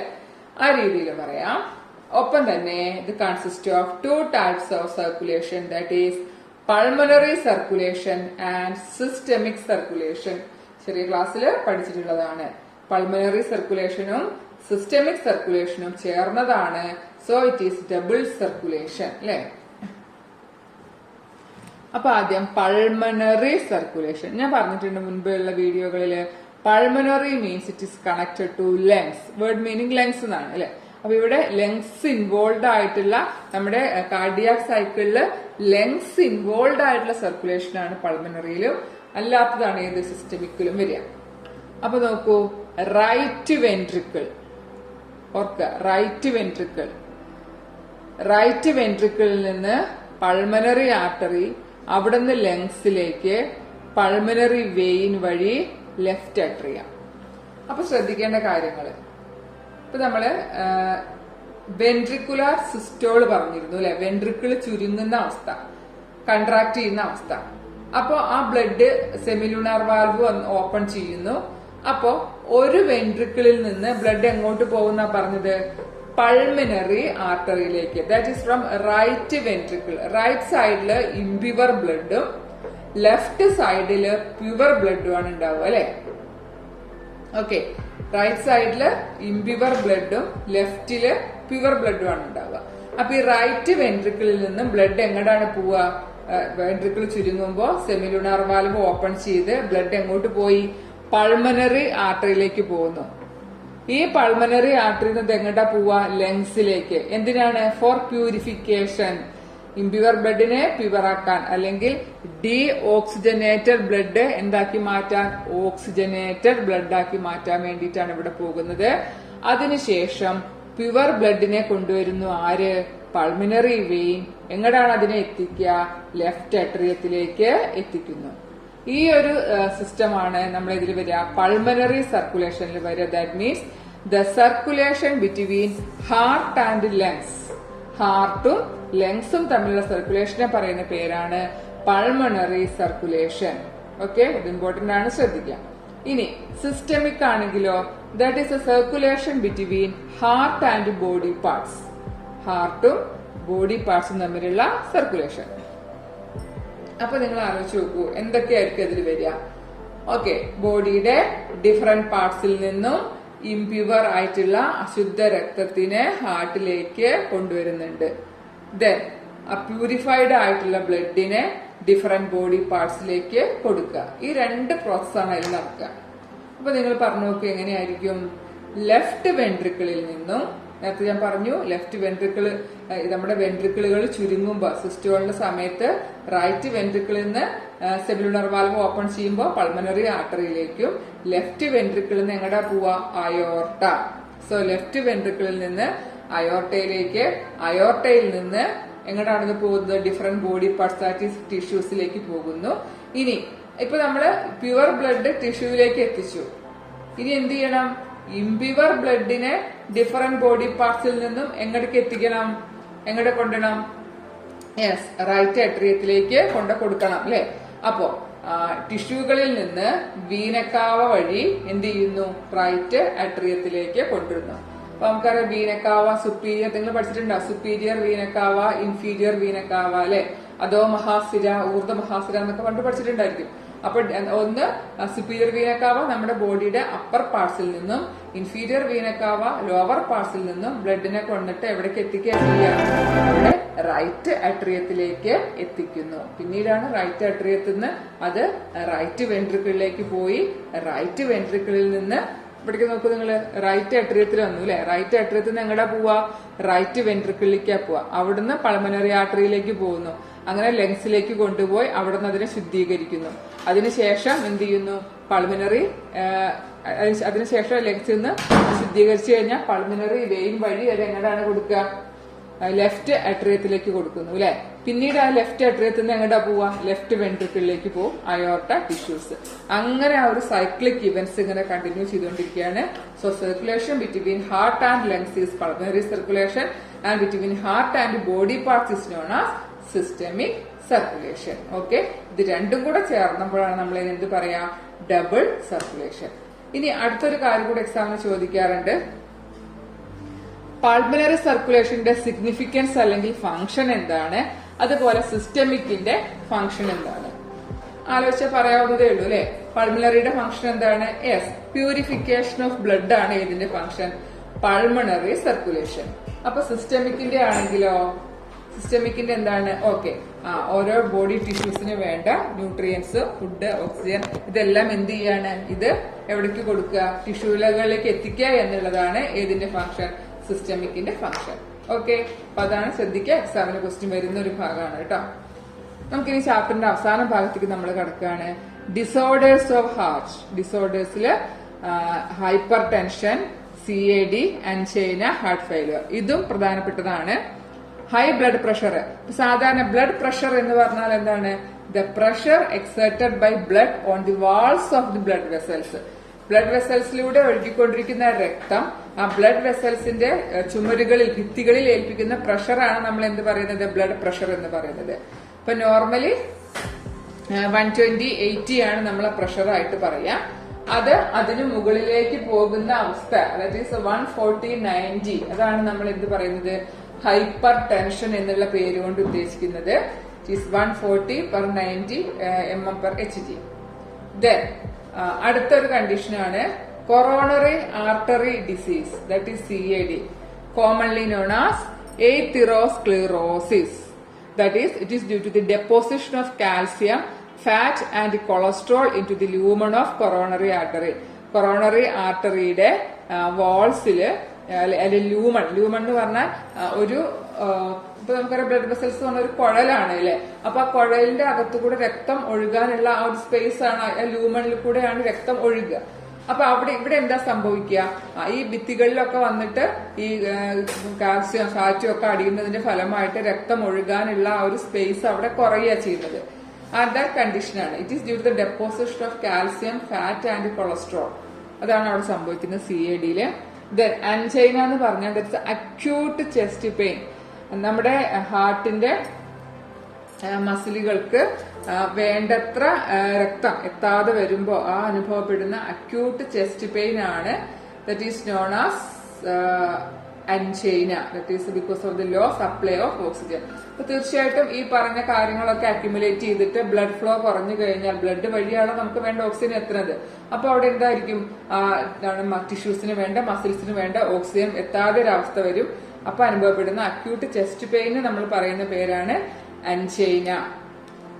ആ രീതിയിൽ പറയാം. ഒപ്പം തന്നെ ഇത് consist of 2 types of circulation. That is pulmonary circulation and systemic circulation. ചെറിയ ക്ലാസ്സിൽ പഠിച്ചിട്ടുള്ളതാണ്. പൾമണറി സർക്കുലേഷനും സിസ്റ്റമിക് സർക്കുലേഷനും ചേർന്നതാണ്. So it is double circulation അല്ലെ. അപ്പൊ ആദ്യം പൾമണറി സർക്കുലേഷൻ. ഞാൻ പറഞ്ഞിട്ടുണ്ട് മുൻപുള്ള വീഡിയോകളില്, pulmonary means it is connected to lungs. Word meaning lungs എന്നാണ് അല്ലെ. അപ്പൊ ഇവിടെ ലങ്സ് ഇൻവോൾവ് ആയിട്ടുള്ള, നമ്മുടെ കാർഡിയാക് സൈക്കിളില് ലങ്സ് ഇൻവോൾവ് ആയിട്ടുള്ള സർക്കുലേഷൻ ആണ് പൾമണറിയിലും, അല്ലാത്തതാണ് ഏത് സിസ്റ്റമിക്കിലും വരിക. അപ്പൊ നോക്കൂ, റൈറ്റ് വെൻട്രിക്കിൾ ഓർക്ക, റൈറ്റ് വെൻട്രിക്കിൾ, റൈറ്റ് വെൻട്രിക്കിളിൽ നിന്ന് പൾമണറി ആർട്ടറി, അവിടുന്ന് ലങ്സിലേക്ക് പൾമണറി വെയിൻ വഴി ലെഫ്റ്റ് ആട്രിയ. അപ്പൊ ശ്രദ്ധിക്കേണ്ട കാര്യങ്ങൾ, ഇപ്പൊ നമ്മള് വെൻട്രിക്കുലാർ സിസ്റ്റോൾ പറഞ്ഞിരുന്നു അല്ലെ. വെൻട്രിക്കിൾ ചുരുങ്ങുന്ന അവസ്ഥ, കൺട്രാക്ട് ചെയ്യുന്ന അവസ്ഥ. അപ്പോ ആ ബ്ലഡ് സെമിലുണാർ വാൽവ് ഓപ്പൺ ചെയ്യുന്നു. അപ്പോ ഒരു വെൻട്രിക്കിളിൽ നിന്ന് ബ്ലഡ് എങ്ങോട്ട് പോകുന്ന പറഞ്ഞത്? പൾമിനറി ആർട്ടറിയിലേക്ക്. That is from right ventricle. Right സൈഡില് ഇംപ്യുവർ ബ്ലഡും ലെഫ്റ്റ് സൈഡില് പ്യുവർ ബ്ലഡും ആണ് ഉണ്ടാവുക അല്ലെ. ഓക്കെ, റൈറ്റ് സൈഡില് ഇംപ്യുവർ ബ്ലഡും ലെഫ്റ്റില് പ്യുവർ ബ്ലഡും ആണ് ഉണ്ടാവുക. അപ്പൊ ഈ റൈറ്റ് വെൻട്രിക്കിളിൽ നിന്നും ബ്ലഡ് എങ്ങോട്ടാണ് പോവുക? വെൻട്രിക്കിൾ ചുരുങ്ങുമ്പോൾ സെമിലുണാർ വാൽവ് ഓപ്പൺ ചെയ്ത് ബ്ലഡ് എങ്ങോട്ട് പോയി? പൾമണറി ആർട്ടറിയിലേക്ക് പോകുന്നു. ഈ പൾമണറി ആർട്ടറിയിൽ നിന്ന് എങ്ങോട്ടാ പോവുക? ലങ്സിലേക്ക്. എന്തിനാണ്? For purification. ഇംപ്യുവർ ബ്ലഡിനെ പ്യുവർ ആക്കാൻ, അല്ലെങ്കിൽ ഡി ഓക്സിജനേറ്റഡ് ബ്ലഡ് എന്താക്കി മാറ്റാൻ? ഓക്സിജനേറ്റഡ് ബ്ലഡ് ആക്കി മാറ്റാൻ വേണ്ടിയിട്ടാണ് ഇവിടെ പോകുന്നത്. അതിനുശേഷം പ്യുവർ ബ്ലഡിനെ കൊണ്ടുവരുന്നു ആര്? Pulmonary vein. എങ്ങടാണ് അതിനെ എത്തിക്കുക? ലെഫ്റ്റ് അട്രിയത്തിലേക്ക് എത്തിക്കുന്നു. ഈ ഒരു സിസ്റ്റമാണ് നമ്മൾ ഇതിൽ വരിക പൾമനറി സർക്കുലേഷനിൽ വരിക. That means the circulation between heart and lungs. ഹാർട്ടും ലങ്സും തമ്മിലുള്ള സർക്കുലേഷനെ പറയുന്ന പേരാണ് പൾമണറി സർക്കുലേഷൻ. ഓക്കെ, ഇത് ഇമ്പോർട്ടന്റ് ആണ്, ശ്രദ്ധിക്കാം. ഇനി സിസ്റ്റമിക് ആണെങ്കിലോ that is a circulation between heart and body parts. ഹാർട്ടും ബോഡി പാർട്സും തമ്മിലുള്ള സർക്കുലേഷൻ. അപ്പൊ നിങ്ങൾ ആലോചിച്ച് നോക്കൂ എന്തൊക്കെയായിരിക്കും അതിൽ വരിക. ഓക്കെ, ബോഡിയുടെ ഡിഫറെന്റ് പാർട്സിൽ നിന്നും ഇംപ്യൂർ ആയിട്ടുള്ള അശുദ്ധ രക്തത്തിനെ ഹാർട്ടിലേക്ക് കൊണ്ടുവരുന്നുണ്ട്. ദെൻ പ്യൂരിഫൈഡ് ആയിട്ടുള്ള ബ്ലഡിനെ ഡിഫറെന്റ് ബോഡി പാർട്സിലേക്ക് കൊടുക്കുക. ഈ രണ്ട് പ്രോസസ്സാണ് അതിൽ നടക്കുക. അപ്പൊ നിങ്ങൾ പറഞ്ഞു നോക്കൂ എങ്ങനെയായിരിക്കും. ലെഫ്റ്റ് വെൻട്രിക്കിളിൽ നിന്നും, നേരത്തെ ഞാൻ പറഞ്ഞു ലെഫ്റ്റ് വെൻട്രിക്കിള്, നമ്മുടെ വെൻട്രിക്കിളുകൾ ചുരുങ്ങുമ്പോൾ സിസ്റ്റോളിന്റെ സമയത്ത് റൈറ്റ് വെൻട്രിക്കിളിൽ നിന്ന് സെല്ലുലാർ വാൽവ് ഓപ്പൺ ചെയ്യുമ്പോൾ പൾമനറി ആർട്ടറിയിലേക്കും, ലെഫ്റ്റ് വെൻട്രിക്കിളിൽ നിന്ന് എങ്ങടാ പോവാ, അയോർട്ട. സോ ലെഫ്റ്റ് വെൻട്രിക്കിളിൽ നിന്ന് അയോർട്ടയിലേക്ക്, അയോർട്ടയിൽ നിന്ന് എങ്ങോട്ടാണ് പോകുന്നത്, ഡിഫറെന്റ് ബോഡി പാർട്സ് ആയിട്ട് ടിഷ്യൂസിലേക്ക് പോകുന്നു. ഇനി ഇപ്പൊ നമ്മള് പ്യുവർ ബ്ലഡ് ടിഷ്യൂവിലേക്ക് എത്തിച്ചു. ഇനി എന്ത് ചെയ്യണം, ഇംപ്യുവർ ബ്ലഡിനെ ഡിഫറെന്റ് ബോഡി പാർട്സിൽ നിന്നും എങ്ങോട്ടേക്ക് എത്തിക്കണം, എങ്ങോട്ട് കൊണ്ടുവരണം, യെസ്, റൈറ്റ് അട്രിയത്തിലേക്ക് കൊണ്ട് കൊടുക്കണം അല്ലെ. അപ്പോ ടിഷ്യൂകളിൽ നിന്ന് വീനക്കാവ വഴി എന്ത് ചെയ്യുന്നു, റൈറ്റ് അട്രിയത്തിലേക്ക് കൊണ്ടുവരുന്നു. അപ്പൊ നമുക്കറിയാം വീനക്കാവ, സുപ്പീരിയർ, നിങ്ങൾ പഠിച്ചിട്ടുണ്ടോ, സുപ്പീരിയർ വീനക്കാവ, ഇൻഫീരിയർ വീനക്കാവ അല്ലെ, അതോ മഹാസിര, ഊർദ്ധ മഹാസിര എന്നൊക്കെ പണ്ട് പഠിച്ചിട്ടുണ്ടായിരിക്കും. അപ്പൊ ഒന്ന് സുപ്പീരിയർ വീനക്കാവ നമ്മുടെ ബോഡിയുടെ അപ്പർ പാർട്സിൽ നിന്നും, ഇൻഫീരിയർ വീനക്കാവ ലോവർ പാർട്സിൽ നിന്നും ബ്ലഡിനെ കൊണ്ടിട്ട് എവിടേക്ക് എത്തിക്കുക ചെയ്യുക, ഇവിടെ റൈറ്റ് അട്രിയത്തിലേക്ക് എത്തിക്കുന്നു. പിന്നീടാണ് റൈറ്റ് അട്രിയത്തിൽ നിന്ന് അത് റൈറ്റ് വെൻട്രിക്കിളിലേക്ക് പോയി, റൈറ്റ് വെൻട്രിക്കിളിൽ നിന്ന് ഇവിടേക്ക് നോക്കൂ നിങ്ങൾ, റൈറ്റ് അട്രിയത്തിൽ വന്നു അല്ലെ. റൈറ്റ് അട്രിയത്തിൽ നിന്ന് എങ്ങടാ പോവാ, റൈറ്റ് വെൻട്രിക്കിളിലേക്കാ പോവാ. അവിടുന്ന് പൾമനറി ആർട്ടറിയിലേക്ക് പോകുന്നു. അങ്ങനെ ലങ്സിലേക്ക് കൊണ്ടുപോയി അവിടുന്ന് അതിനെ ശുദ്ധീകരിക്കുന്നു. അതിനുശേഷം എന്ത് ചെയ്യുന്നു, പൾമനറി, അതിനുശേഷം ലങ്സിൽ നിന്ന് ശുദ്ധീകരിച്ചു കഴിഞ്ഞാൽ പൾമനറി വെയിൻ വഴി അത് എങ്ങടാണ് കൊടുക്കുക, ലെഫ്റ്റ് അട്രിയത്തിലേക്ക് കൊടുക്കുന്നു അല്ലെ. പിന്നീട് ആ ലെഫ്റ്റ് അട്രിയത്തിൽ നിന്ന് എങ്ങോട്ടാ പോവാ, ലെഫ്റ്റ് വെൻട്രിക്കിളിലേക്ക് പോകും, അയോർട്ട, ടിഷ്യൂസ്. അങ്ങനെ ആ ഒരു സൈക്ലിക് ഇവന്റ്സ് ഇങ്ങനെ കണ്ടിന്യൂ ചെയ്തുകൊണ്ടിരിക്കുകയാണ്. So circulation between heart and lungs is pulmonary circulation, and between heart and body parts is known as systemic circulation. Okay, ഇത് രണ്ടും കൂടെ ചേർന്നപ്പോഴാണ് നമ്മൾ എന്ത് പറയാ, ഡബിൾ സർക്കുലേഷൻ. ഇനി അടുത്തൊരു കാര്യം കൂടെ എക്സാമിന് ചോദിക്കാറുണ്ട്, പൾമനറി സർക്കുലേഷന്റെ സിഗ്നിഫിക്കൻസ് അല്ലെങ്കിൽ ഫംഗ്ഷൻ എന്താണ്, അതുപോലെ സിസ്റ്റമിക്കിന്റെ ഫംഗ്ഷൻ എന്താണ്. ആലോചിച്ചാൽ പറയാവുന്നതേ ഉള്ളൂ അല്ലെ. പൾമനറിയുടെ ഫംഗ്ഷൻ എന്താണ്, യെസ്, പ്യൂരിഫിക്കേഷൻ ഓഫ് ബ്ലഡ് ആണ് ഇതിന്റെ ഫംഗ്ഷൻ, പൾമണറി സർക്കുലേഷൻ. അപ്പൊ സിസ്റ്റമിക്കിന്റെ ആണെങ്കിലോ, സിസ്റ്റമിക്കിന്റെ എന്താണ്, ഓക്കെ, ഓരോ ബോഡി ടിഷ്യൂസിന് വേണ്ട ന്യൂട്രിയൻസ്, ഫുഡ്, ഓക്സിജൻ ഇതെല്ലാം എന്ത് ചെയ്യാണ്, ഇത് എവിടേക്ക് കൊടുക്കുക, ടിഷ്യൂകളിലേക്ക് എത്തിക്കുക എന്നുള്ളതാണ് ഏതിന്റെ ഫംഗ്ഷൻ, സിസ്റ്റമിക്കിന്റെ ഫംഗ്ഷൻ. ഓക്കെ, അപ്പൊ അതാണ് ശ്രദ്ധിക്കുക, എക്സാമിന് ക്വസ്റ്റ്യൻ വരുന്ന ഒരു ഭാഗമാണ് കേട്ടോ. നമുക്കിനി ചാപ്റ്ററിന്റെ അവസാന ഭാഗത്തേക്ക് നമ്മൾ കിടക്കുകയാണ്. Disorders of heart. ഡിസോർഡേഴ്സില് hypertension, CAD, angina, heart failure, ഇതും പ്രധാനപ്പെട്ടതാണ്. High blood pressure. സാധാരണ ബ്ലഡ് പ്രഷർ എന്ന് പറഞ്ഞാൽ എന്താണ്, the pressure exerted by blood on the walls of the blood vessels. Blood വെസൽസിലൂടെ ഒഴുകിക്കൊണ്ടിരിക്കുന്ന രക്തം ആ ബ്ലഡ് വെസൽസിന്റെ ചുമരുകളിൽ, ഭിത്തികളിൽ ഏൽപ്പിക്കുന്ന പ്രഷറാണ് നമ്മൾ എന്ത് പറയുന്നത്, ബ്ലഡ് പ്രഷർ എന്ന് പറയുന്നത്. ഇപ്പൊ നോർമലി 120/80 ആണ് നമ്മളെ പ്രഷറായിട്ട് പറയാം. അത് അതിന് മുകളിലേക്ക് പോകുന്ന അവസ്ഥ, അതായത് 140/90, അതാണ് നമ്മൾ എന്ത് പറയുന്നത്, ഹൈപ്പർ ടെൻഷൻ എന്നുള്ള പേര് കൊണ്ട് ഉദ്ദേശിക്കുന്നത്. 140/90 mm/Hg. ദെൻ അടുത്തൊരു കണ്ടീഷനാണ് coronary artery disease, that is CAD, commonly known as atherosclerosis. That is, it is due to the deposition of calcium, fat and cholesterol into the lumen of coronary artery. Coronary ആർട്ടറിയുടെ വാൾസില് lumen എന്ന് പറഞ്ഞാൽ ഒരു, ഇപ്പൊ നമുക്കറിയാം blood vessels പറഞ്ഞ ഒരു കുഴലാണ് അല്ലെ. അപ്പൊ ആ കുഴലിന്റെ അകത്തുകൂടെ രക്തം ഒഴുകാനുള്ള ആ ഒരു സ്പേസ് ആണ്, ലൂമണിൽ കൂടെയാണ് രക്തം ഒഴുകുക. അപ്പൊ ഇവിടെ എന്താ സംഭവിക്കുക, ഈ ഭിത്തികളിലൊക്കെ വന്നിട്ട് ഈ കാൽസ്യം, ഫാറ്റും ഒക്കെ അടിയുന്നതിന്റെ ഫലമായിട്ട് രക്തം ഒഴുകാനുള്ള ആ ഒരു സ്പേസ് അവിടെ കുറയുക ചെയ്യുന്നത്. ദാറ്റ് കണ്ടീഷനാണ്. It is due to the deposition of calcium, fat and cholesterol. അതാണ് അവിടെ സംഭവിക്കുന്നത് CAD-യില്. ദെൻ അൻജൈന എന്ന് പറഞ്ഞാൽ ദാറ്റ്സ് അക്യൂട്ട് ചെസ്റ്റ് പെയിൻ. നമ്മുടെ ഹാർട്ടിന്റെ മസിലുകൾക്ക് വേണ്ടത്ര രക്തം എത്താതെ വരുമ്പോൾ ആ അനുഭവപ്പെടുന്ന അക്യൂട്ട് ചെസ്റ്റ് പെയിൻ ആണ് that is known as angina. That is because of the low supply of oxygen. അപ്പൊ തീർച്ചയായിട്ടും ഈ പറഞ്ഞ കാര്യങ്ങളൊക്കെ അക്യുമുലേറ്റ് ചെയ്തിട്ട് ബ്ലഡ് ഫ്ലോ കുറഞ്ഞു കഴിഞ്ഞാൽ ബ്ലഡ് വഴിയാണ് നമുക്ക് വേണ്ട ഓക്സിജൻ എത്തുന്നത്. അപ്പൊ അവിടെ എന്തായിരിക്കും, ടിഷ്യൂസിന് വേണ്ട, മസിൽസിന് വേണ്ട ഓക്സിജൻ എത്താതെ ഒരു അവസ്ഥ വരും. അപ്പൊ അനുഭവപ്പെടുന്ന അക്യൂട്ട് ചെസ്റ്റ് പെയിന് നമ്മൾ പറയുന്ന പേരാണ് അൻജൈന.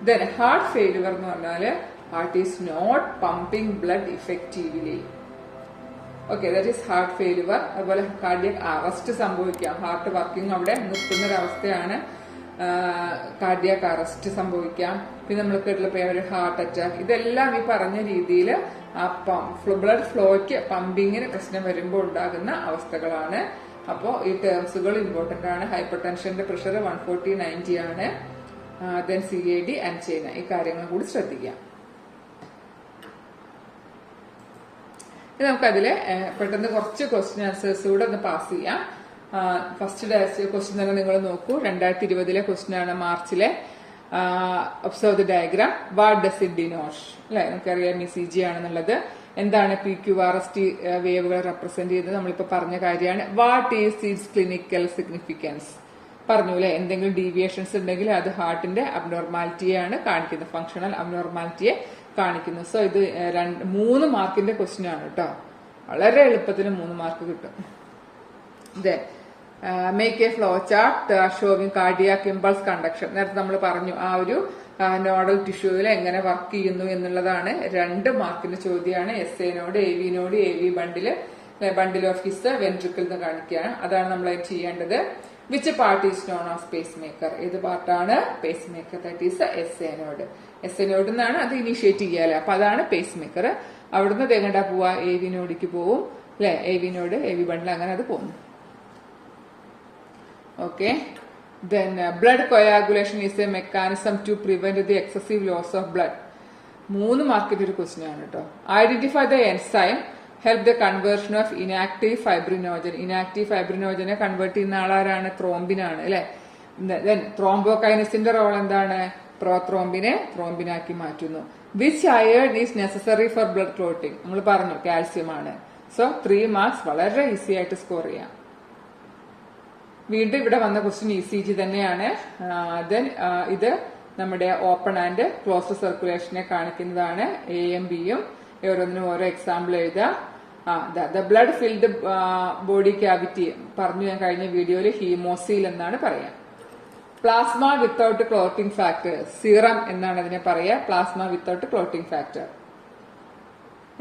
ദെൻ ഹാർട്ട് ഫെയിലുവർ എന്ന് പറഞ്ഞാല് heart is not pumping blood effectively. Okay, that is heart failure. അതുപോലെ കാർഡിയക് അറസ്റ്റ് സംഭവിക്കാം. ഹാർട്ട് വർക്കിംഗ് അവിടെ നിർത്തുന്നൊരവസ്ഥയാണ് കാർഡിയക് അറസ്റ്റ് സംഭവിക്കാം. പിന്നെ നമ്മൾ കേട്ടുള്ള പേര് ഹാർട്ട് അറ്റാക്ക്. ഇതെല്ലാം ഈ പറഞ്ഞ രീതിയിൽ ബ്ലഡ് ഫ്ലോയ്ക്ക് പമ്പിങ്ങിന് പ്രശ്നം വരുമ്പോൾ ഉണ്ടാകുന്ന അവസ്ഥകളാണ്. അപ്പോൾ ഈ ടേംസുകൾ ഇമ്പോർട്ടന്റ് ആണ്. ഹൈപ്പർ ടെൻഷന്റെ പ്രഷർ 140/90 ആണ്. ദെൻ CAD, അൻജൈന, ഈ കാര്യങ്ങൾ കൂടി ശ്രദ്ധിക്കാം. നമുക്കതില് പെട്ടെന്ന് കുറച്ച് ക്വസ്റ്റ്യൻ ആൻസേഴ്സ് കൂടെ ഒന്ന് പാസ് ചെയ്യാം. ഫസ്റ്റ് ക്വസ്റ്റ്യൻ തന്നെ നിങ്ങൾ നോക്കൂ. 2020 ക്വസ്റ്റ്യൻ ആണ്, മാർച്ചിലെ. Observe the diagram. What does it denote? അല്ലെ, നമുക്കറിയാം ECG ആണെന്നുള്ളത്. എന്താണ് PQRST വേവുകൾ റെപ്രസെന്റ് ചെയ്യുന്നത്? നമ്മളിപ്പോ പറഞ്ഞ കാര്യമാണ്. What is it's clinical significance? പറഞ്ഞു അല്ലെ. എന്തെങ്കിലും ഡീവിയേഷൻസ് ഉണ്ടെങ്കിൽ അത് ഹാർട്ടിന്റെ അബ്നോർമാലിറ്റിയാണ് കാണിക്കുന്നത്, ഫങ്ഷണൽ അബ്നോർമാലിറ്റിയെ കാണിക്കുന്നു. സോ ഇത് 3 മാർക്കിന്റെ ക്വസ്റ്റ്യൻ ആണ് കേട്ടോ. വളരെ എളുപ്പത്തിൽ 3 മാർക്ക് കിട്ടും. Then make A flow chart showing cardiac impulse conduction. നേരത്തെ നമ്മൾ പറഞ്ഞു ആ ഒരു നോഡൽ ടിഷ്യൂവിൽ എങ്ങനെ വർക്ക് ചെയ്യുന്നു എന്നുള്ളതാണ്. 2 മാർക്കിന്റെ ചോദ്യമാണ്. SA നോട്, AV നോട്, AV bundle of his ventricle എന്ന് കാണിക്കുകയാണ്. അതാണ് നമ്മൾ ചെയ്യേണ്ടത്. Which part is known as pace maker? ഏത് പാർട്ടാണ് pace maker? That is SA നോട്. SA നോട് എന്നാണ് അത് ഇനീഷ്യേറ്റ് ചെയ്യാല്. അപ്പൊ അതാണ് പേസ് മേക്കർ. അവിടുന്ന് എങ്ങോട്ടാ പോവാ? AV നോഡിക്ക് പോവും അല്ലെ. AV നോട്, AV ബണ്ടിൽ, അങ്ങനെ അത് പോകുന്നു. Okay. Then blood coagulation is a mechanism to prevent the excessive loss of blood. 3 മാർക്കിന്റെ ഒരു ക്വസ്റ്റ്യൻ ആണ് കേട്ടോ. Identify the enzyme help the conversion of inactive fibrinogen. Inactive ഫൈബ്രിനോജനെ കൺവേർട്ട് ചെയ്യുന്ന ആളാരാണ്? ത്രോംബിനാണ് അല്ലെ. ദെൻ ത്രോംബോകൈനസിന്റെ റോൾ എന്താണ്? പ്രോത്രോംബിനെ ത്രോംബിനാക്കി മാറ്റുന്നു. Which iron is necessary four blood clotting? നമ്മൾ പറഞ്ഞു കാൽസ്യം ആണ്. സോ 3 മാർക്സ് വളരെ ഈസി ആയിട്ട് സ്കോർ ചെയ്യാം. വീണ്ടും ഇവിടെ വന്ന ക്വസ്റ്റ്യൻ ECG തന്നെയാണ്. ദെൻ ഇത് നമ്മുടെ ഓപ്പൺ ആൻഡ് ക്ലോസ്ഡ് സർക്കുലേഷനെ കാണിക്കുന്നതാണ്. Aയും Bയും ഓരോന്നിനും ഓരോ എക്സാമ്പിൾ എഴുതാം. The blood filled body cavity പറഞ്ഞു ഞാൻ കഴിഞ്ഞ വീഡിയോയിൽ. ഹീമോസീൽ എന്നാണ് പറയാം. Plasma without clotting factor, serum എന്നാണ് അതിനെ പറയാ. Plasma without clotting factor.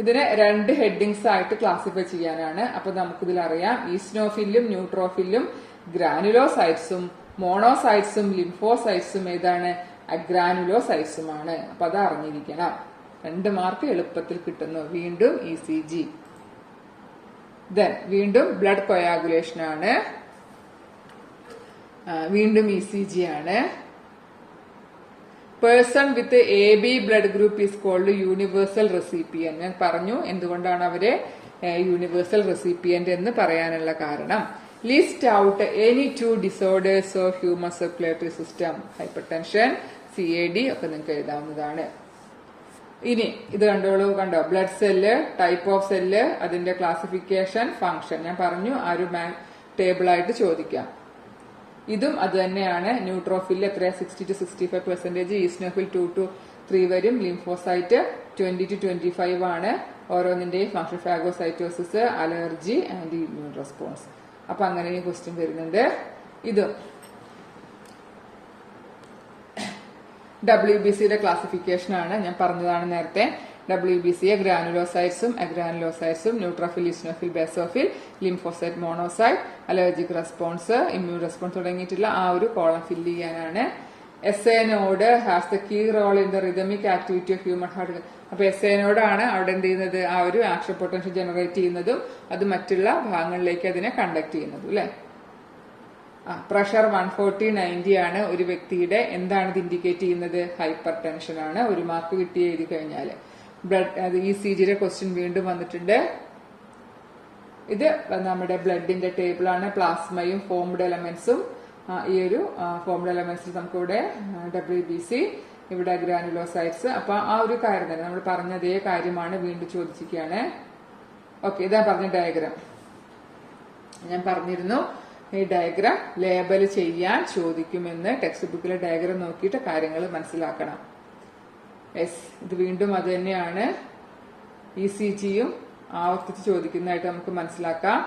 ഇതിനെ 2 ഹെഡിങ്സ് ആയിട്ട് ക്ലാസിഫൈ ചെയ്യാനാണ്. അപ്പൊ നമുക്കിതിൽ അറിയാം ഈസ്നോഫിലും ന്യൂട്രോഫിലും ഗ്രാനുലോസൈറ്റ്സും മോണോസൈറ്റ്സും ലിംഫോസൈറ്റ്സും ഏതാണ്? അഗ്രാനുലോസൈറ്റ്സുമാണ്. അപ്പൊ അത് അറിഞ്ഞിരിക്കണം. 2 മാർക്ക് എളുപ്പത്തിൽ കിട്ടുന്നു. വീണ്ടും ECG. ദെൻ വീണ്ടും ബ്ലഡ് കൊയാഗുലേഷൻ ആണ്. വീണ്ടും ECG ആണ്. Person with AB blood group is called universal recipient. ഞാൻ പറഞ്ഞു എന്തുകൊണ്ടാണ് അവരെ യൂണിവേഴ്സൽ റെസിപ്പിയന്റ് എന്ന് പറയാനുള്ള കാരണം. List out any 2 disorders of human circulatory system. Hypertension, CAD ഒക്കെ നിങ്ങൾക്ക് എഴുതാവുന്നതാണ്. ഇനി ഇത് കണ്ടോളൂ. കണ്ടോ? Blood cell, type of cell, അതിന്റെ ക്ലാസിഫിക്കേഷൻ, ഫംഗ്ഷൻ. ഞാൻ പറഞ്ഞു ആ ഒരു ടേബിൾ ആയിട്ട് ചോദിക്കാം. ഇതും അത് തന്നെയാണ്. ന്യൂട്രോഫിൽ എത്ര? 60 to 65%. ഈസ്നോഫിൽ 2 to 3 വരും. ലിംഫോസൈറ്റ് 20 to 25 ആണ്. ഓരോന്നിന്റെയും function phagocytosis, allergy and immune response. അപ്പൊ അങ്ങനെ ഈ ക്വസ്റ്റ്യൻ വരുന്നുണ്ട്. ഇത് WBCയുടെ ക്ലാസിഫിക്കേഷൻ ആണ്. ഞാൻ പറഞ്ഞതാണ് നേരത്തെ. WBCയെ ഗ്രാനുലോസൈറ്റ്സും അഗ്രാനുലോസൈറ്റ്സും, neutrophil, eosinophil, basophil, lymphocyte, monocyte, allergic response, immune response തുടങ്ങിയിട്ടുള്ള ആ ഒരു കോളം ഫില്ല് ചെയ്യാനാണ്. SA node has the key role in the rhythmic activity of human heart. അപ്പൊ SA നോഡാണ് അവിടെ എന്ത് ചെയ്യുന്നത്? ആ ഒരു ആക്ഷൻ പൊട്ടൻഷ്യൽ ജനറേറ്റ് ചെയ്യുന്നതും അത് മറ്റുള്ള ഭാഗങ്ങളിലേക്ക് അതിനെ കണ്ടക്ട് ചെയ്യുന്നതും അല്ലെ. പ്രഷർ 140/90 ആണ് ഒരു വ്യക്തിയുടെ. എന്താണ് ഇത് ഇൻഡിക്കേറ്റ് ചെയ്യുന്നത്? ഹൈപ്പർ ടെൻഷൻ ആണ്. ഒരു മാർക്ക് കിട്ടി എഴുതി കഴിഞ്ഞാൽ. ബ്ലഡ് ECG ക്വസ്റ്റ്യൻ വീണ്ടും വന്നിട്ടുണ്ട്. ഇത് നമ്മുടെ ബ്ലഡിന്റെ ടേബിൾ ആണ്. പ്ലാസ്മയും ഫോംഡ് എലമെന്റ്സും. ഈ ഒരു ഫോംഡ് എലമെന്റ്സിൽ നമുക്കിവിടെ WBC, ഇവിടെ ഗ്രാനുലോസൈറ്റ്സ്. അപ്പൊ ആ ഒരു കാര്യം തന്നെ നമ്മൾ പറഞ്ഞ അതേ കാര്യമാണ് വീണ്ടും ചോദിച്ചിരിക്കുകയാണ്. ഓക്കെ, ഇതാ പറഞ്ഞ ഡയഗ്രാം. ഞാൻ പറഞ്ഞിരുന്നു ഈ ഡയഗ്രാം ലേബൽ ചെയ്യാൻ ചോദിക്കുമെന്ന്. ടെക്സ്റ്റ് ബുക്കിലെ ഡയഗ്രാം നോക്കിയിട്ട് കാര്യങ്ങൾ മനസ്സിലാക്കണം. യെസ്, ഇത് വീണ്ടും അത് തന്നെയാണ്. ECGയും ആവർത്തിച്ച് ചോദിക്കുന്നതായിട്ട് നമുക്ക് മനസ്സിലാക്കാം.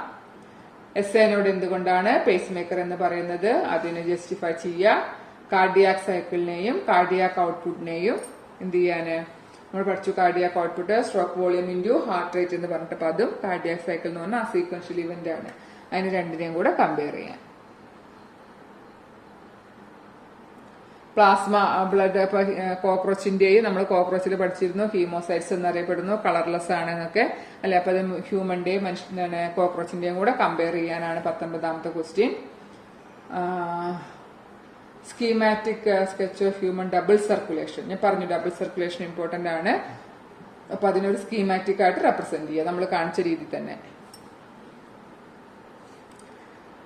SAനോട് എന്തുകൊണ്ടാണ് പേസ് മേക്കർ എന്ന് പറയുന്നത്? അതിനെ ജസ്റ്റിഫൈ ചെയ്യുക. കാർഡിയാക് സൈക്കിളിനെയും കാർഡിയാക് ഔട്ട്പുട്ടിനെയും എന്ത് ചെയ്യാന്? നമ്മൾ പഠിച്ചു cardiac output stroke volume into heart rate എന്ന് പറഞ്ഞിട്ട്. അപ്പൊ അതും കാർഡിയാക് സൈക്കിൾ എന്ന് പറഞ്ഞാൽ സീക്വൻഷ്യൽ ഇവന്റ് ആണ്. അതിന് രണ്ടിനെയും കൂടെ കമ്പയർ ചെയ്യാൻ. പ്ലാസ്മ ബ്ലഡ് കോക്രോച്ചിന്റെയും നമ്മൾ കോക്രോച്ചിൽ പഠിച്ചിരുന്നു ഹീമോസൈറ്റ്സ് എന്നറിയപ്പെടുന്നു, കളർലെസ് ആണ് എന്നൊക്കെ അല്ലെ. അപ്പൊ അത് ഹ്യൂമന്റെയും കോക്രോച്ചിന്റെയും കൂടെ കമ്പയർ ചെയ്യാനാണ് 19ാമത്തെ question. Schematic sketch of human double circulation. ഞാൻ പറഞ്ഞു ഡബിൾ സർക്കുലേഷൻ ഇമ്പോർട്ടന്റ് ആണ്. അപ്പൊ അതിനൊരു സ്കീമാറ്റിക് ആയിട്ട് റെപ്രസെന്റ് ചെയ്യുക നമ്മൾ കാണിച്ച രീതി തന്നെ.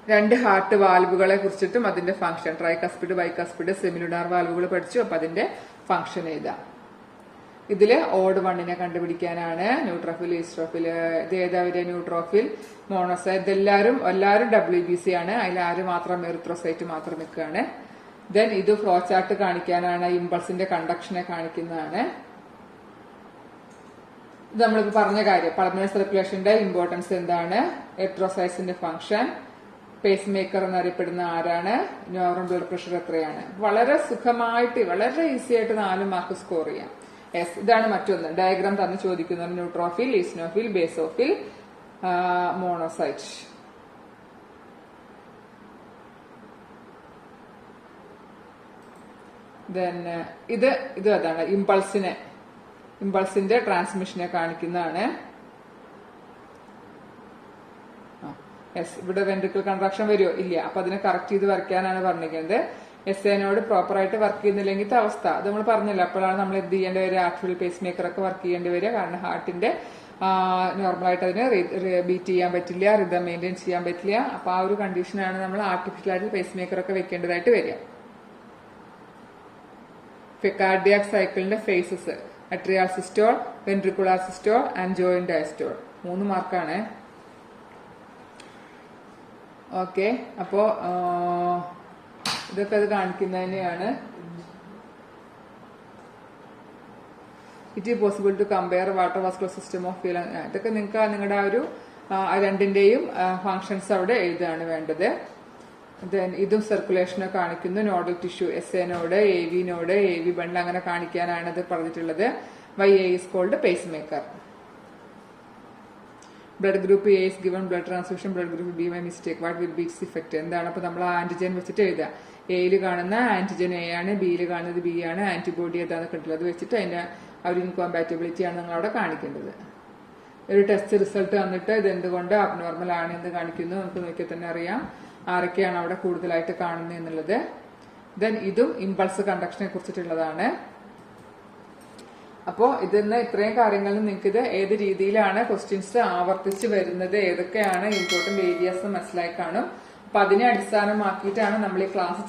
2 ഹാർട്ട് വാൽവുകളെ കുറിച്ചിട്ടും അതിന്റെ ഫംഗ്ഷൻ, ട്രൈകസ്പിഡ്, ബൈകസ്പിഡ്, സെമിലുനാർ വാൽവുകൾ പഠിച്ചു. അപ്പൊ അതിന്റെ ഫംഗ്ഷൻ എഴുതാം. ഇതില് ഓഡ് 1നെ കണ്ടുപിടിക്കാനാണ്. ന്യൂട്രോഫിൽ, ഈസ്ട്രോഫിൽ, ഇത് ഏതാവരെ ന്യൂട്രോഫിൽ, മോണോസൈറ്റ്, എല്ലാവരും WBC ആണ്. അതിൽ ആര് മാത്രം എറിത്രോസൈറ്റ് മാത്രം നിൽക്കുകയാണ്. ദെൻ ഇത് ഫ്ലോ ചാർട്ട് കാണിക്കാനാണ്. ഇമ്പൾസിന്റെ കണ്ടക്ഷനെ കാണിക്കുന്നതാണ്. ഇത് നമ്മളിപ്പോ പറഞ്ഞ കാര്യം പൾമണറി സർക്കുലേഷന്റെ ഇമ്പോർട്ടൻസ് എന്താണ്, എറിത്രോസൈറ്റ്സിന്റെ ഫംഗ്ഷൻ, പേസ് മേക്കർ എന്നറിയപ്പെടുന്ന ആരാണ്, നോർമൽ ബ്ലഡ് പ്രഷർ എത്രയാണ്. വളരെ സുഖമായിട്ട് വളരെ ഈസി ആയിട്ട് 4 മാർക്ക് സ്കോർ ചെയ്യാം. യെസ്, ഇതാണ് മറ്റൊന്ന്. ഡയഗ്രാം തന്ന് ചോദിക്കുന്നത് neutrophil, eosinophil, basophil, monocyte. Then ഇത് അതാണ് ഇമ്പൾസിന്റെ ട്രാൻസ്മിഷനെ കാണിക്കുന്നതാണ്. യെസ്, ഇവിടെ വെൻട്രിക്കിൾ കൺട്രാക്ഷൻ വരുമോ? ഇല്ല. അപ്പൊ അതിനെ കറക്റ്റ് ചെയ്ത് വരയ്ക്കാനാണ് പറഞ്ഞിരിക്കുന്നത്. SAനോട് പ്രോപ്പർ ആയിട്ട് വർക്ക് ചെയ്യുന്നില്ലെങ്കിൽ അവസ്ഥ അത് നമ്മൾ പറഞ്ഞല്ലോ. അപ്പോഴാണ് നമ്മൾ എന്ത് ചെയ്യേണ്ടി വരിക? ആക്ച്വൽ പേസ് മേക്കർ ഒക്കെ വർക്ക് ചെയ്യേണ്ടി വരിക. കാരണം ഹാർട്ടിന്റെ നോർമലായിട്ട് അതിന് ബീറ്റ് ചെയ്യാൻ പറ്റില്ല, റിതം മെയിൻറ്റെയിൻ ചെയ്യാൻ പറ്റില്ല. അപ്പൊ ആ ഒരു കണ്ടീഷനാണ് നമ്മൾ ആർട്ടിഫിഷ്യലായിട്ട് പേസ് മേക്കർ ഒക്കെ വെക്കേണ്ടതായിട്ട് വരിക. കാർഡിയാക് സൈക്കിളിന്റെ phases: atrial systole, ventricular systole, and joint diastole. 3 മാർക്കാണ്. ഓക്കെ, അപ്പോ ഇതൊക്കെ അത് കാണിക്കുന്നതന്നെയാണ്. It is possible to compare water vascular system of feel. ഇതൊക്കെ നിങ്ങൾക്ക് നിങ്ങളുടെ ആ ഒരു രണ്ടിന്റെയും ഫങ്ഷൻസ് അവിടെ എഴുതാണ് വേണ്ടത്. ദെൻ ഇതും സർക്കുലേഷനെ കാണിക്കുന്നു. നോഡൽ ടിഷ്യൂ SAനോട്, AVനോട്, AV ബണ്ടിൽ അങ്ങനെ കാണിക്കാനാണ് ഇത് പറഞ്ഞിട്ടുള്ളത്. YA is called pacemaker. Blood group A is given blood transfusion, blood group B by mistake. What will be its effect? എന്താണ്? അപ്പൊ നമ്മൾ ആന്റിജൻ വെച്ചിട്ട് എഴുതുക. Aയിൽ കാണുന്ന ആന്റിജൻ A ആണ്, Bയിൽ കാണുന്നത് B ആണ്, ആന്റിബോഡി ഏതാണ് കിട്ടുന്നത് അത് വെച്ചിട്ട് അതിന്റെ ഒരു ഇൻകോമ്പാറ്റബിലിറ്റി ആണ് നിങ്ങൾ അവിടെ കാണിക്കേണ്ടത്. ഒരു ടെസ്റ്റ് റിസൾട്ട് വന്നിട്ട് ഇത് എന്തുകൊണ്ട് അബ്നോർമൽ ആണ് എന്ന് കാണിക്കുന്നു. നമുക്ക് നോക്കിയാൽ തന്നെ അറിയാം ആരൊക്കെയാണ് അവിടെ കൂടുതലായിട്ട് കാണുന്നത് എന്നുള്ളത്. ദെൻ ഇതും ഇമ്പൾസ് കണ്ടക്ഷനെ കുറിച്ചിട്ടുള്ളതാണ്. അപ്പോ ഇതിന്ന് ഇത്രയും കാര്യങ്ങളിൽ നിങ്ങൾക്ക് ഇത് ഏത് രീതിയിലാണ് ക്വസ്റ്റ്യൻസ് ആവർത്തിച്ച് വരുന്നത്, ഏതൊക്കെയാണ് ഇമ്പോർട്ടന്റ് ഏരിയാസ് മനസ്സിലായി കാണും. അപ്പൊ അതിനെ അടിസ്ഥാനമാക്കിയിട്ടാണ് നമ്മൾ ഈ ക്ലാസ്